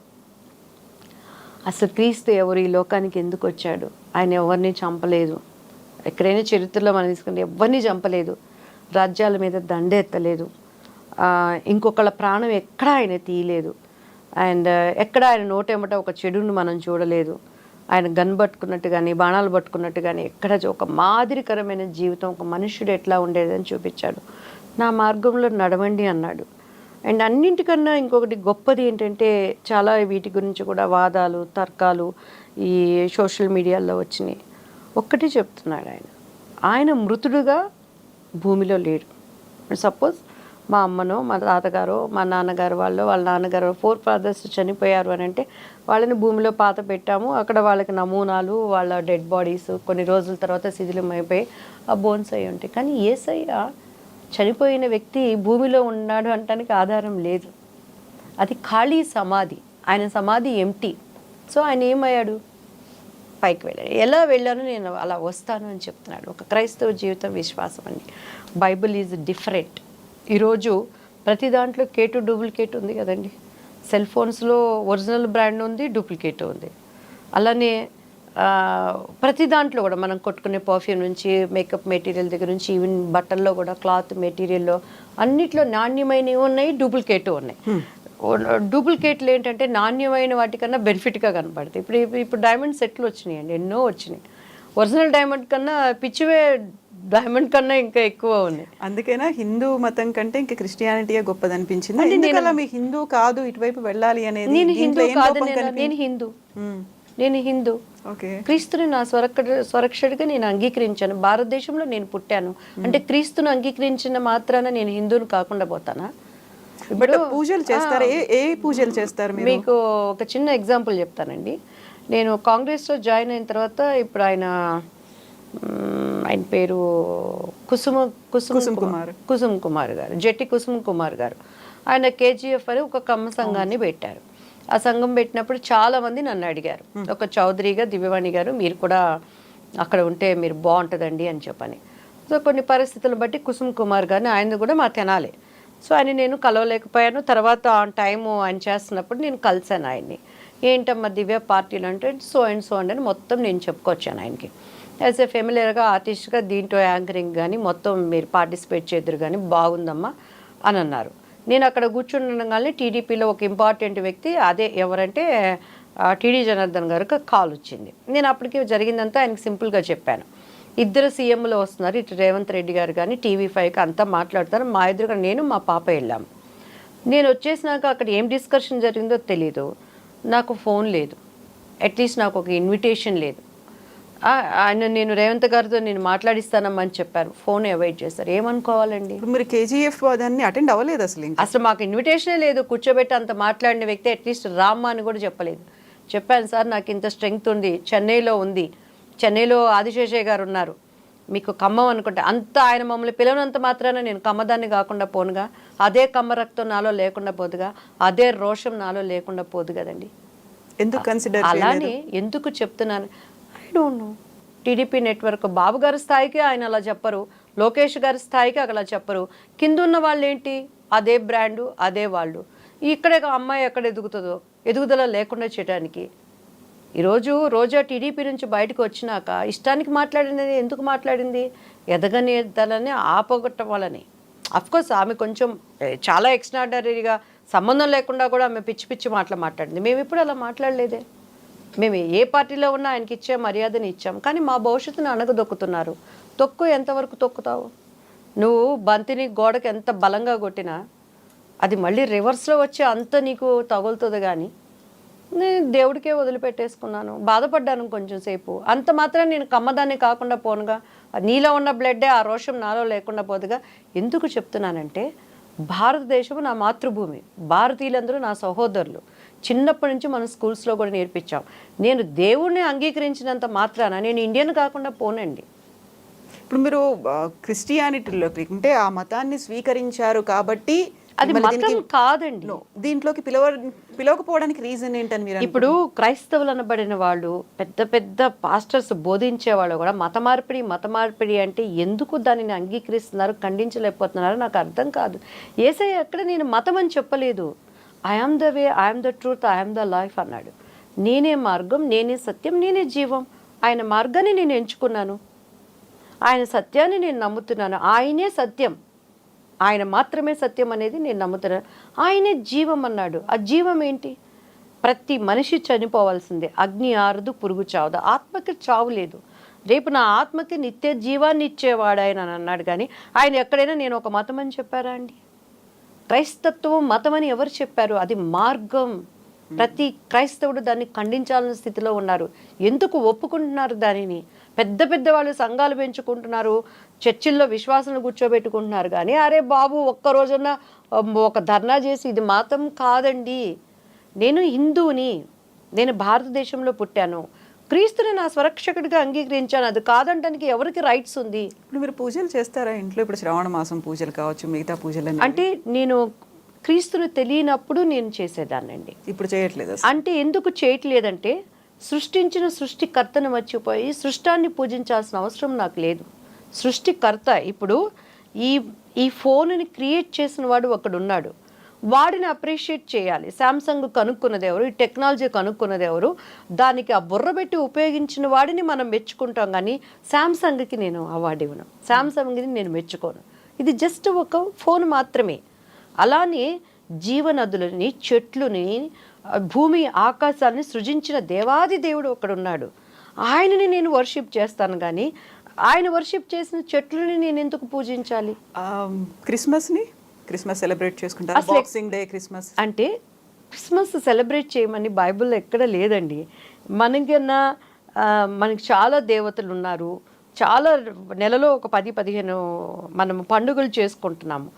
అసలు క్రీస్తు ఎవరు, ఈ లోకానికి ఎందుకు వచ్చాడు, ఆయన ఎవరిని చంపలేదు. ఎక్కడైనా చరిత్రలో మనం తీసుకుంటే ఎవరిని చంపలేదు, రాజ్యాల మీద దండ ఎత్తలేదు, ఇంకొకళ్ళ ప్రాణం ఎక్కడ ఆయన తీయలేదు, అండ్ ఎక్కడ ఆయన నోటేమట ఒక చెడును మనం చూడలేదు. ఆయన గన్ పట్టుకున్నట్టు కానీ బాణాలు పట్టుకున్నట్టు కానీ ఎక్కడ ఒక మాదిరికరమైన జీవితం, ఒక మనుష్యుడు ఎట్లా ఉండేదని చూపించాడు. నా మార్గంలో నడవండి అన్నాడు. అండ్ అన్నింటికన్నా ఇంకొకటి గొప్పది ఏంటంటే, చాలా వీటి గురించి కూడా వాదాలు తర్కాలు ఈ సోషల్ మీడియాలో వచ్చినాయి. ఒక్కటే చెప్తున్నాడు, ఆయన మృతుడుగా భూమిలో లేడు. సపోజ్ మా అమ్మనో మా తాతగారో మా నాన్నగారు వాళ్ళ నాన్నగారు 4 ఫాదర్స్ చనిపోయారు అని అంటే వాళ్ళని భూమిలో పాత పెట్టాము. అక్కడ వాళ్ళకి నమూనాలు, వాళ్ళ డెడ్ బాడీస్ కొన్ని రోజుల తర్వాత శిథిలమైపోయి ఆ బోన్స్ అయి ఉంటాయి. కానీ యేసయ్య చనిపోయిన వ్యక్తి భూమిలో ఉన్నాడు అనటానికి ఆధారం లేదు. అది ఖాళీ సమాధి, ఆయన సమాధి ఎంటీ. సో ఆయన ఏమయ్యాడు, పైకి వెళ్ళాడు. ఎలా వెళ్ళాను, నేను అలా వస్తాను అని చెప్తున్నాడు. ఒక క్రైస్తవ జీవితం విశ్వాసం అండి. Bible is different. ఈరోజు ప్రతి దాంట్లో కేటు డూప్లికేట్ ఉంది కదండి. సెల్ ఫోన్స్లో ఒరిజినల్ బ్రాండ్ ఉంది, డూప్లికేట్ ఉంది. అలానే ప్రతి దాంట్లో కూడా మనం కొట్టుకునే పర్ఫ్యూమ్ నుంచి మేకప్ మెటీరియల్ దగ్గర నుంచి ఈవెన్ బట్టల్లో కూడా క్లాత్ మెటీరియల్లో అన్నిట్లో నాణ్యమైనవి ఉన్నాయి, డూప్లికేట్ ఉన్నాయి. డూప్లికేట్లు ఏంటంటే నాణ్యమైన వాటికన్నా బెనిఫిట్గా కనపడతాయి. ఇప్పుడు డైమండ్ సెట్లు వచ్చినాయండి, ఎన్నో వచ్చినాయి. ఒరిజినల్ డైమండ్ కన్నా పిచ్చివే డైమండ్ కన్నా ఇంకా ఎక్కువ ఉంది. అందుకేనా హిందూ మతం కంటే ఇంకా క్రిస్టియానిటీయే గొప్పది అనిపించింది? మీ హిందూ కాదు ఇటువైపు వెళ్ళాలి అనేది? నేను హిందూ కాదు, నేను హిందూ. క్రీస్తుని నా స్వరక్షడిగా నేను అంగీకరించాను. భారతదేశంలో నేను పుట్టాను అంటే క్రీస్తును అంగీకరించిన మాత్రాన నేను హిందూని కాకుండా పోతానా? ఇప్పుడు పూజలు చేస్తారు, ఏ పూజలు చేస్తారు? మీకు ఒక చిన్న ఎగ్జాంపుల్ చెప్తానండి. నేను కాంగ్రెస్లో జాయిన్ అయిన తర్వాత ఇప్పుడు ఆయన పేరు కుసుమ్ కుమార్ గారు, జట్టి కుసుమ్ కుమార్ గారు. ఆయన కేజీఎఫ్ అని ఒక కమ్మ సంఘాన్ని పెట్టారు. ఆ సంఘం పెట్టినప్పుడు చాలా మంది నన్ను అడిగారు, ఒక చౌదరిగా దివ్యవాణి గారు మీరు కూడా అక్కడ ఉంటే మీరు బాగుంటుందండి అని చెప్పని. సో కొన్ని పరిస్థితులను బట్టి కుసుమ్ కుమార్ గారిని ఆయన కూడా మా తెనాలి. సో ఆయన నేను కలవలేకపోయాను. తర్వాత ఆన్ టైము ఆయన చేస్తున్నప్పుడు నేను కలిశాను ఆయన్ని. ఏంటమ్మా దివ్య పార్టీలు అంటే సో అండ్ సో అండి అని మొత్తం నేను చెప్పుకొచ్చాను ఆయనకి. యాజ్ ఏ ఫెమిలియర్గా ఆర్టిస్ట్గా దీంట్లో యాంకరింగ్ కానీ మొత్తం మీరు పార్టిసిపేట్ చేద్దరు కానీ బాగుందమ్మా అని అన్నారు. నేను అక్కడ కూర్చుండగానే టీడీపీలో ఒక ఇంపార్టెంట్ వ్యక్తి అదే ఎవరంటే టీడీ జనార్దన్ గారికి కాల్ వచ్చింది. నేను అప్పటికి జరిగిందంతా ఆయనకి సింపుల్గా చెప్పాను. ఇద్దరు సీఎంలు వస్తున్నారు, ఇటు రేవంత్ రెడ్డి గారు కానీ TV5కి అంతా మాట్లాడతారు. మా ఎదురుగా నేను మా పాప వెళ్ళాము. నేను వచ్చేసినాక అక్కడ ఏం డిస్కషన్ జరిగిందో తెలీదు. నాకు ఫోన్ లేదు, అట్లీస్ట్ నాకు ఒక ఇన్విటేషన్ లేదు. ఆయన నేను రేవంత్ గారితో నేను మాట్లాడిస్తానమ్మా అని చెప్పారు. ఫోన్ అవాయిడ్ చేస్తారు. ఏమనుకోవాలండి? ఇప్పుడు మీరు KGF దాన్ని అటెండ్ అవ్వలేదు అసలు ఇంకా. అసలు మాకు ఇన్విటేషనే లేదు. కూర్చోబెట్టి అంత మాట్లాడిన వ్యక్తి అట్లీస్ట్ రామ్మా అని కూడా చెప్పలేదు. చెప్పాను సార్ నాకు ఇంత స్ట్రెంగ్త్ ఉంది, చెన్నైలో ఉంది, చెన్నైలో ఆదిశేషయ్య గారు ఉన్నారు, మీకు ఖమ్మం అనుకుంటే అంత ఆయన మమ్మల్ని పిలవనంత మాత్రాన నేను కమ్మదాన్ని కాకుండా పోనుగా, అదే కమ్మ రక్తం నాలో లేకుండా పోదుగా, అదే రోషం నాలో లేకుండా పోదు కదండి. ఎందుకు కన్సిడర్ అలానే ఎందుకు చెప్తున్నాను I don't know. TDP network Babu గారి స్థాయికి ఆయన అలా చెప్పరు, లోకేష్ గారి స్థాయికి అలా చెప్పరు. కింద ఉన్న వాళ్ళు ఏంటి, అదే బ్రాండు అదే వాళ్ళు. ఇక్కడే అమ్మాయి ఎక్కడ ఎదుగుతుందో ఎదుగుదల లేకుండా చేయడానికి. ఈరోజు రోజా టీడీపీ నుంచి బయటకు వచ్చినాక ఇష్టానికి మాట్లాడినది ఎందుకు మాట్లాడింది? ఎదగనేదలని ఆపగొట్టం వలని. అఫ్కోర్స్ ఆమె కొంచెం చాలా ఎక్స్ట్రాడనరీగా సంబంధం లేకుండా కూడా ఆమె పిచ్చి పిచ్చి మాట్లాడింది. మేము ఇప్పుడు అలా మాట్లాడలేదే. మేము ఏ పార్టీలో ఉన్నా ఆయనకి ఇచ్చే మర్యాదని ఇచ్చాం. కానీ మా భవిష్యత్తుని అణగదొక్కుతున్నారు. తొక్కు ఎంతవరకు తొక్కుతావు? నువ్వు బంతిని గోడకి ఎంత బలంగా కొట్టినా అది మళ్ళీ రివర్స్లో వచ్చి అంత నీకు తగులుతుంది. కానీ నేను దేవుడికే వదిలిపెట్టేసుకున్నాను, బాధపడ్డాను కొంచెం సేపు. అంత మాత్రం నేను కమ్మదాన్ని కాకుండా పోనుగా, నీలో ఉన్న బ్లడ్డే ఆ రోషం నాలో లేకుండా పోదుగా. ఎందుకు చెప్తున్నానంటే భారతదేశం నా మాతృభూమి, భారతీయులందరూ నా సహోదరులు. చిన్నప్పటి నుంచి మనం స్కూల్స్లో కూడా నేర్పించాం. నేను దేవుడిని అంగీకరించినంత మాత్రాన నేను ఇండియన్ కాకుండా పోనండి. ఇప్పుడు మీరు క్రిస్టియానిటీలోకి అంటే ఆ మతాన్ని స్వీకరించారు కాబట్టి అది మతం కాదండి. దీంట్లోకి పిలవకపోవడానికి రీజన్ ఏంటని మీరు ఇప్పుడు క్రైస్తవులు అనబడిన వాళ్ళు పెద్ద పెద్ద పాస్టర్స్ బోధించే వాళ్ళు కూడా మత మార్పిడి అంటే ఎందుకు దానిని అంగీకరిస్తున్నారు, ఖండించలేకపోతున్నారు నాకు అర్థం కాదు. యేసయ్య ఎక్కడ నేను మతం అని చెప్పలేదు. I am the way, I am the truth, I am the life అన్నాడు. నేనే మార్గం, నేనే సత్యం, నేనే జీవం. ఆయన మార్గాన్ని నేను ఎంచుకున్నాను, ఆయన సత్యాన్ని నేను నమ్ముతున్నాను. ఆయనే సత్యం, ఆయన మాత్రమే సత్యం అనేది నేను నమ్ముతున్నాను. ఆయనే జీవం అన్నాడు. ఆ జీవం ఏంటి? ప్రతి మనిషి చనిపోవాల్సిందే. అగ్ని ఆరదు, పురుగు చావదు. ఆత్మకి చావు లేదు. రేపు నా ఆత్మకి నిత్య జీవాన్ని ఇచ్చేవాడు ఆయన అని అన్నాడు. కానీ ఆయన ఎక్కడైనా నేను ఒక మతం అని చెప్పారా అండి? క్రైస్తత్వం మతం అని ఎవరు చెప్పారు? అది మార్గం. ప్రతి క్రైస్తవుడు దాన్ని ఖండించాలన్న స్థితిలో ఉన్నారు. ఎందుకు ఒప్పుకుంటున్నారు దానిని? పెద్ద పెద్ద వాళ్ళు సంఘాలు పెంచుకుంటున్నారు, చర్చిల్లో విశ్వాసాలను కూర్చోబెట్టుకుంటున్నారు. కానీ అరే బాబు ఒక్కరోజున ఒక ధర్నా చేసి ఇది మతం కాదండి. నేను హిందువుని, నేను భారతదేశంలో పుట్టాను, క్రీస్తుని నా స్వరక్షకుడిగా అంగీకరించాను. అది కాదంటానికి ఎవరికి రైట్స్ ఉంది? ఇప్పుడు మీరు పూజలు చేస్తారా ఇంట్లో? ఇప్పుడు శ్రావణ మాసం పూజలు కావచ్చు, మిగతా పూజలు అంటే నేను క్రీస్తుని తెలియనప్పుడు నేను చేసేదాన్నండి. ఇప్పుడు చేయట్లేదు. అంటే ఎందుకు చేయట్లేదంటే సృష్టించిన సృష్టికర్తను మర్చిపోయి సృష్టాన్ని పూజించాల్సిన అవసరం నాకు లేదు. సృష్టికర్త ఇప్పుడు ఈ ఫోన్ని క్రియేట్ చేసిన వాడు ఒకడున్నాడు, వాడిని అప్రిషియేట్ చేయాలి. శాంసంగ్ కనుక్కున్నది ఎవరు, ఈ టెక్నాలజీ కనుక్కున్నది ఎవరు, దానికి ఆ బుర్ర పెట్టి ఉపయోగించిన వాడిని మనం మెచ్చుకుంటాం. కానీ శాంసంగ్కి నేను అవార్డు ఇవ్వను, శాంసంగ్ని నేను మెచ్చుకోను. ఇది జస్ట్ ఒక ఫోన్ మాత్రమే. అలానే జీవనదులని, చెట్లుని, భూమి ఆకాశాన్ని సృజించిన దేవాది దేవుడు ఒకడున్నాడు. ఆయనని నేను వర్షిప్ చేస్తాను. కానీ ఆయన వర్షిప్ చేసిన చెట్లని నేను ఎందుకు పూజించాలి? క్రిస్మస్ సెలబ్రేట్ చేసుకుంటారు, బాక్సింగ్ డే, క్రిస్మస్ అంటే క్రిస్మస్ సెలబ్రేట్ చేయమని బైబిల్లో ఎక్కడ లేదండి. మనకి చాలా దేవతలు ఉన్నారు, చాలా నెలలో ఒక 10-15 మనము పండుగలు చేసుకుంటున్నాము.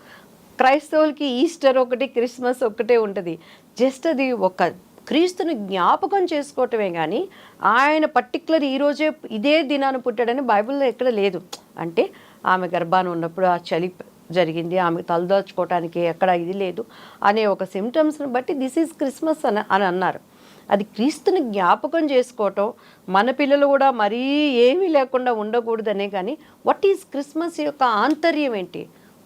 క్రైస్తవులకి ఈస్టర్ ఒకటి, క్రిస్మస్ ఒకటే ఉంటుంది. జస్ట్ అది ఒక క్రీస్తుని జ్ఞాపకం చేసుకోవటమే. కానీ ఆయన పర్టికులర్ ఈరోజే ఇదే దినాన్ని పుట్టాడని బైబిల్లో ఎక్కడ లేదు. అంటే ఆమె గర్భాన్ని ఉన్నప్పుడు ఆ చలి జరిగింది, ఆమెకు తలదాచుకోవటానికి ఎక్కడ ఇది లేదు అనే ఒక సిమ్టమ్స్ని బట్టి దిస్ ఈజ్ క్రిస్మస్ అని అన్నారు. అది క్రీస్తుని జ్ఞాపకం చేసుకోవటం, మన పిల్లలు కూడా మరీ ఏమీ లేకుండా ఉండకూడదనే. కానీ వాట్ ఈజ్ క్రిస్మస్ యొక్క ఆంతర్యం ఏంటి?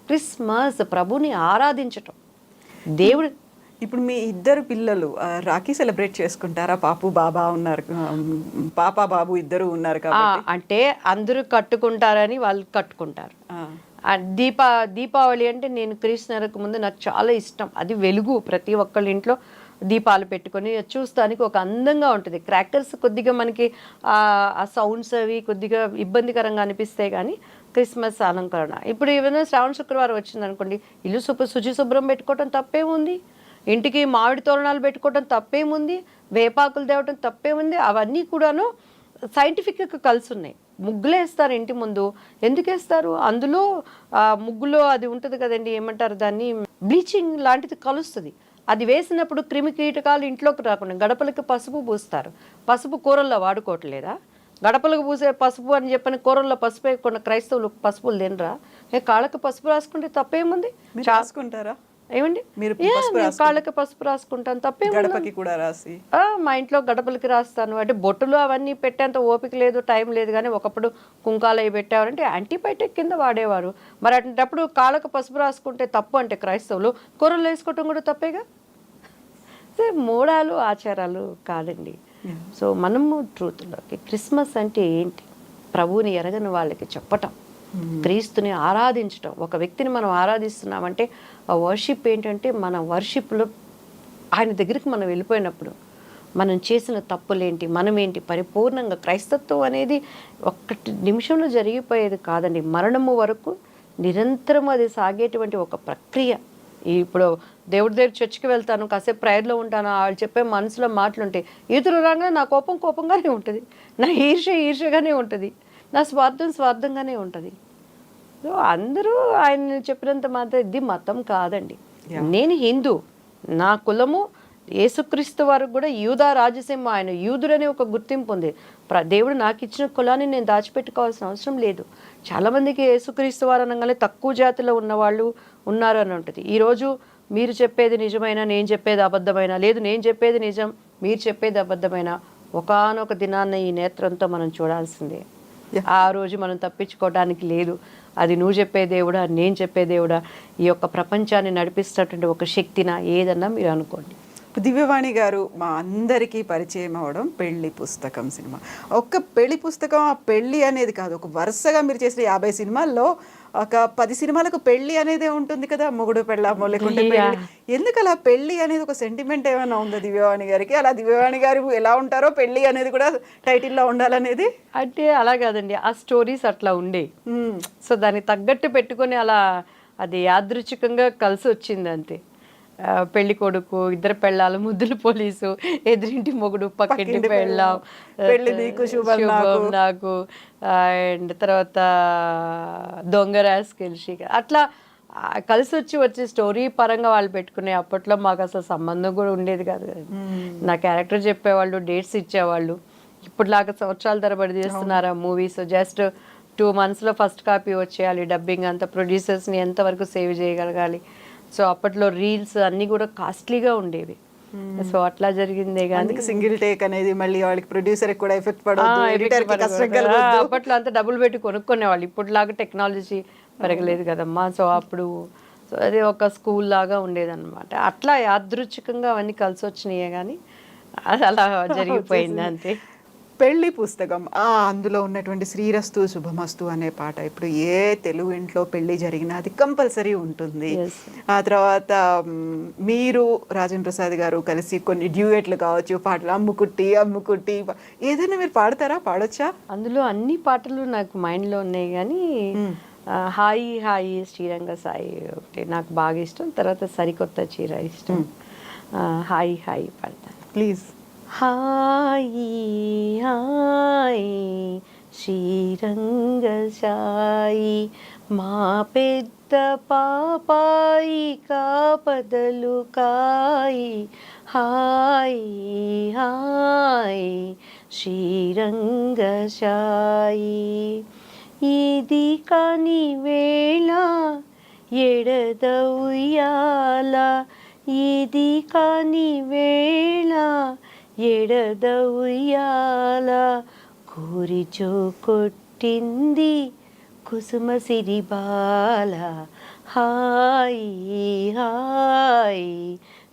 క్రిస్మస్ ప్రభుని ఆరాధించటం. దేవుడు ఇప్పుడు మీ ఇద్దరు పిల్లలు రాఖీ సెలబ్రేట్ చేసుకుంటారా? పాపు బాబా ఉన్నారు, పాప బాబు ఇద్దరు ఉన్నారు కాబట్టి. అంటే అందరూ కట్టుకుంటారని వాళ్ళు కట్టుకుంటారు. దీపావళి అంటే నేను క్రీస్తునకు ముందు నాకు చాలా ఇష్టం. అది వెలుగు, ప్రతి ఒక్కళ్ళ ఇంట్లో దీపాలు పెట్టుకొని చూస్తానికి ఒక అందంగా ఉంటుంది. క్రాకర్స్ కొద్దిగా మనకి ఆ సౌండ్స్ అవి కొద్దిగా ఇబ్బందికరంగా అనిపిస్తాయి, కానీ క్రిస్మస్ అలంకరణ. ఇప్పుడు ఏమైనా శ్రావణ శుక్రవారం వచ్చింది అనుకోండి, ఇల్లు శుభ్రం పెట్టుకోవటం తప్పేముంది? ఇంటికి మామిడి తోరణాలు పెట్టుకోవటం తప్పేముంది? వేపాకులు తేవటం తప్పేముంది? అవన్నీ కూడాను సైంటిఫిక్గా కలిసి ఉన్నాయి. ముగ్గులు వేస్తారు ఇంటి ముందు. ఎందుకు వేస్తారు? అందులో ముగ్గులో అది ఉంటుంది కదండి, ఏమంటారు దాన్ని, బ్లీచింగ్ లాంటిది కలుస్తుంది. అది వేసినప్పుడు క్రిమి కీటకాలు ఇంట్లోకి రాకుండా గడపలకి పసుపు పూస్తారు. పసుపు కూరల్లో వాడుకోవట్లేదా? గడపలకు పూసే పసుపు అని చెప్పని కూరల్లో పసుపు వేయకుండా క్రైస్తవులు పసుపులు తినరా? కాళ్ళకి పసుపు రాసుకుంటే తప్పేముంది? రాసుకుంటారా? ఏమండి, మీరు కాళ్ళకి పసుపు రాసుకుంటాను, గడపకి కూడా రాసి. మా ఇంట్లో గడపలకి రాస్తాను. అంటే బొట్టులు అవన్నీ పెట్టేంత ఓపిక లేదు, టైం లేదు. కానీ ఒకప్పుడు కుంకాలు అవి పెట్టేవారంటే యాంటీబయాటిక్ కింద వాడేవారు. మరి అటువంటిప్పుడు కాళ్ళకు పసుపు రాసుకుంటే తప్పు అంటే క్రైస్తవులు కూరలు వేసుకోవటం కూడా తప్పేగా. మూడాలు ఆచారాలు కాదండి. సో మనము ట్రూత్లోకి క్రిస్మస్ అంటే ఏంటి, ప్రభువుని ఎరగని వాళ్ళకి చెప్పటం, క్రీస్తుని ఆరాధించటం. ఒక వ్యక్తిని మనం ఆరాధిస్తున్నామంటే ఆ వర్షిప్ ఏంటంటే, మన వర్షిప్లో ఆయన దగ్గరికి మనం వెళ్ళిపోయినప్పుడు మనం చేసిన తప్పులేంటి, మనమేంటి, పరిపూర్ణంగా క్రైస్తత్వం అనేది ఒక్కటి నిమిషంలో జరిగిపోయేది కాదండి. మరణము వరకు నిరంతరం అది సాగేటువంటి ఒక ప్రక్రియ. ఇప్పుడు దేవుడి దగ్గర చర్చికి వెళ్తాను, కాసేపు ప్రేయర్లో ఉంటాను, వాళ్ళు చెప్పే మనసులో మాటలుంటాయి. ఇతరులు రాగానే నా కోపంగానే ఉంటుంది, నా ఈర్ష్యగానే ఉంటుంది, నా స్వార్థంగానే ఉంటుంది. సో అందరూ ఆయన చెప్పినంత మాత్రం ఇది మతం కాదండి. నేను హిందూ, నా కులము యేసుక్రీస్తు వారికి కూడా యూదా రాజసింహం, ఆయన యూదుడనే ఒక గుర్తింపు ఉంది. దేవుడు నాకు ఇచ్చిన కులాన్ని నేను దాచిపెట్టుకోవాల్సిన అవసరం లేదు. చాలామందికి యేసుక్రీస్తు వారు అనగానే తక్కువ జాతిలో ఉన్నవాళ్ళు ఉన్నారు అని ఉంటుంది. ఈరోజు మీరు చెప్పేది నిజమైనా, నేను చెప్పేది అబద్ధమైనా, లేదు నేను చెప్పేది నిజం మీరు చెప్పేది అబద్ధమైనా, ఒకానొక దినాన్న ఈ నేత్రంతో మనం చూడాల్సిందే. ఆ రోజు మనం తప్పించుకోవడానికి లేదు. అది నువ్వు చెప్పే దేవుడా, నేను చెప్పే దేవుడా, ఈ యొక్క ప్రపంచాన్ని నడిపిస్తున్నటువంటి ఒక శక్తినా, ఏదన్నా మీరు అనుకోండి. దివ్యవాణి గారు మా అందరికీ పరిచయం అవడం పెళ్లి పుస్తకం సినిమా. ఒక్క పెళ్లి పుస్తకం, ఆ పెళ్లి అనేది కాదు, ఒక వరుసగా మీరు చేసిన 50 సినిమాల్లో ఒక 10 సినిమాలకు పెళ్లి అనేదే ఉంటుంది కదా, మొగుడు పెళ్ళామో లేకుంటే పెళ్లి. ఎందుకు అలా పెళ్లి అనేది ఒక సెంటిమెంట్ ఏమైనా ఉందా దివ్యవాణి గారికి? అలా దివ్యవాణి గారు ఎలా ఉంటారో పెళ్లి అనేది కూడా టైటిల్లో ఉండాలనేది అంటే అలా కాదండి, ఆ స్టోరీస్ అట్లా ఉండే. సో దానికి తగ్గట్టు పెట్టుకొని అలా అది యాదృచ్ఛికంగా కలిసి వచ్చింది అంతే. పెళ్లి కొడుకు, ఇద్దరు పెళ్ళాలు, ముద్దులు పోలీసు, ఎదురింటి మొగుడు, పక్కింటి పెళ్ళాం, పెళ్లి నీకు శుభం నాకు, అండ్ తర్వాత దొంగ రాసుకెళ్ళి, అట్లా కలిసి వచ్చే స్టోరీ పరంగా వాళ్ళు పెట్టుకునే. అప్పట్లో మాకు అసలు సంబంధం కూడా ఉండేది కాదు కదా. నా క్యారెక్టర్ చెప్పేవాళ్ళు, డేట్స్ ఇచ్చేవాళ్ళు. ఇప్పుడులాగా సంవత్సరాల తరబడి చేస్తున్నారా మూవీస్? జస్ట్ 2 monthsలో ఫస్ట్ కాపీ వచ్చేయాలి, డబ్బింగ్ అంతా, ప్రొడ్యూసర్స్ని ఎంతవరకు సేవ్ చేయగలగాలి. సో అప్పట్లో రీల్స్ అన్నీ కూడా కాస్ట్లీగా ఉండేవి. సో అట్లా జరిగిందే కానీ సింగిల్ టేక్ అనేది మళ్ళీ వాళ్ళకి ప్రొడ్యూసర్ కూడా ఎఫెక్ట్ పడదు, అప్పట్లో అంతా డబ్బులు పెట్టి కొనుక్కునేవాళ్ళు. ఇప్పుడులాగా టెక్నాలజీ పెరగలేదు కదమ్మా. సో అప్పుడు అది ఒక స్కూల్ లాగా ఉండేదన్నమాట. అట్లా యాదృచ్ఛికంగా అవన్నీ కలిసి వచ్చినాయే కానీ అది అలా జరిగిపోయింది అంతే. పెళ్లి పుస్తకం, అందులో ఉన్నటువంటి శ్రీరస్తు శుభమస్తు అనే పాట ఇప్పుడు ఏ తెలుగు ఇంట్లో పెళ్లి జరిగినా అది కంపల్సరీ ఉంటుంది. ఆ తర్వాత మీరు రాజేంద్ర ప్రసాద్ గారు కలిసి కొన్ని డ్యూయెట్లు కావచ్చు, పాటలు, అమ్ముకుట్టి ఏదైనా మీరు పాడొచ్చా? అందులో అన్ని పాటలు నాకు మైండ్లో ఉన్నాయి కానీ హాయి హాయి శ్రీరంగ సాయి ఒకటి నాకు బాగా ఇష్టం. తర్వాత సరికొత్త చీర ఇష్టం. హాయి హాయి పాడతాను ప్లీజ్. హాయి హాయి శ్రీరంగ సాయి, మా పెద్ద పాపాయి కాపదలు కాయి, హాయి హాయి శ్రీరంగ సాయి. ఇది కాని వేళ ఎడద ఉయ్యాల, ఇది కాని వేళ ఎడద ఉయ్యాల కూరిచో కొట్టింది కుసుమ సిరిబాల హాయి హాయి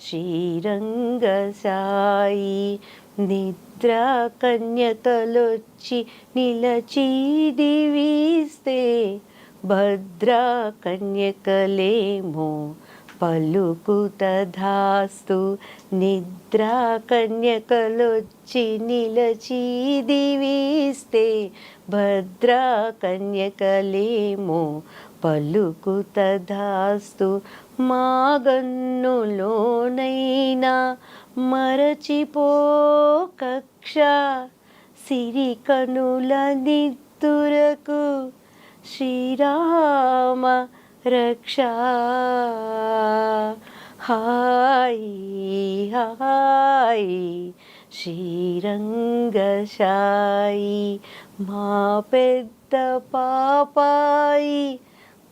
శ్రీరంగ సాయి నిద్రా కన్యకలొచ్చి నిలచి దీవిస్తే భద్రా కన్యకలేమో పలుకు తధాస్తు నిద్రా కన్యకలొచ్చి నిలచి దీవిస్తే భద్రా కన్యకలేమో పలుకు తధాస్తు మాగన్నులోనైనా మరచిపో కక్ష సిరి కనుల నిత్తురకు శ్రీరామ రక్ష హాయి హాయి శ్రీరంగ సాయి మా పెద్ద పాపాయి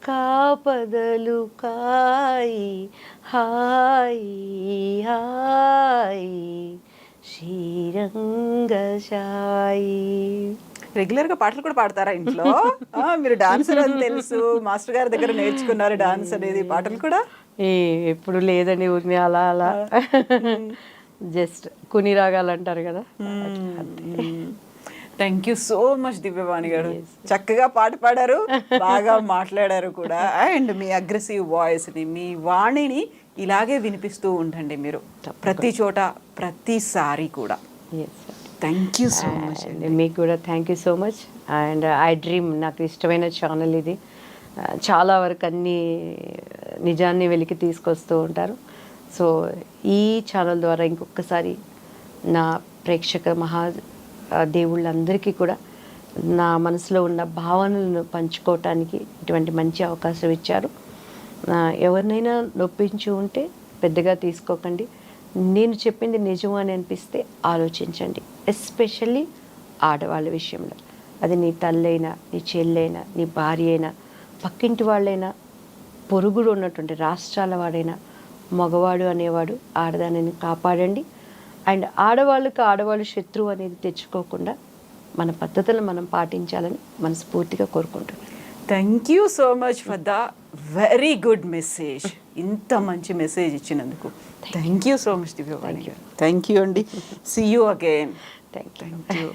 కాపదలు కాయి హాయి హాయి శ్రీరంగ సాయి. రెగ్యులర్ గా పాటలు కూడా పాడతారా ఇంట్లో? మీరు డాన్సర్ అని తెలుసు, మాస్టర్ గారి దగ్గర నేర్చుకున్నారు డాన్స్ అనేది. పాటలు కూడా ఎప్పుడు లేదండి, ఊరిని అలా అలా జస్ట్ కుని రాగాలు అంటారు కదా. థ్యాంక్ యూ సో మచ్ దివ్యవాణి గారు, చక్కగా పాట పాడారు, బాగా మాట్లాడారు కూడా. అండ్ మీ అగ్రెసివ్ వాయిస్ని, మీ వాణిని ఇలాగే వినిపిస్తూ ఉండండి మీరు ప్రతి చోట, ప్రతిసారి కూడా. థ్యాంక్ యూ సో మచ్ అండి. మీకు కూడా thank you so much. And I dream నాకు ఇష్టమైన ఛానల్ ఇది. చాలా వరకు అన్ని నిజాన్ని వెలికి తీసుకొస్తూ ఉంటారు. సో ఈ ఛానల్ ద్వారా ఇంకొకసారి నా ప్రేక్షక దేవుళ్ళందరికీ కూడా నా మనసులో ఉన్న భావనలను పంచుకోవటానికి ఇటువంటి మంచి అవకాశం ఇచ్చారు. ఎవరినైనా నొప్పించి ఉంటే పెద్దగా తీసుకోకండి. నేను చెప్పింది నిజం అని అనిపిస్తే ఆలోచించండి. ఎస్పెషల్లీ ఆడవాళ్ళ విషయంలో. అది నీ తల్లైనా, నీ చెల్లైనా, నీ భార్య అయినా, పక్కింటి వాళ్ళైనా, పొరుగుడు ఉన్నటువంటి రాష్ట్రాల వాడైనా, మగవాడు అనేవాడు ఆడదానిని కాపాడండి. అండ్ ఆడవాళ్ళు శత్రువు అనేది తెచ్చుకోకుండా మన పద్ధతులను మనం పాటించాలని మనస్ఫూర్తిగా కోరుకుంటున్నాను. Thank you so much for the very good message. ఇంత మంచి మెసేజ్ ఇచ్చినందుకు thank you so much Divyavani. Thank you అండి. See you again. Thank you.